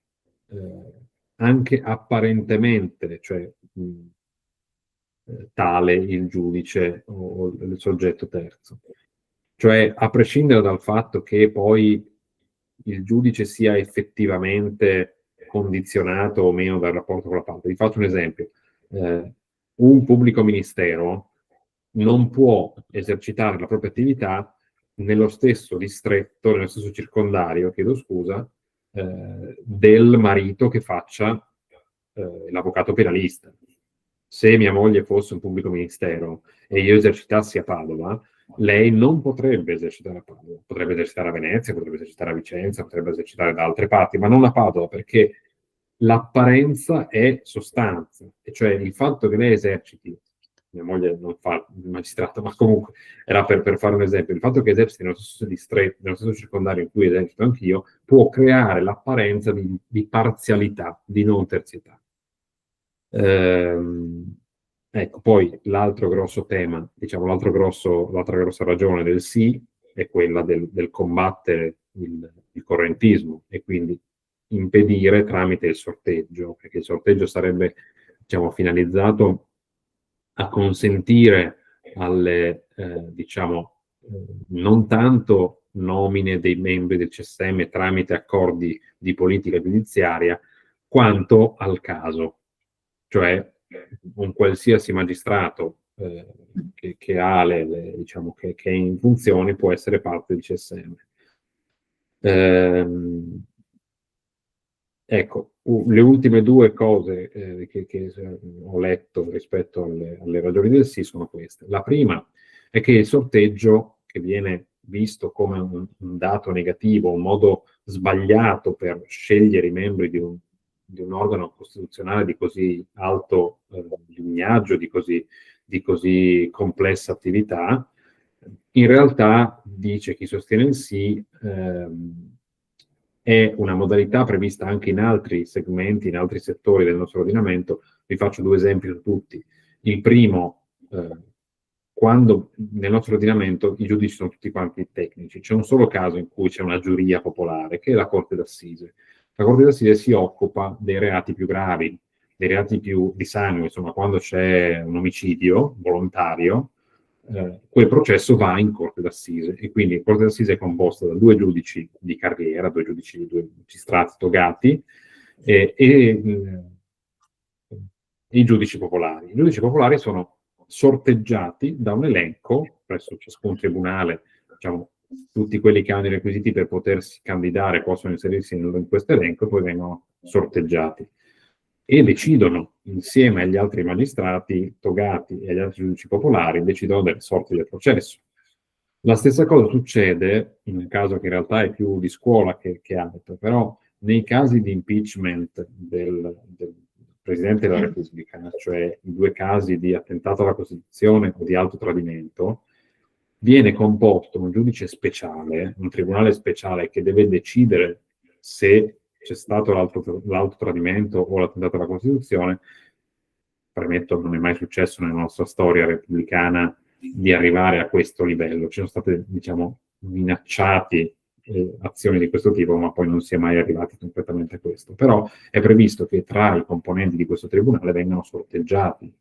anche apparentemente, cioè tale il giudice o il soggetto terzo. Cioè, a prescindere dal fatto che poi il giudice sia effettivamente condizionato o meno dal rapporto con la parte. Vi faccio un esempio. Un pubblico ministero non può esercitare la propria attività nello stesso distretto, nello stesso circondario, chiedo scusa, del marito che faccia l'avvocato penalista. Se mia moglie fosse un pubblico ministero e io esercitassi a Padova, lei non potrebbe esercitare a Padova, potrebbe esercitare a Venezia, potrebbe esercitare a Vicenza, potrebbe esercitare da altre parti, ma non a Padova, perché l'apparenza è sostanza, e cioè il fatto che lei eserciti, mia moglie non fa il magistrato, ma comunque era per fare un esempio, il fatto che eserciti nello stesso distretto, nello stesso circondario in cui esercito anch'io, può creare l'apparenza di parzialità, di non terzietà. Ecco, poi l'altro grosso tema, diciamo l'altra grossa ragione del sì è quella del combattere il correntismo e quindi impedire tramite il sorteggio, perché il sorteggio sarebbe, diciamo, finalizzato a consentire alle, diciamo, non tanto nomine dei membri del CSM tramite accordi di politica giudiziaria, quanto al caso. Cioè un qualsiasi magistrato che ha diciamo, che è in funzione può essere parte del CSM. Ecco, le ultime due cose che ho letto rispetto alle ragioni del sì sono queste. La prima è che il sorteggio, che viene visto come un dato negativo, un modo sbagliato per scegliere i membri di un organo costituzionale di così alto lignaggio, di così complessa attività, in realtà, dice chi sostiene il sì, è una modalità prevista anche in altri segmenti, in altri settori del nostro ordinamento. Vi faccio due esempi su tutti. Il primo, quando nel nostro ordinamento i giudici sono tutti quanti tecnici, c'è un solo caso in cui c'è una giuria popolare, che è la Corte d'Assise. La Corte d'Assise si occupa dei reati più gravi, dei reati più di sangue, insomma, quando c'è un omicidio volontario, quel processo va in Corte d'Assise e quindi la Corte d'Assise è composta da due giudici di carriera, due magistrati togati e i giudici popolari. I giudici popolari sono sorteggiati da un elenco presso ciascun tribunale, diciamo, tutti quelli che hanno i requisiti per potersi candidare possono inserirsi in questo elenco e poi vengono sorteggiati e decidono insieme agli altri magistrati togati e agli altri giudici popolari, decidono delle sorti del processo. La stessa cosa succede in un caso che in realtà è più di scuola che altro, però nei casi di impeachment del Presidente della Repubblica, cioè i due casi di attentato alla Costituzione o di alto tradimento, viene composto un giudice speciale, un tribunale speciale che deve decidere se c'è stato l'altro tradimento o l'attentato alla Costituzione. Premetto, non è mai successo nella nostra storia repubblicana di arrivare a questo livello. Ci sono state, diciamo, minacciati azioni di questo tipo, ma poi non si è mai arrivati completamente a questo. Però è previsto che tra i componenti di questo tribunale vengano sorteggiati.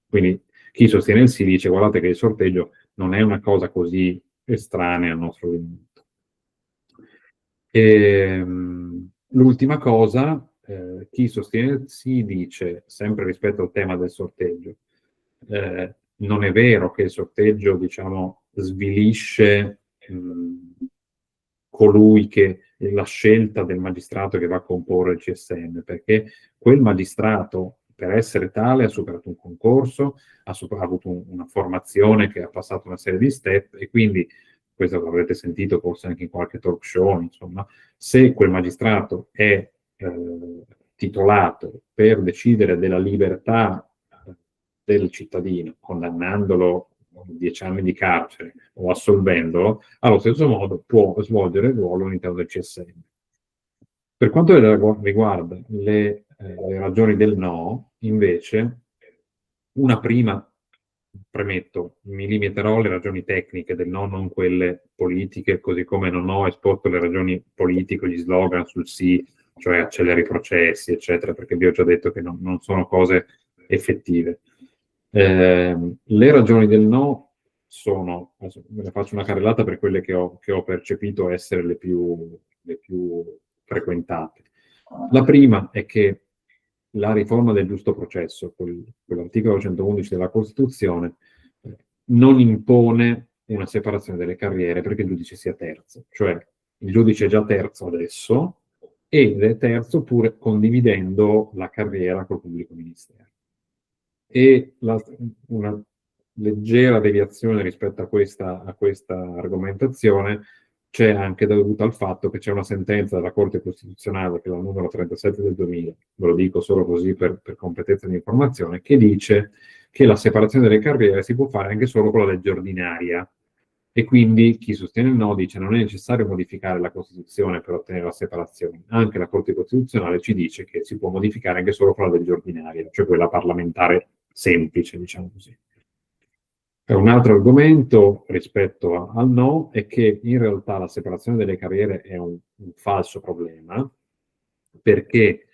Quindi chi sostiene il sì dice: guardate che il sorteggio non è una cosa così estranea al nostro ordinamento. L'ultima cosa, chi sostiene il sì dice, sempre rispetto al tema del sorteggio, non è vero che il sorteggio, diciamo, svilisce colui che la scelta del magistrato che va a comporre il CSM, perché quel magistrato, per essere tale, ha superato un concorso, ha avuto una formazione che ha passato una serie di step, e quindi, questo l'avrete sentito forse anche in qualche talk show, insomma, se quel magistrato è titolato per decidere della libertà del cittadino, condannandolo a 10 anni di carcere o assolvendolo, allo stesso modo può svolgere il ruolo all'interno del CSM. Per quanto riguarda le ragioni del no, invece, una prima, premetto, mi limiterò alle ragioni tecniche del no, non quelle politiche, così come non ho esposto le ragioni politiche, gli slogan sul sì, cioè acceleri i processi, eccetera, perché vi ho già detto che non sono cose effettive. Le ragioni del no sono, ve ne faccio una carrellata per quelle che ho percepito essere le più frequentate. La prima è che la riforma del giusto processo, quell'articolo 111 della Costituzione, non impone una separazione delle carriere perché il giudice sia terzo, cioè il giudice è già terzo adesso ed è terzo pur condividendo la carriera col pubblico ministero. E una leggera deviazione rispetto a questa argomentazione c'è anche dovuta al fatto che c'è una sentenza della Corte Costituzionale, che è la numero 37 del 2000, ve lo dico solo così per completezza di informazione, che dice che la separazione delle carriere si può fare anche solo con la legge ordinaria. E quindi chi sostiene il no dice: non è necessario modificare la Costituzione per ottenere la separazione. Anche la Corte Costituzionale ci dice che si può modificare anche solo con la legge ordinaria, cioè quella parlamentare semplice, diciamo così. Un altro argomento rispetto al no è che in realtà la separazione delle carriere è un falso problema, perché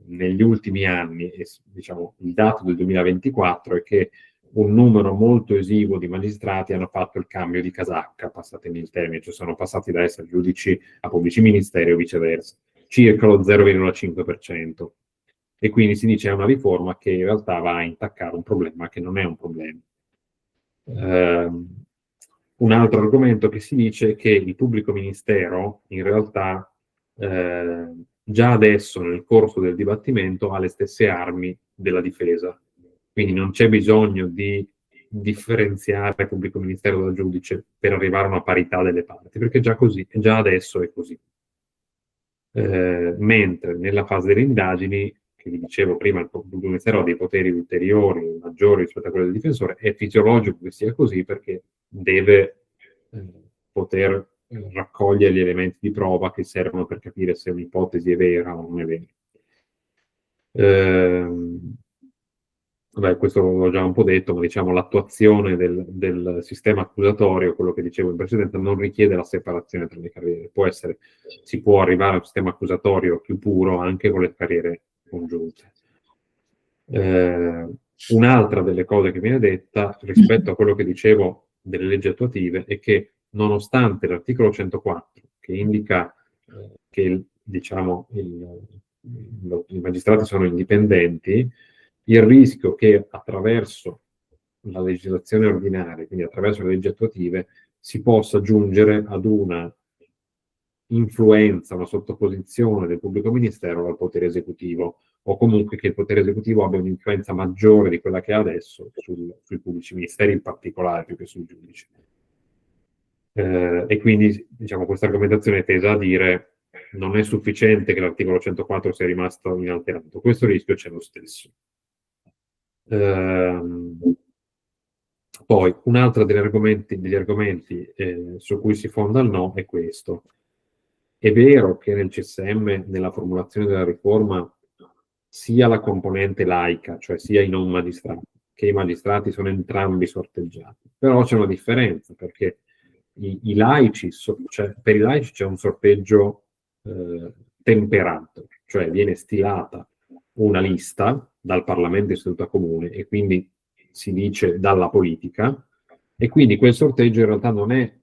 negli ultimi anni, e diciamo il dato del 2024 è che un numero molto esiguo di magistrati hanno fatto il cambio di casacca, passatemi il termine, cioè sono passati da essere giudici a pubblici ministeri o viceversa, circa lo 0,5%. E quindi si dice è una riforma che in realtà va a intaccare un problema che non è un problema. Un altro argomento che si dice è che il pubblico ministero in realtà già adesso nel corso del dibattimento ha le stesse armi della difesa, quindi non c'è bisogno di differenziare il pubblico ministero dal giudice per arrivare a una parità delle parti, perché già adesso è così. Mentre nella fase delle indagini, che vi dicevo prima, il pubblico ministero ha dei poteri ulteriori, maggiori rispetto a quelli del difensore, è fisiologico che sia così perché deve poter raccogliere gli elementi di prova che servono per capire se un'ipotesi è vera o non è vera. Vabbè, questo l'ho già un po' detto, ma diciamo l'attuazione del sistema accusatorio, quello che dicevo in precedenza, non richiede la separazione tra le carriere. Si può arrivare a un sistema accusatorio più puro anche con le carriere congiunte. Un'altra delle cose che viene detta rispetto a quello che dicevo delle leggi attuative è che nonostante l'articolo 104, che indica che diciamo, i magistrati sono indipendenti, il rischio che attraverso la legislazione ordinaria, quindi attraverso le leggi attuative, si possa giungere ad una influenza, una sottoposizione del pubblico ministero al potere esecutivo, o comunque che il potere esecutivo abbia un'influenza maggiore di quella che ha adesso sui pubblici ministeri in particolare, più che sui giudici. E quindi diciamo, questa argomentazione è tesa a dire non è sufficiente che l'articolo 104 sia rimasto inalterato, questo rischio c'è lo stesso. Poi un altro degli argomenti su cui si fonda il no è questo. È vero che nel CSM, nella formulazione della riforma, sia la componente laica, cioè sia i non magistrati, che i magistrati sono entrambi sorteggiati. Però c'è una differenza, perché i laici, cioè, per i laici c'è un sorteggio temperato, cioè viene stilata una lista dal Parlamento in seduta comune e quindi si dice dalla politica, e quindi quel sorteggio in realtà non è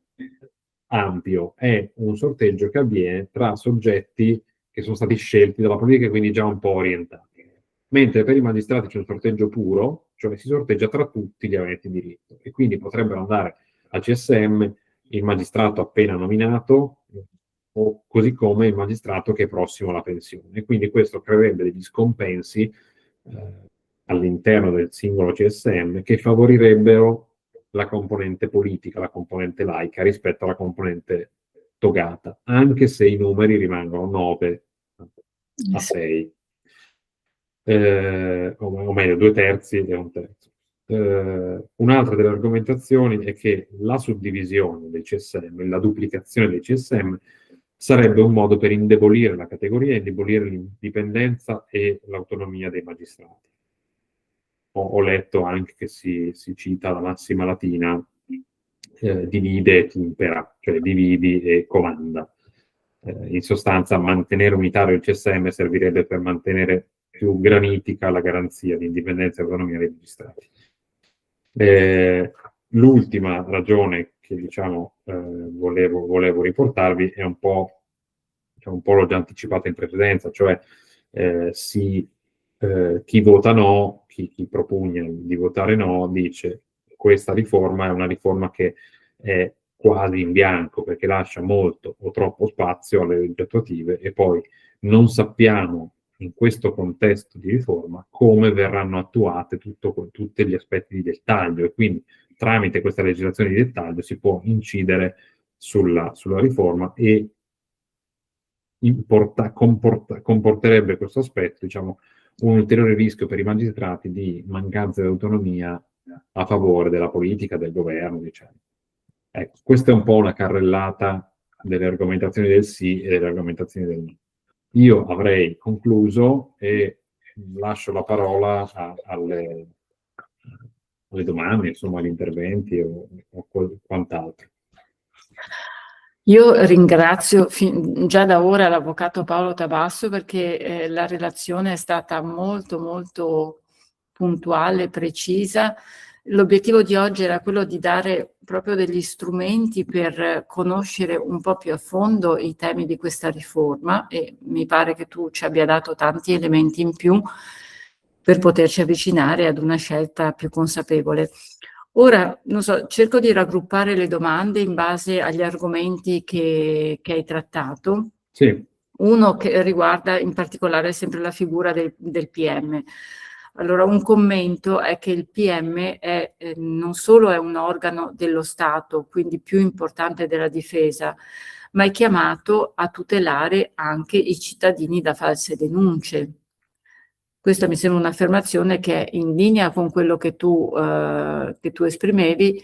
ampio, è un sorteggio che avviene tra soggetti che sono stati scelti dalla politica e quindi già un po' orientati. Mentre per i magistrati c'è un sorteggio puro, cioè si sorteggia tra tutti gli aventi diritto, e quindi potrebbero andare al CSM il magistrato appena nominato, o così come il magistrato che è prossimo alla pensione. E quindi questo creerebbe degli scompensi all'interno del singolo CSM che favorirebbero la componente politica, la componente laica rispetto alla componente togata, anche se i numeri rimangono 9 a 6. O meglio, 2/3 e 1/3. Un'altra delle argomentazioni è che la suddivisione del CSM, la duplicazione del CSM, sarebbe un modo per indebolire la categoria, indebolire l'indipendenza e l'autonomia dei magistrati. Ho letto anche che si cita la massima latina, divide et impera, cioè dividi e comanda. In sostanza, mantenere unitario il CSM servirebbe per mantenere più granitica la garanzia di indipendenza e autonomia dei magistrati. L'ultima ragione che volevo riportarvi è un po' l'ho già anticipato in precedenza, cioè chi vota no, chi propugna di votare no, dice questa riforma è una riforma che è quasi in bianco perché lascia molto o troppo spazio alle leggi attuative e poi non sappiamo in questo contesto di riforma come verranno attuate tutti gli aspetti di dettaglio, e quindi tramite questa legislazione di dettaglio si può incidere sulla riforma e comporterebbe questo aspetto, un ulteriore rischio per i magistrati di mancanza di autonomia a favore della politica, del governo, diciamo. Ecco, questa è un po' una carrellata delle argomentazioni del sì e delle argomentazioni del no. Io avrei concluso e lascio la parola alle domande, insomma, agli interventi o quant'altro. Io ringrazio già da ora l'avvocato Paolo Tabasso perché la relazione è stata molto, molto puntuale, precisa. L'obiettivo di oggi era quello di dare proprio degli strumenti per conoscere un po' più a fondo i temi di questa riforma, e mi pare che tu ci abbia dato tanti elementi in più per poterci avvicinare ad una scelta più consapevole. Ora, non so, cerco di raggruppare le domande in base agli argomenti che hai trattato. Sì. Uno che riguarda in particolare sempre la figura del PM. Allora, un commento è che il PM non solo è un organo dello Stato, quindi più importante della difesa, ma è chiamato a tutelare anche i cittadini da false denunce. Questa mi sembra un'affermazione che è in linea con quello che tu esprimevi.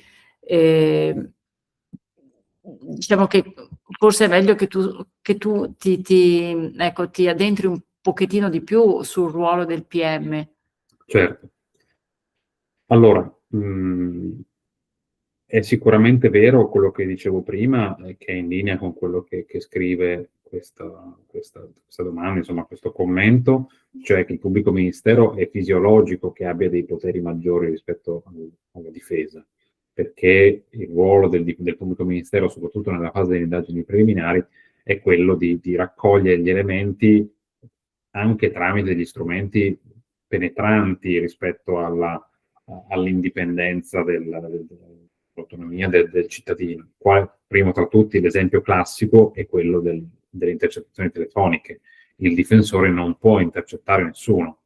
Diciamo che forse è meglio che tu ti addentri un pochettino di più sul ruolo del PM. Certo. Allora, è sicuramente vero quello che dicevo prima, che è in linea con quello che scrive questa domanda, insomma, questo commento, cioè che il pubblico ministero è fisiologico che abbia dei poteri maggiori rispetto alla difesa, perché il ruolo del pubblico ministero, soprattutto nella fase delle indagini preliminari, è quello di raccogliere gli elementi anche tramite degli strumenti penetranti rispetto all'indipendenza dell'autonomia del cittadino. Qua, primo tra tutti, l'esempio classico è quello delle intercettazioni telefoniche. Il difensore non può intercettare nessuno.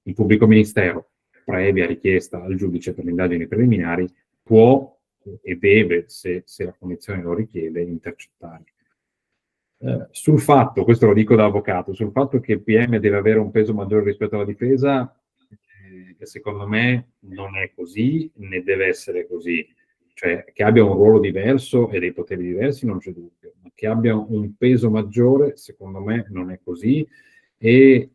Il pubblico ministero, previa richiesta al giudice per le indagini preliminari, può e deve, se la condizione lo richiede, intercettare. Sul fatto, questo lo dico da avvocato, sul fatto che il PM deve avere un peso maggiore rispetto alla difesa, secondo me non è così, né deve essere così. cioè che abbia un ruolo diverso e dei poteri diversi non c'è dubbio, ma che abbia un peso maggiore, secondo me non è così, e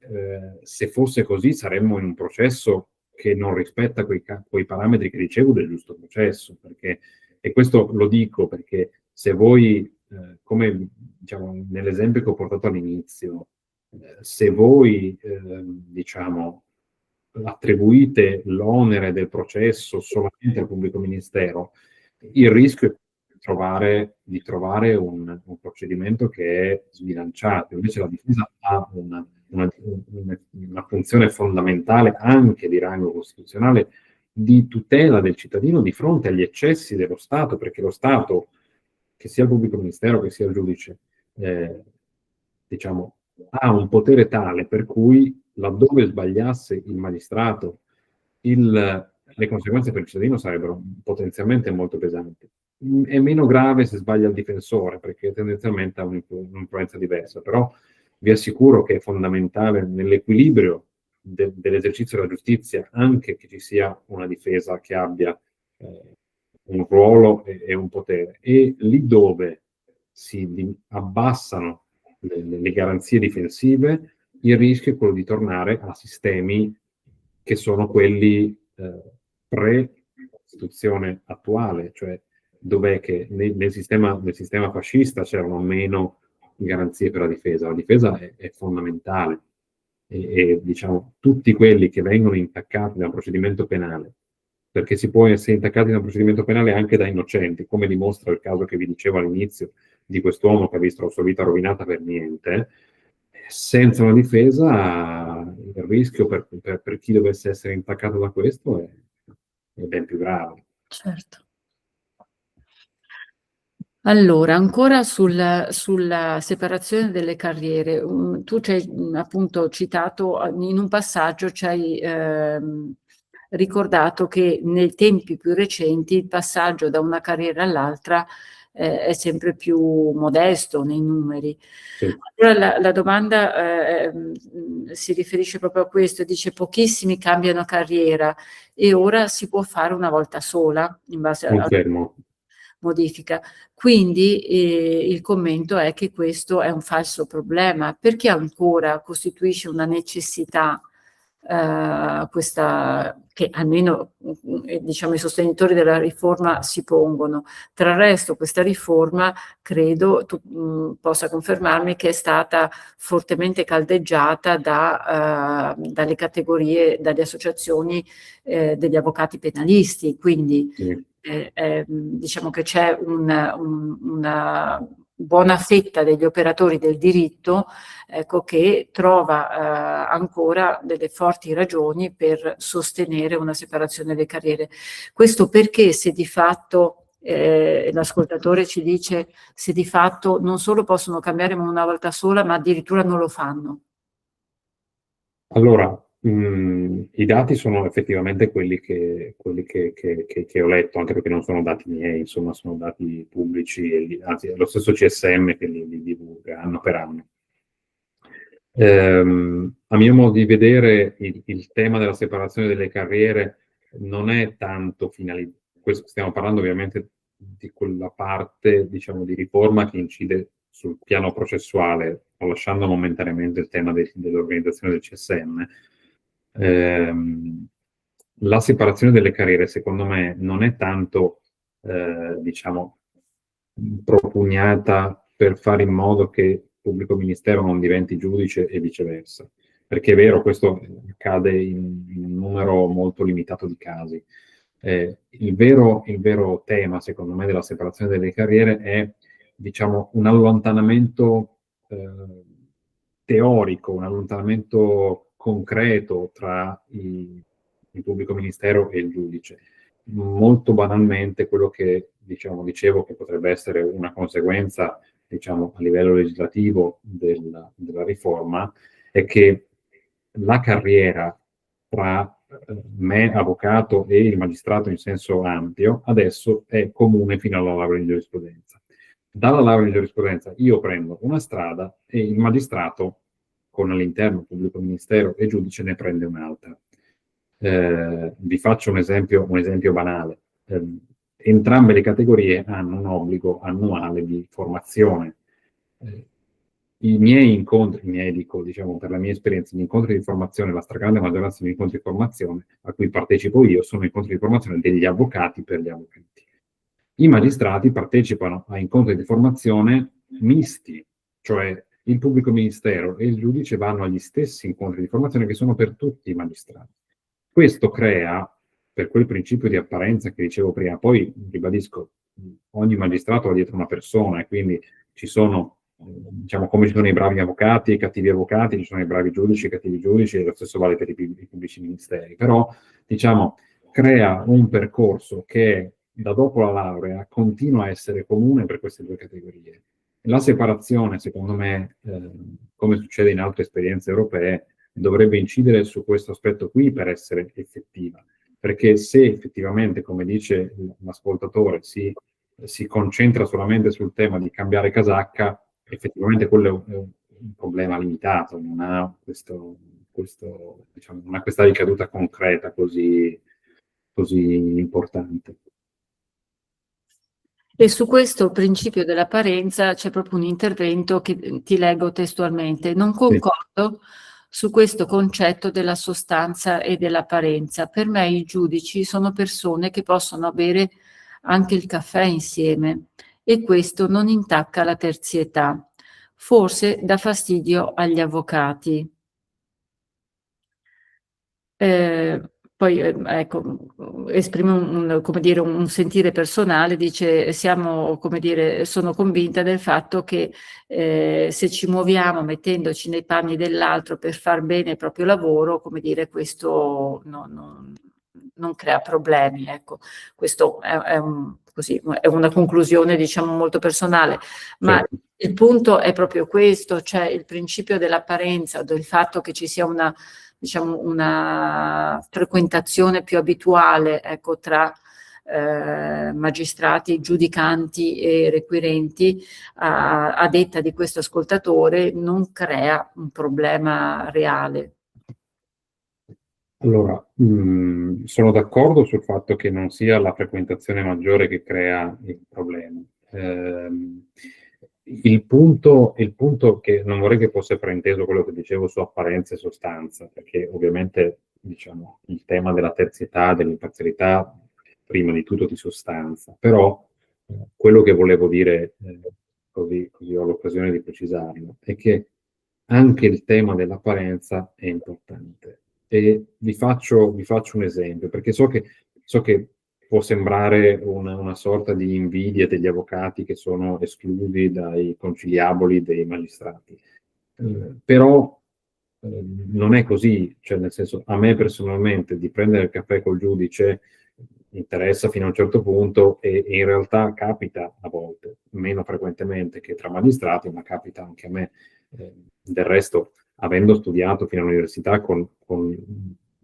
se fosse così saremmo in un processo che non rispetta quei parametri che dicevo del giusto processo, perché, e questo lo dico perché se voi, come diciamo nell'esempio che ho portato all'inizio, se voi diciamo attribuite l'onere del processo solamente al pubblico ministero, il rischio è di trovare un procedimento che è sbilanciato. Invece la difesa ha una funzione fondamentale anche di rango costituzionale di tutela del cittadino di fronte agli eccessi dello Stato, perché lo Stato, che sia il pubblico ministero, che sia il giudice, diciamo, ha un potere tale per cui laddove sbagliasse il magistrato, le conseguenze per il cittadino sarebbero potenzialmente molto pesanti. È meno grave se sbaglia il difensore, perché tendenzialmente ha un'influenza diversa, però vi assicuro che è fondamentale nell'equilibrio dell'esercizio della giustizia anche che ci sia una difesa che abbia un ruolo e un potere. E lì dove si abbassano le garanzie difensive, il rischio è quello di tornare a sistemi che sono quelli pre-Costituzione attuale, cioè dov'è che nel sistema fascista c'erano meno garanzie per la difesa. La difesa è fondamentale e diciamo tutti quelli che vengono intaccati da un procedimento penale, perché si può essere intaccati da un procedimento penale anche da innocenti, come dimostra il caso che vi dicevo all'inizio di quest'uomo che ha visto la sua vita rovinata per niente, senza una difesa il rischio per chi dovesse essere intaccato da questo è ben più grave. Certo. Allora, ancora sulla separazione delle carriere, tu ci hai appunto citato, in un passaggio ci hai ricordato che nei tempi più recenti il passaggio da una carriera all'altra è sempre più modesto nei numeri. Sì. Allora la domanda si riferisce proprio a questo, dice pochissimi cambiano carriera e ora si può fare una volta sola in base a modifica. Quindi il commento è che questo è un falso problema, perché ancora costituisce una necessità questa che almeno diciamo i sostenitori della riforma si pongono. Tra il resto questa riforma credo tu possa confermarmi che è stata fortemente caldeggiata dalle categorie, dalle associazioni degli avvocati penalisti, quindi diciamo che c'è una buona fetta degli operatori del diritto ecco, che trova ancora delle forti ragioni per sostenere una separazione delle carriere. Questo perché se di fatto l'ascoltatore ci dice se di fatto non solo possono cambiare una volta sola, ma addirittura non lo fanno. Allora, i dati sono effettivamente quelli che ho letto, anche perché non sono dati miei, insomma, sono dati pubblici, anzi è lo stesso CSM che li divulga anno per anno. A mio modo di vedere, il tema della separazione delle carriere non è tanto finalizzato, stiamo parlando ovviamente di quella parte, diciamo, di riforma che incide sul piano processuale, lasciando momentaneamente il tema dell'organizzazione del CSM. La separazione delle carriere, secondo me, non è tanto, diciamo, propugnata per fare in modo che il pubblico ministero non diventi giudice e viceversa. Perché è vero, questo accade in un numero molto limitato di casi. Il vero tema, secondo me, della separazione delle carriere è, diciamo, un allontanamento teorico, un allontanamento concreto tra il pubblico ministero e il giudice. Molto banalmente quello che dicevo che potrebbe essere una conseguenza diciamo, a livello legislativo della riforma è che la carriera tra me, avvocato, e il magistrato in senso ampio, adesso è comune fino alla laurea in giurisprudenza. Dalla laurea in giurisprudenza io prendo una strada e il magistrato, con all'interno pubblico ministero e giudice, ne prende un'altra. Vi faccio un esempio banale. entrambe le categorie hanno un obbligo annuale di formazione. I miei incontri, diciamo, per la mia esperienza, gli incontri di formazione, la stragrande maggioranza degli incontri di formazione a cui partecipo io sono incontri di formazione degli avvocati per gli avvocati. I magistrati partecipano a incontri di formazione misti, cioè il pubblico ministero e il giudice vanno agli stessi incontri di formazione che sono per tutti i magistrati. Questo crea, per quel principio di apparenza che dicevo prima, poi ribadisco, ogni magistrato ha dietro una persona e quindi ci sono, diciamo, come ci sono i bravi avvocati e i cattivi avvocati, ci sono i bravi giudici e i cattivi giudici, e lo stesso vale per i pubblici ministeri. Però, diciamo, crea un percorso che da dopo la laurea continua a essere comune per queste due categorie. La separazione, secondo me, come succede in altre esperienze europee, dovrebbe incidere su questo aspetto qui per essere effettiva. Perché se effettivamente, come dice l'ascoltatore, si concentra solamente sul tema di cambiare casacca, effettivamente quello è un problema limitato, non ha diciamo, non ha questa ricaduta concreta così importante. E su questo principio dell'apparenza c'è proprio un intervento che ti leggo testualmente. Non concordo su questo concetto della sostanza e dell'apparenza. Per me i giudici sono persone che possono bere anche il caffè insieme e questo non intacca la terzietà. Forse dà fastidio agli avvocati. Poi ecco, esprime come dire, un sentire personale, dice come dire, sono convinta del fatto che se ci muoviamo mettendoci nei panni dell'altro per far bene il proprio lavoro, come dire, questo non crea problemi, ecco. Questo è una conclusione, diciamo, molto personale, ma Certo. il punto è proprio questo, cioè il principio dell'apparenza, del fatto che ci sia diciamo, una frequentazione più abituale, ecco, tra magistrati, giudicanti e requirenti, a detta di questo ascoltatore, non crea un problema reale. Allora, sono d'accordo sul fatto che non sia la frequentazione maggiore che crea il problema. Il punto che non vorrei che fosse frainteso quello che dicevo su apparenza e sostanza, perché ovviamente, diciamo, il tema della terzietà, dell'imparzialità, prima di tutto di sostanza, però quello che volevo dire, così ho l'occasione di precisarlo, è che anche il tema dell'apparenza è importante. E vi faccio un esempio, perché so che può sembrare una sorta di invidia degli avvocati che sono esclusi dai conciliaboli dei magistrati. Però non è così, cioè nel senso, a me personalmente di prendere il caffè col giudice interessa fino a un certo punto e in realtà capita a volte, meno frequentemente che tra magistrati, ma capita anche a me. Del resto, avendo studiato fino all'università con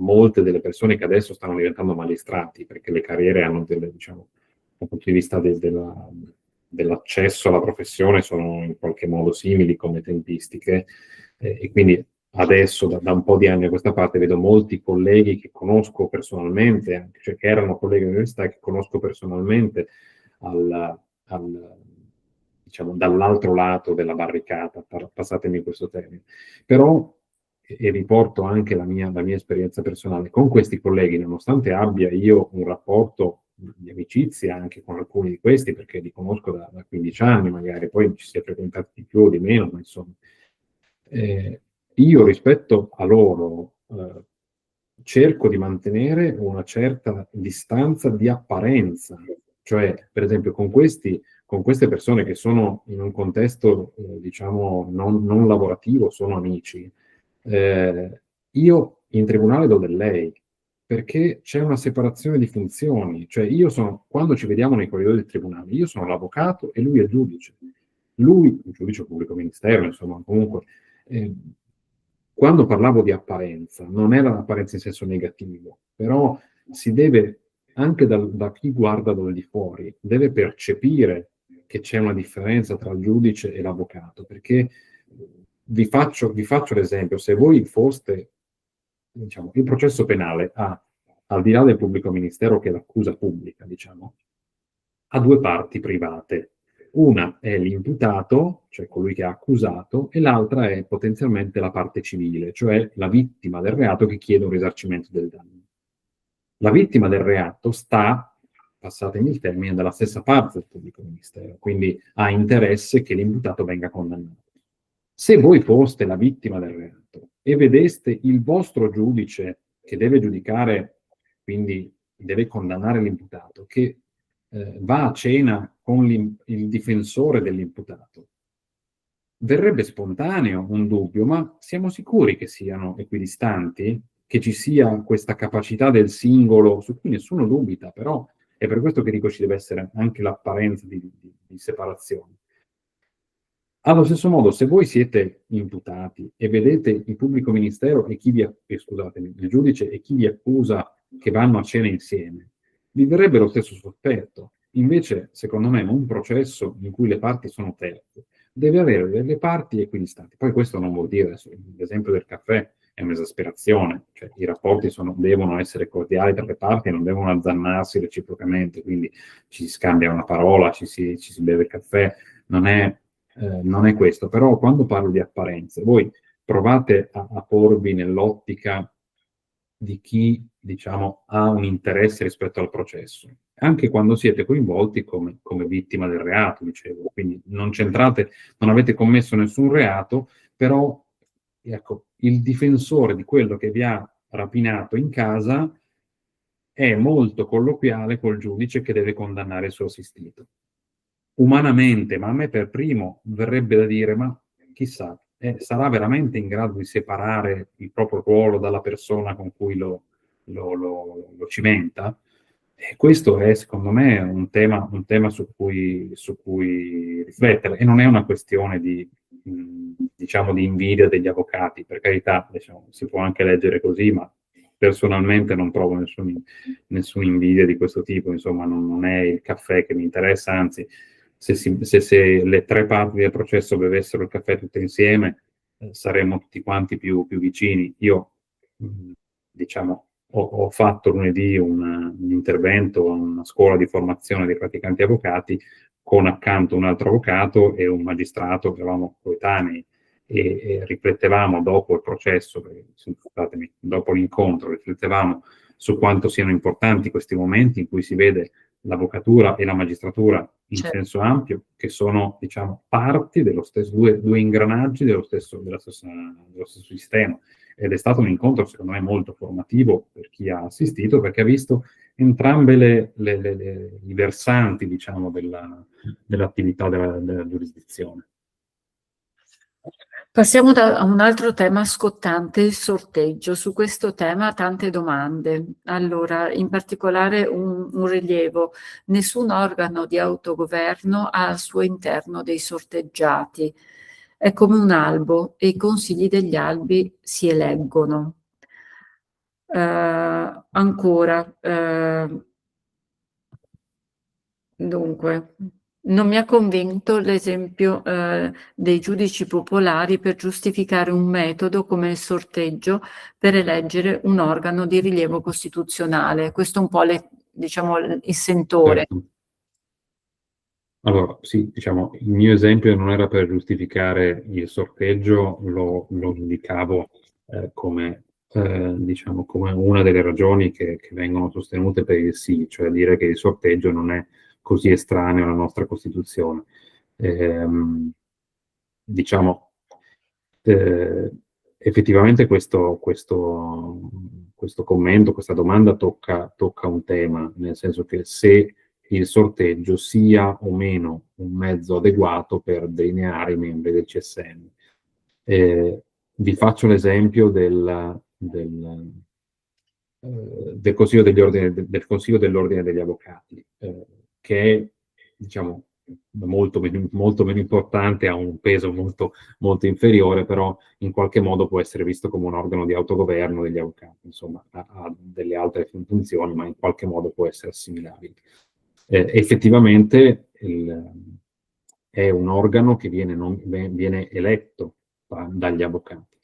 molte delle persone che adesso stanno diventando magistrati, perché le carriere hanno diciamo, dal punto di vista dell'accesso alla professione sono in qualche modo simili come tempistiche, e quindi adesso da un po' di anni a questa parte vedo molti colleghi che conosco personalmente, cioè che erano colleghi dell'università che conosco personalmente diciamo, dall'altro lato della barricata, passatemi questo termine. Però, e riporto anche la mia esperienza personale, con questi colleghi, nonostante abbia io un rapporto di amicizia anche con alcuni di questi, perché li conosco da 15 anni magari, poi ci si è frequentati di più o di meno, ma insomma, io rispetto a loro cerco di mantenere una certa distanza di apparenza, cioè per esempio con queste persone che sono in un contesto diciamo non lavorativo, sono amici, io in tribunale do del lei, perché c'è una separazione di funzioni, cioè quando ci vediamo nei corridoi del tribunale, io sono l'avvocato e lui è il giudice. Lui, il giudice pubblico ministero, insomma, comunque, quando parlavo di apparenza, non era l'apparenza in senso negativo, però si deve, anche da chi guarda dal di fuori, deve percepire che c'è una differenza tra il giudice e l'avvocato, perché vi faccio l'esempio, se voi foste, diciamo, il processo penale al di là del pubblico ministero che è l'accusa pubblica, diciamo, ha due parti private. Una è l'imputato, cioè colui che ha accusato, e l'altra è potenzialmente la parte civile, cioè la vittima del reato che chiede un risarcimento del danno. La vittima del reato sta, passatemi il termine, dalla stessa parte del pubblico ministero, quindi ha interesse che l'imputato venga condannato. Se voi foste la vittima del reato e vedeste il vostro giudice che deve giudicare, quindi deve condannare l'imputato, che va a cena con il difensore dell'imputato, verrebbe spontaneo un dubbio, ma siamo sicuri che siano equidistanti? Che ci sia questa capacità del singolo, su cui nessuno dubita, però è per questo che dico ci deve essere anche l'apparenza di separazione. Allo stesso modo, se voi siete imputati e vedete il pubblico ministero e scusatemi, il giudice e chi vi accusa che vanno a cena insieme, vi verrebbe lo stesso sospetto. Invece, secondo me, un processo in cui le parti sono terze deve avere delle parti equidistanti. Poi questo non vuol dire, l'esempio del caffè è un'esasperazione, cioè i rapporti devono essere cordiali tra le parti e non devono azzannarsi reciprocamente, quindi ci si scambia una parola, ci si beve il caffè, non è questo, però quando parlo di apparenze, voi provate a porvi nell'ottica di chi, diciamo, ha un interesse rispetto al processo, anche quando siete coinvolti come vittima del reato, dicevo, quindi non avete commesso nessun reato, però, ecco, il difensore di quello che vi ha rapinato in casa è molto colloquiale col giudice che deve condannare il suo assistito. Umanamente, ma a me per primo verrebbe da dire, ma chissà, sarà veramente in grado di separare il proprio ruolo dalla persona con cui lo cimenta? E questo è, secondo me, un tema su cui riflettere. E non è una questione diciamo, di invidia degli avvocati. Per carità, diciamo, si può anche leggere così, ma personalmente non provo nessuna invidia di questo tipo. Insomma, non è il caffè che mi interessa, anzi, se le tre parti del processo bevessero il caffè tutte insieme, saremmo tutti quanti più vicini. Io, diciamo, ho fatto lunedì un intervento a una scuola di formazione dei praticanti avvocati con accanto un altro avvocato e un magistrato che eravamo coetanei e riflettevamo dopo il processo, scusatemi, dopo l'incontro, riflettevamo su quanto siano importanti questi momenti in cui si vede l'avvocatura e la magistratura in senso ampio, che sono, diciamo, parti dello stesso, due ingranaggi dello stesso sistema. Ed è stato un incontro, secondo me, molto formativo per chi ha assistito, perché ha visto entrambe i versanti, diciamo, dell'attività della giurisdizione. Passiamo a un altro tema scottante, il sorteggio. Su questo tema tante domande. Allora, in particolare un rilievo. Nessun organo di autogoverno ha al suo interno dei sorteggiati. È come un albo e i consigli degli albi si eleggono. Ancora, dunque, non mi ha convinto l'esempio dei giudici popolari per giustificare un metodo come il sorteggio per eleggere un organo di rilievo costituzionale. Questo è un po' diciamo, il sentore. Certo. Allora, sì, diciamo, il mio esempio non era per giustificare il sorteggio, lo indicavo come una delle ragioni che vengono sostenute per il sì, cioè dire che il sorteggio non è così estraneo alla nostra Costituzione. Diciamo, effettivamente questo commento, questa domanda tocca un tema, nel senso che se il sorteggio sia o meno un mezzo adeguato per delineare i membri del CSM. Vi faccio l'esempio del Consiglio dell'Ordine degli Avvocati, che è, diciamo, molto meno importante, ha un peso molto inferiore, però in qualche modo può essere visto come un organo di autogoverno degli avvocati, insomma, ha delle altre funzioni, ma in qualche modo può essere assimilabile. Effettivamente è un organo che viene eletto dagli avvocati.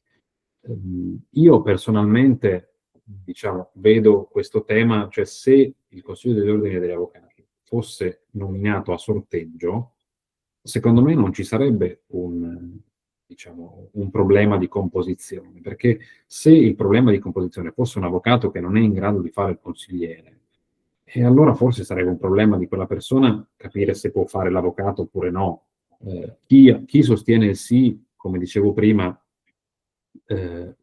Io personalmente, diciamo, vedo questo tema, cioè se il Consiglio dell'Ordine degli Avvocati fosse nominato a sorteggio, secondo me non ci sarebbe diciamo, un problema di composizione, perché se il problema di composizione fosse un avvocato che non è in grado di fare il consigliere, e allora forse sarebbe un problema di quella persona capire se può fare l'avvocato oppure no. Chi sostiene il sì, come dicevo prima,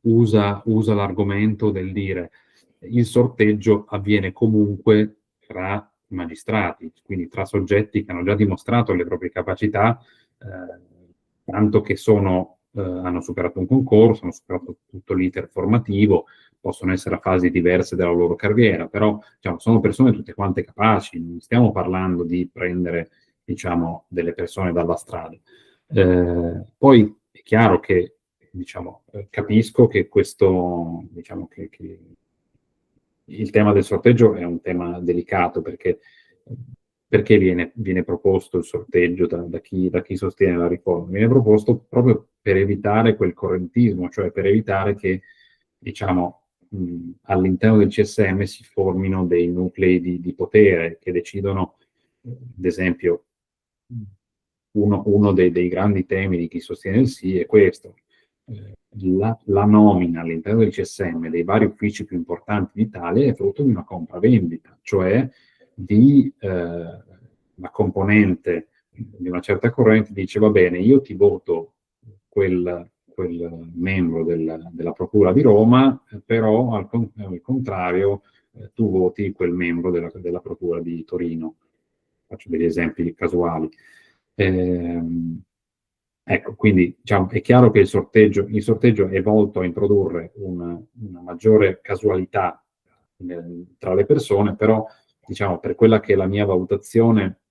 usa l'argomento del dire il sorteggio avviene comunque tra magistrati, quindi tra soggetti che hanno già dimostrato le proprie capacità, tanto che hanno superato un concorso, hanno superato tutto l'iter formativo, possono essere a fasi diverse della loro carriera, però diciamo, sono persone tutte quante capaci, non stiamo parlando di prendere diciamo, delle persone dalla strada. Poi è chiaro che diciamo, capisco che diciamo, che il tema del sorteggio è un tema delicato perché viene proposto il sorteggio da chi sostiene la riforma? Viene proposto proprio per evitare quel correntismo, cioè per evitare che, diciamo, all'interno del CSM si formino dei nuclei di potere che decidono, ad esempio, uno dei grandi temi di chi sostiene il sì è questo. La nomina all'interno del CSM dei vari uffici più importanti d'Italia è frutto di una compravendita, cioè la componente di una certa corrente dice va bene, io ti voto quel membro della Procura di Roma, però al contrario tu voti quel membro della Procura di Torino. Faccio degli esempi casuali. Ecco, quindi diciamo, è chiaro che il sorteggio è volto a introdurre una maggiore casualità tra le persone, però diciamo, per quella che è la mia valutazione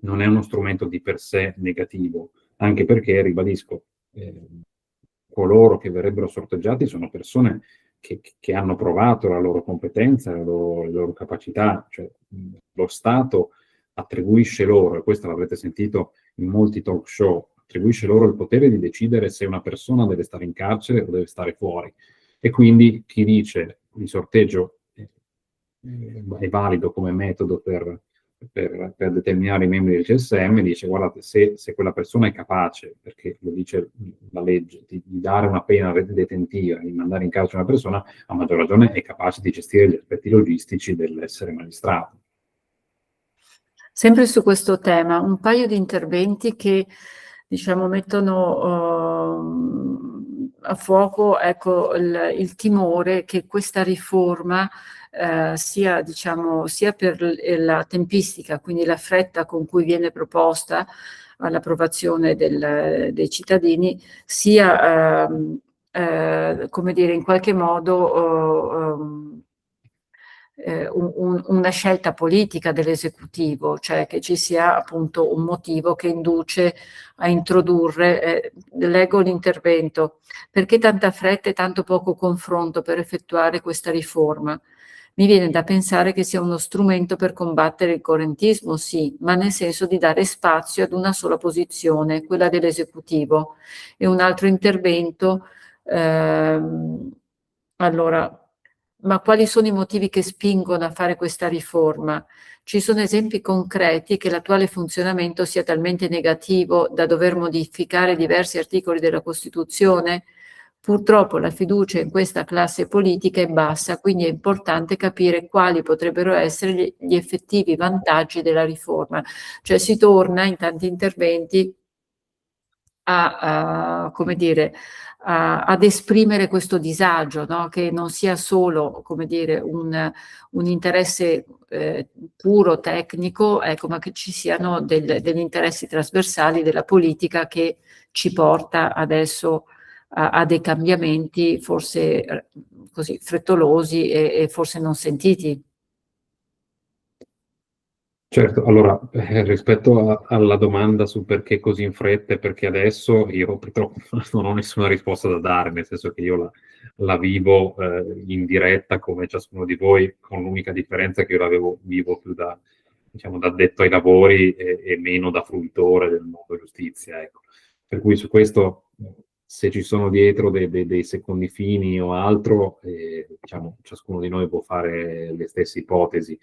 non è uno strumento di per sé negativo, anche perché, ribadisco, coloro che verrebbero sorteggiati sono persone che hanno provato la loro competenza, le loro capacità, cioè lo Stato attribuisce loro, e questo l'avrete sentito in molti talk show, attribuisce loro il potere di decidere se una persona deve stare in carcere o deve stare fuori. E quindi chi dice il sorteggio è valido come metodo per determinare i membri del CSM, dice guardate, se quella persona è capace, perché lo dice la legge, di dare una pena detentiva, di mandare in carcere una persona, a maggior ragione è capace di gestire gli aspetti logistici dell'essere magistrato. Sempre su questo tema, un paio di interventi che diciamo, mettono a fuoco ecco, il timore che questa riforma sia, diciamo, sia per la tempistica, quindi la fretta con cui viene proposta all'approvazione dei cittadini, sia, come dire, in qualche modo una scelta politica dell'esecutivo, cioè che ci sia appunto un motivo che induce a introdurre, leggo l'intervento, perché tanta fretta e tanto poco confronto per effettuare questa riforma? Mi viene da pensare che sia uno strumento per combattere il correntismo, sì, ma nel senso di dare spazio ad una sola posizione, quella dell'esecutivo. E un altro intervento, allora, ma quali sono i motivi che spingono a fare questa riforma? Ci sono esempi concreti che l'attuale funzionamento sia talmente negativo da dover modificare diversi articoli della Costituzione? Purtroppo la fiducia in questa classe politica è bassa, quindi è importante capire quali potrebbero essere gli effettivi vantaggi della riforma. Cioè si torna in tanti interventi come dire, ad esprimere questo disagio, no? Che non sia solo, come dire, un interesse puro tecnico, ecco, ma che ci siano degli interessi trasversali della politica che ci porta adesso a dei cambiamenti forse così frettolosi e forse non sentiti. Certo, allora, rispetto alla domanda su perché così in fretta e perché adesso, io purtroppo non ho nessuna risposta da dare, nel senso che io la vivo in diretta come ciascuno di voi, con l'unica differenza che io vivo più da, diciamo, da addetto ai lavori e meno da fruitore del mondo giustizia, ecco. Per cui su questo, se ci sono dietro dei secondi fini o altro, diciamo, ciascuno di noi può fare le stesse ipotesi.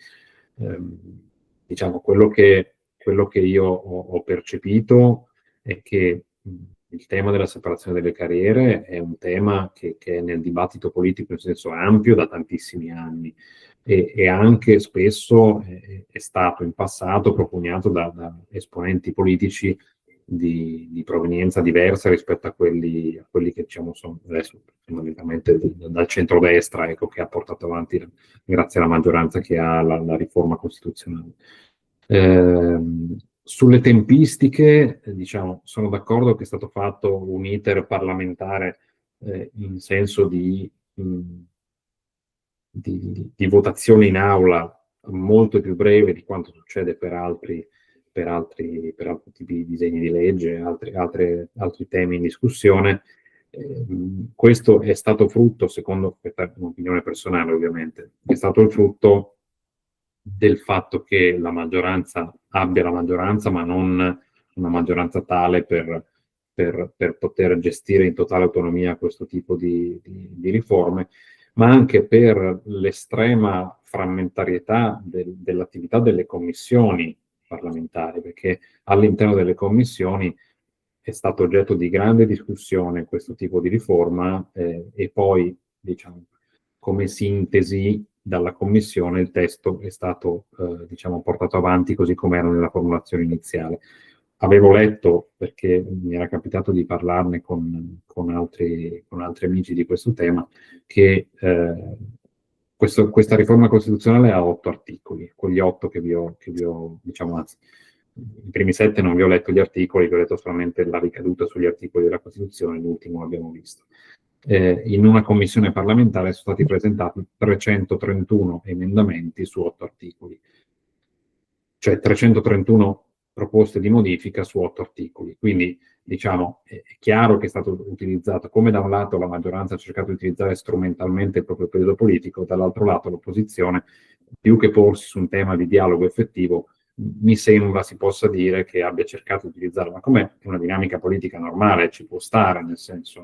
diciamo, quello che io ho percepito è che il tema della separazione delle carriere è un tema che è nel dibattito politico in senso ampio da tantissimi anni e anche spesso è stato in passato propugnato da esponenti politici di provenienza diversa rispetto a quelli che diciamo sono adesso fondamentalmente dal centrodestra, ecco, che ha portato avanti, grazie alla maggioranza che ha, la riforma costituzionale. Sulle tempistiche, diciamo, sono d'accordo che è stato fatto un iter parlamentare in senso di votazione in aula molto più breve di quanto succede per altri tipi di disegni di legge, altri temi in discussione. Questo è stato frutto, secondo un'opinione personale ovviamente, è stato il frutto del fatto che la maggioranza abbia la maggioranza, ma non una maggioranza tale per poter gestire in totale autonomia questo tipo di riforme, ma anche per l'estrema frammentarietà dell'attività delle commissioni parlamentari, perché all'interno delle commissioni è stato oggetto di grande discussione questo tipo di riforma e poi, diciamo, come sintesi dalla Commissione il testo è stato diciamo, portato avanti così come era nella formulazione iniziale. Avevo letto, perché mi era capitato di parlarne con altri amici di questo tema, che questa riforma costituzionale ha 8 articoli, quegli 8 che vi ho diciamo, anzi, i primi 7 non vi ho letto gli articoli, vi ho letto solamente la ricaduta sugli articoli della Costituzione, l'ultimo l'abbiamo visto. In una commissione parlamentare sono stati presentati 331 emendamenti su 8 articoli, cioè 331 proposte di modifica su 8 articoli. Quindi, diciamo, è chiaro che è stato utilizzato, come da un lato la maggioranza ha cercato di utilizzare strumentalmente il proprio peso politico, dall'altro lato l'opposizione, più che porsi su un tema di dialogo effettivo, mi sembra si possa dire che abbia cercato di utilizzarlo, ma come una dinamica politica normale ci può stare, nel senso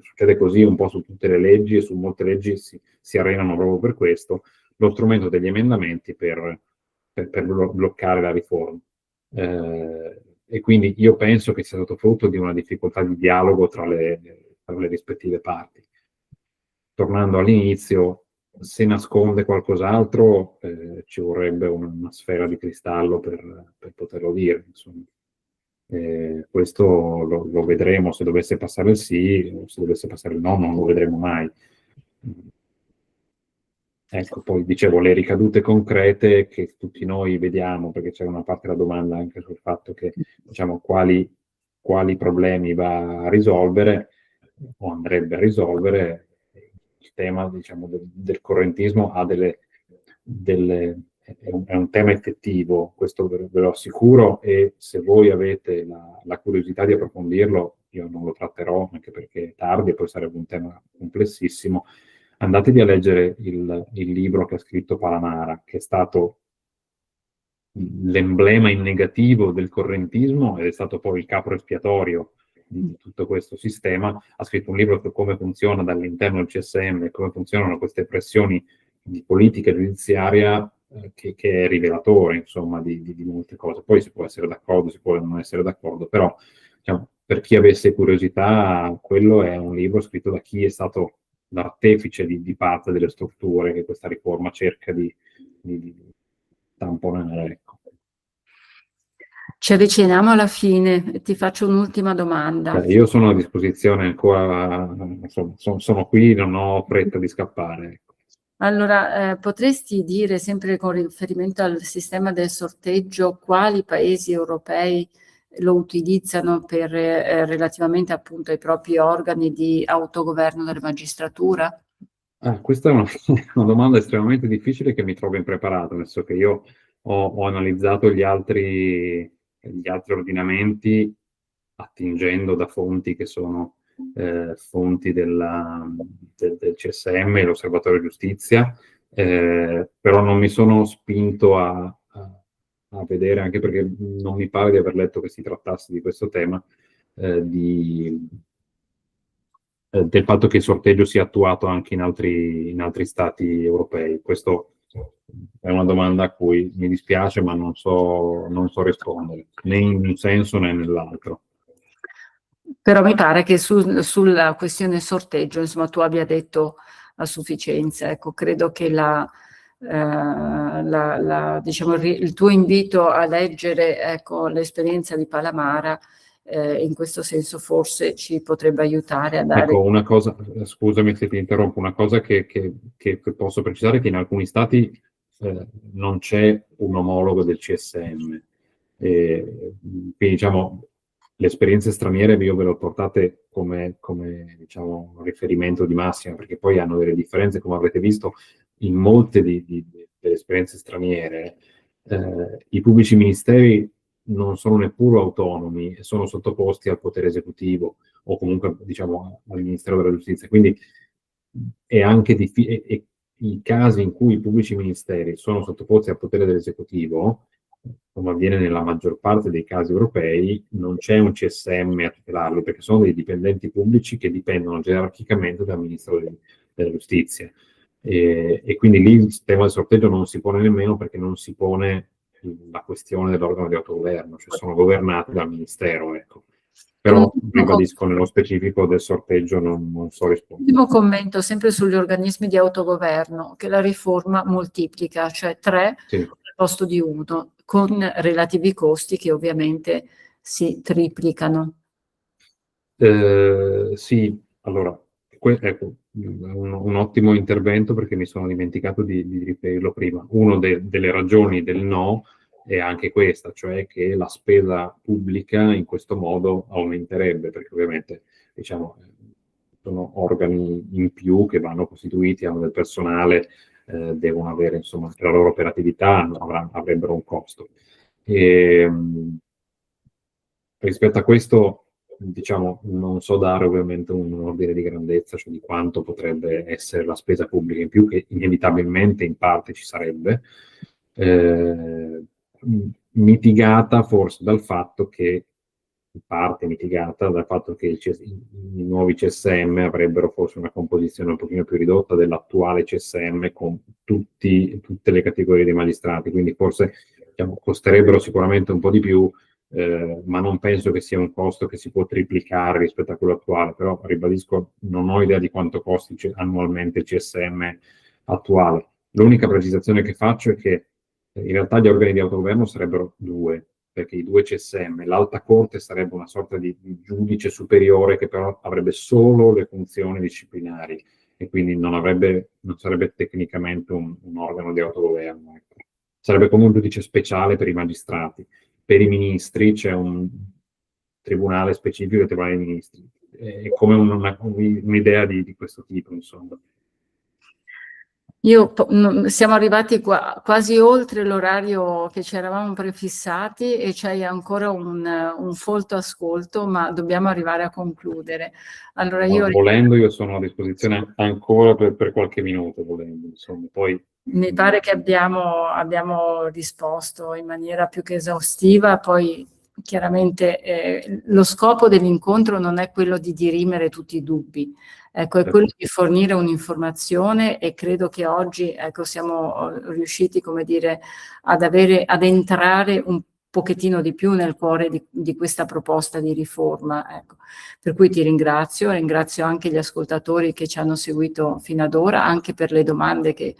succede così un po' su tutte le leggi e su molte leggi si arenano proprio per questo, lo strumento degli emendamenti per bloccare la riforma. E quindi io penso che sia stato frutto di una difficoltà di dialogo tra le rispettive parti. Tornando all'inizio, se nasconde qualcos'altro, ci vorrebbe una sfera di cristallo per poterlo dire. Insomma. Questo lo vedremo se dovesse passare il sì, o se dovesse passare il no, non lo vedremo mai. Ecco, poi dicevo, le ricadute concrete che tutti noi vediamo, perché c'è una parte della domanda anche sul fatto che, diciamo, quali problemi va a risolvere o andrebbe a risolvere. Il tema, diciamo, del correntismo ha è un tema effettivo, questo ve lo assicuro, e se voi avete la curiosità di approfondirlo, io non lo tratterò, anche perché è tardi e poi sarebbe un tema complessissimo. Andatevi a leggere il libro che ha scritto Palamara, che è stato l'emblema in negativo del correntismo ed è stato poi il capro espiatorio di tutto questo sistema. Ha scritto un libro su come funziona dall'interno del CSM e come funzionano queste pressioni di politica giudiziaria che è rivelatore, insomma, di molte cose. Poi si può essere d'accordo, si può non essere d'accordo, però diciamo, per chi avesse curiosità, quello è un libro scritto da chi è stato l'artefice di parte delle strutture che questa riforma cerca di tamponare. Ecco. Ci avviciniamo alla fine, ti faccio un'ultima domanda. Io sono a disposizione ancora, sono qui, non ho fretta di scappare. Ecco. Allora, potresti dire, sempre con riferimento al sistema del sorteggio, quali paesi europei lo utilizzano relativamente appunto ai propri organi di autogoverno della magistratura? Questa è una domanda estremamente difficile che mi trovo impreparato, nel senso che io ho analizzato gli altri ordinamenti attingendo da fonti che sono fonti del CSM, l'Osservatorio Giustizia, però non mi sono spinto a vedere, anche perché non mi pare di aver letto che si trattasse di questo tema, del fatto che il sorteggio sia attuato anche in altri stati europei. Questo è una domanda a cui mi dispiace, ma non so rispondere, né in un senso né nell'altro. Però mi pare che sulla questione sorteggio, insomma, tu abbia detto a sufficienza. Ecco, credo che diciamo, il tuo invito a leggere, ecco, l'esperienza di Palamara, in questo senso forse ci potrebbe aiutare a dare... Ecco, una cosa, scusami se ti interrompo, una cosa che posso precisare è che in alcuni stati non c'è un omologo del CSM. Quindi, diciamo, le esperienze straniere io ve le ho portate come diciamo, riferimento di massima, perché poi hanno delle differenze, come avrete visto, in molte delle esperienze straniere. I pubblici ministeri non sono neppure autonomi, sono sottoposti al potere esecutivo o comunque diciamo al Ministero della Giustizia. Quindi è anche difficile. I casi in cui i pubblici ministeri sono sottoposti al potere dell'esecutivo, come avviene nella maggior parte dei casi europei, non c'è un CSM a tutelarli, perché sono dei dipendenti pubblici che dipendono gerarchicamente dal Ministro della Giustizia. E quindi lì il tema del sorteggio non si pone nemmeno, perché non si pone la questione dell'organo di autogoverno, cioè sono governati dal Ministero, ecco. Però ribadisco, nello specifico del sorteggio non so rispondere. Ultimo commento sempre sugli organismi di autogoverno, che la riforma moltiplica, cioè 3 Sì. al posto di 1, con relativi costi che ovviamente si triplicano. Sì, allora, ecco, un ottimo intervento, perché mi sono dimenticato di riferirlo prima. Una delle ragioni del no è anche questa, cioè che la spesa pubblica in questo modo aumenterebbe, perché ovviamente, diciamo, sono organi in più che vanno costituiti, hanno del personale, devono avere, insomma, la loro operatività, avrebbero un costo. Rispetto a questo, diciamo, non so dare ovviamente un ordine di grandezza, cioè di quanto potrebbe essere la spesa pubblica in più, che inevitabilmente in parte ci sarebbe, mitigata forse dal fatto che, in parte mitigata dal fatto che i nuovi CSM avrebbero forse una composizione un pochino più ridotta dell'attuale CSM, con tutte le categorie dei magistrati, quindi forse, diciamo, costerebbero sicuramente un po' di più. Ma non penso che sia un costo che si può triplicare rispetto a quello attuale, però ribadisco, non ho idea di quanto costi annualmente il CSM attuale. L'unica precisazione che faccio è che in realtà gli organi di autogoverno sarebbero 2, perché i 2 CSM, l'alta corte sarebbe una sorta di giudice superiore che però avrebbe solo le funzioni disciplinari e quindi non sarebbe tecnicamente un organo di autogoverno. Ecco. Sarebbe come un giudice speciale per i magistrati. Per i ministri c'è un tribunale specifico, il tribunale dei ministri. È come un'idea di questo tipo, insomma. Siamo arrivati quasi oltre l'orario che ci eravamo prefissati e c'è ancora un folto ascolto, ma dobbiamo arrivare a concludere. Allora volendo, io sono a disposizione ancora per qualche minuto, volendo, insomma. Poi mi pare che abbiamo risposto in maniera più che esaustiva, poi chiaramente lo scopo dell'incontro non è quello di dirimere tutti i dubbi, ecco, è quello di fornire un'informazione e credo che oggi, ecco, siamo riusciti, come dire, ad entrare un pochettino di più nel cuore di questa proposta di riforma, ecco. Per cui ti ringrazio anche gli ascoltatori che ci hanno seguito fino ad ora, anche per le domande che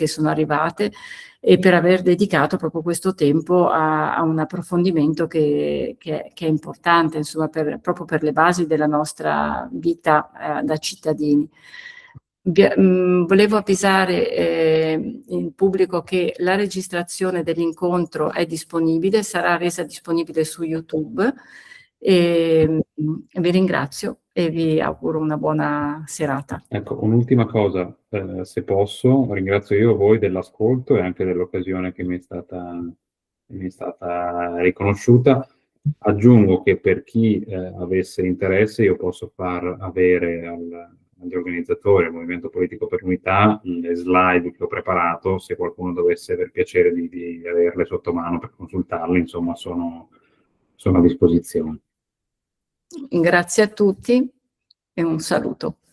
sono arrivate e per aver dedicato proprio questo tempo a un approfondimento che è importante, insomma, proprio per le basi della nostra vita da cittadini. Volevo avvisare il pubblico che la registrazione dell'incontro è disponibile, sarà resa disponibile su YouTube e vi ringrazio e vi auguro una buona serata. Ecco, un'ultima cosa, se posso, ringrazio io voi dell'ascolto e anche dell'occasione che mi è stata riconosciuta. Aggiungo che per chi avesse interesse, io posso far avere agli organizzatori, al Movimento Politico per l'Unità, le slide che ho preparato, se qualcuno dovesse aver piacere di averle sotto mano per consultarle, insomma, sono a disposizione. Grazie a tutti e un saluto.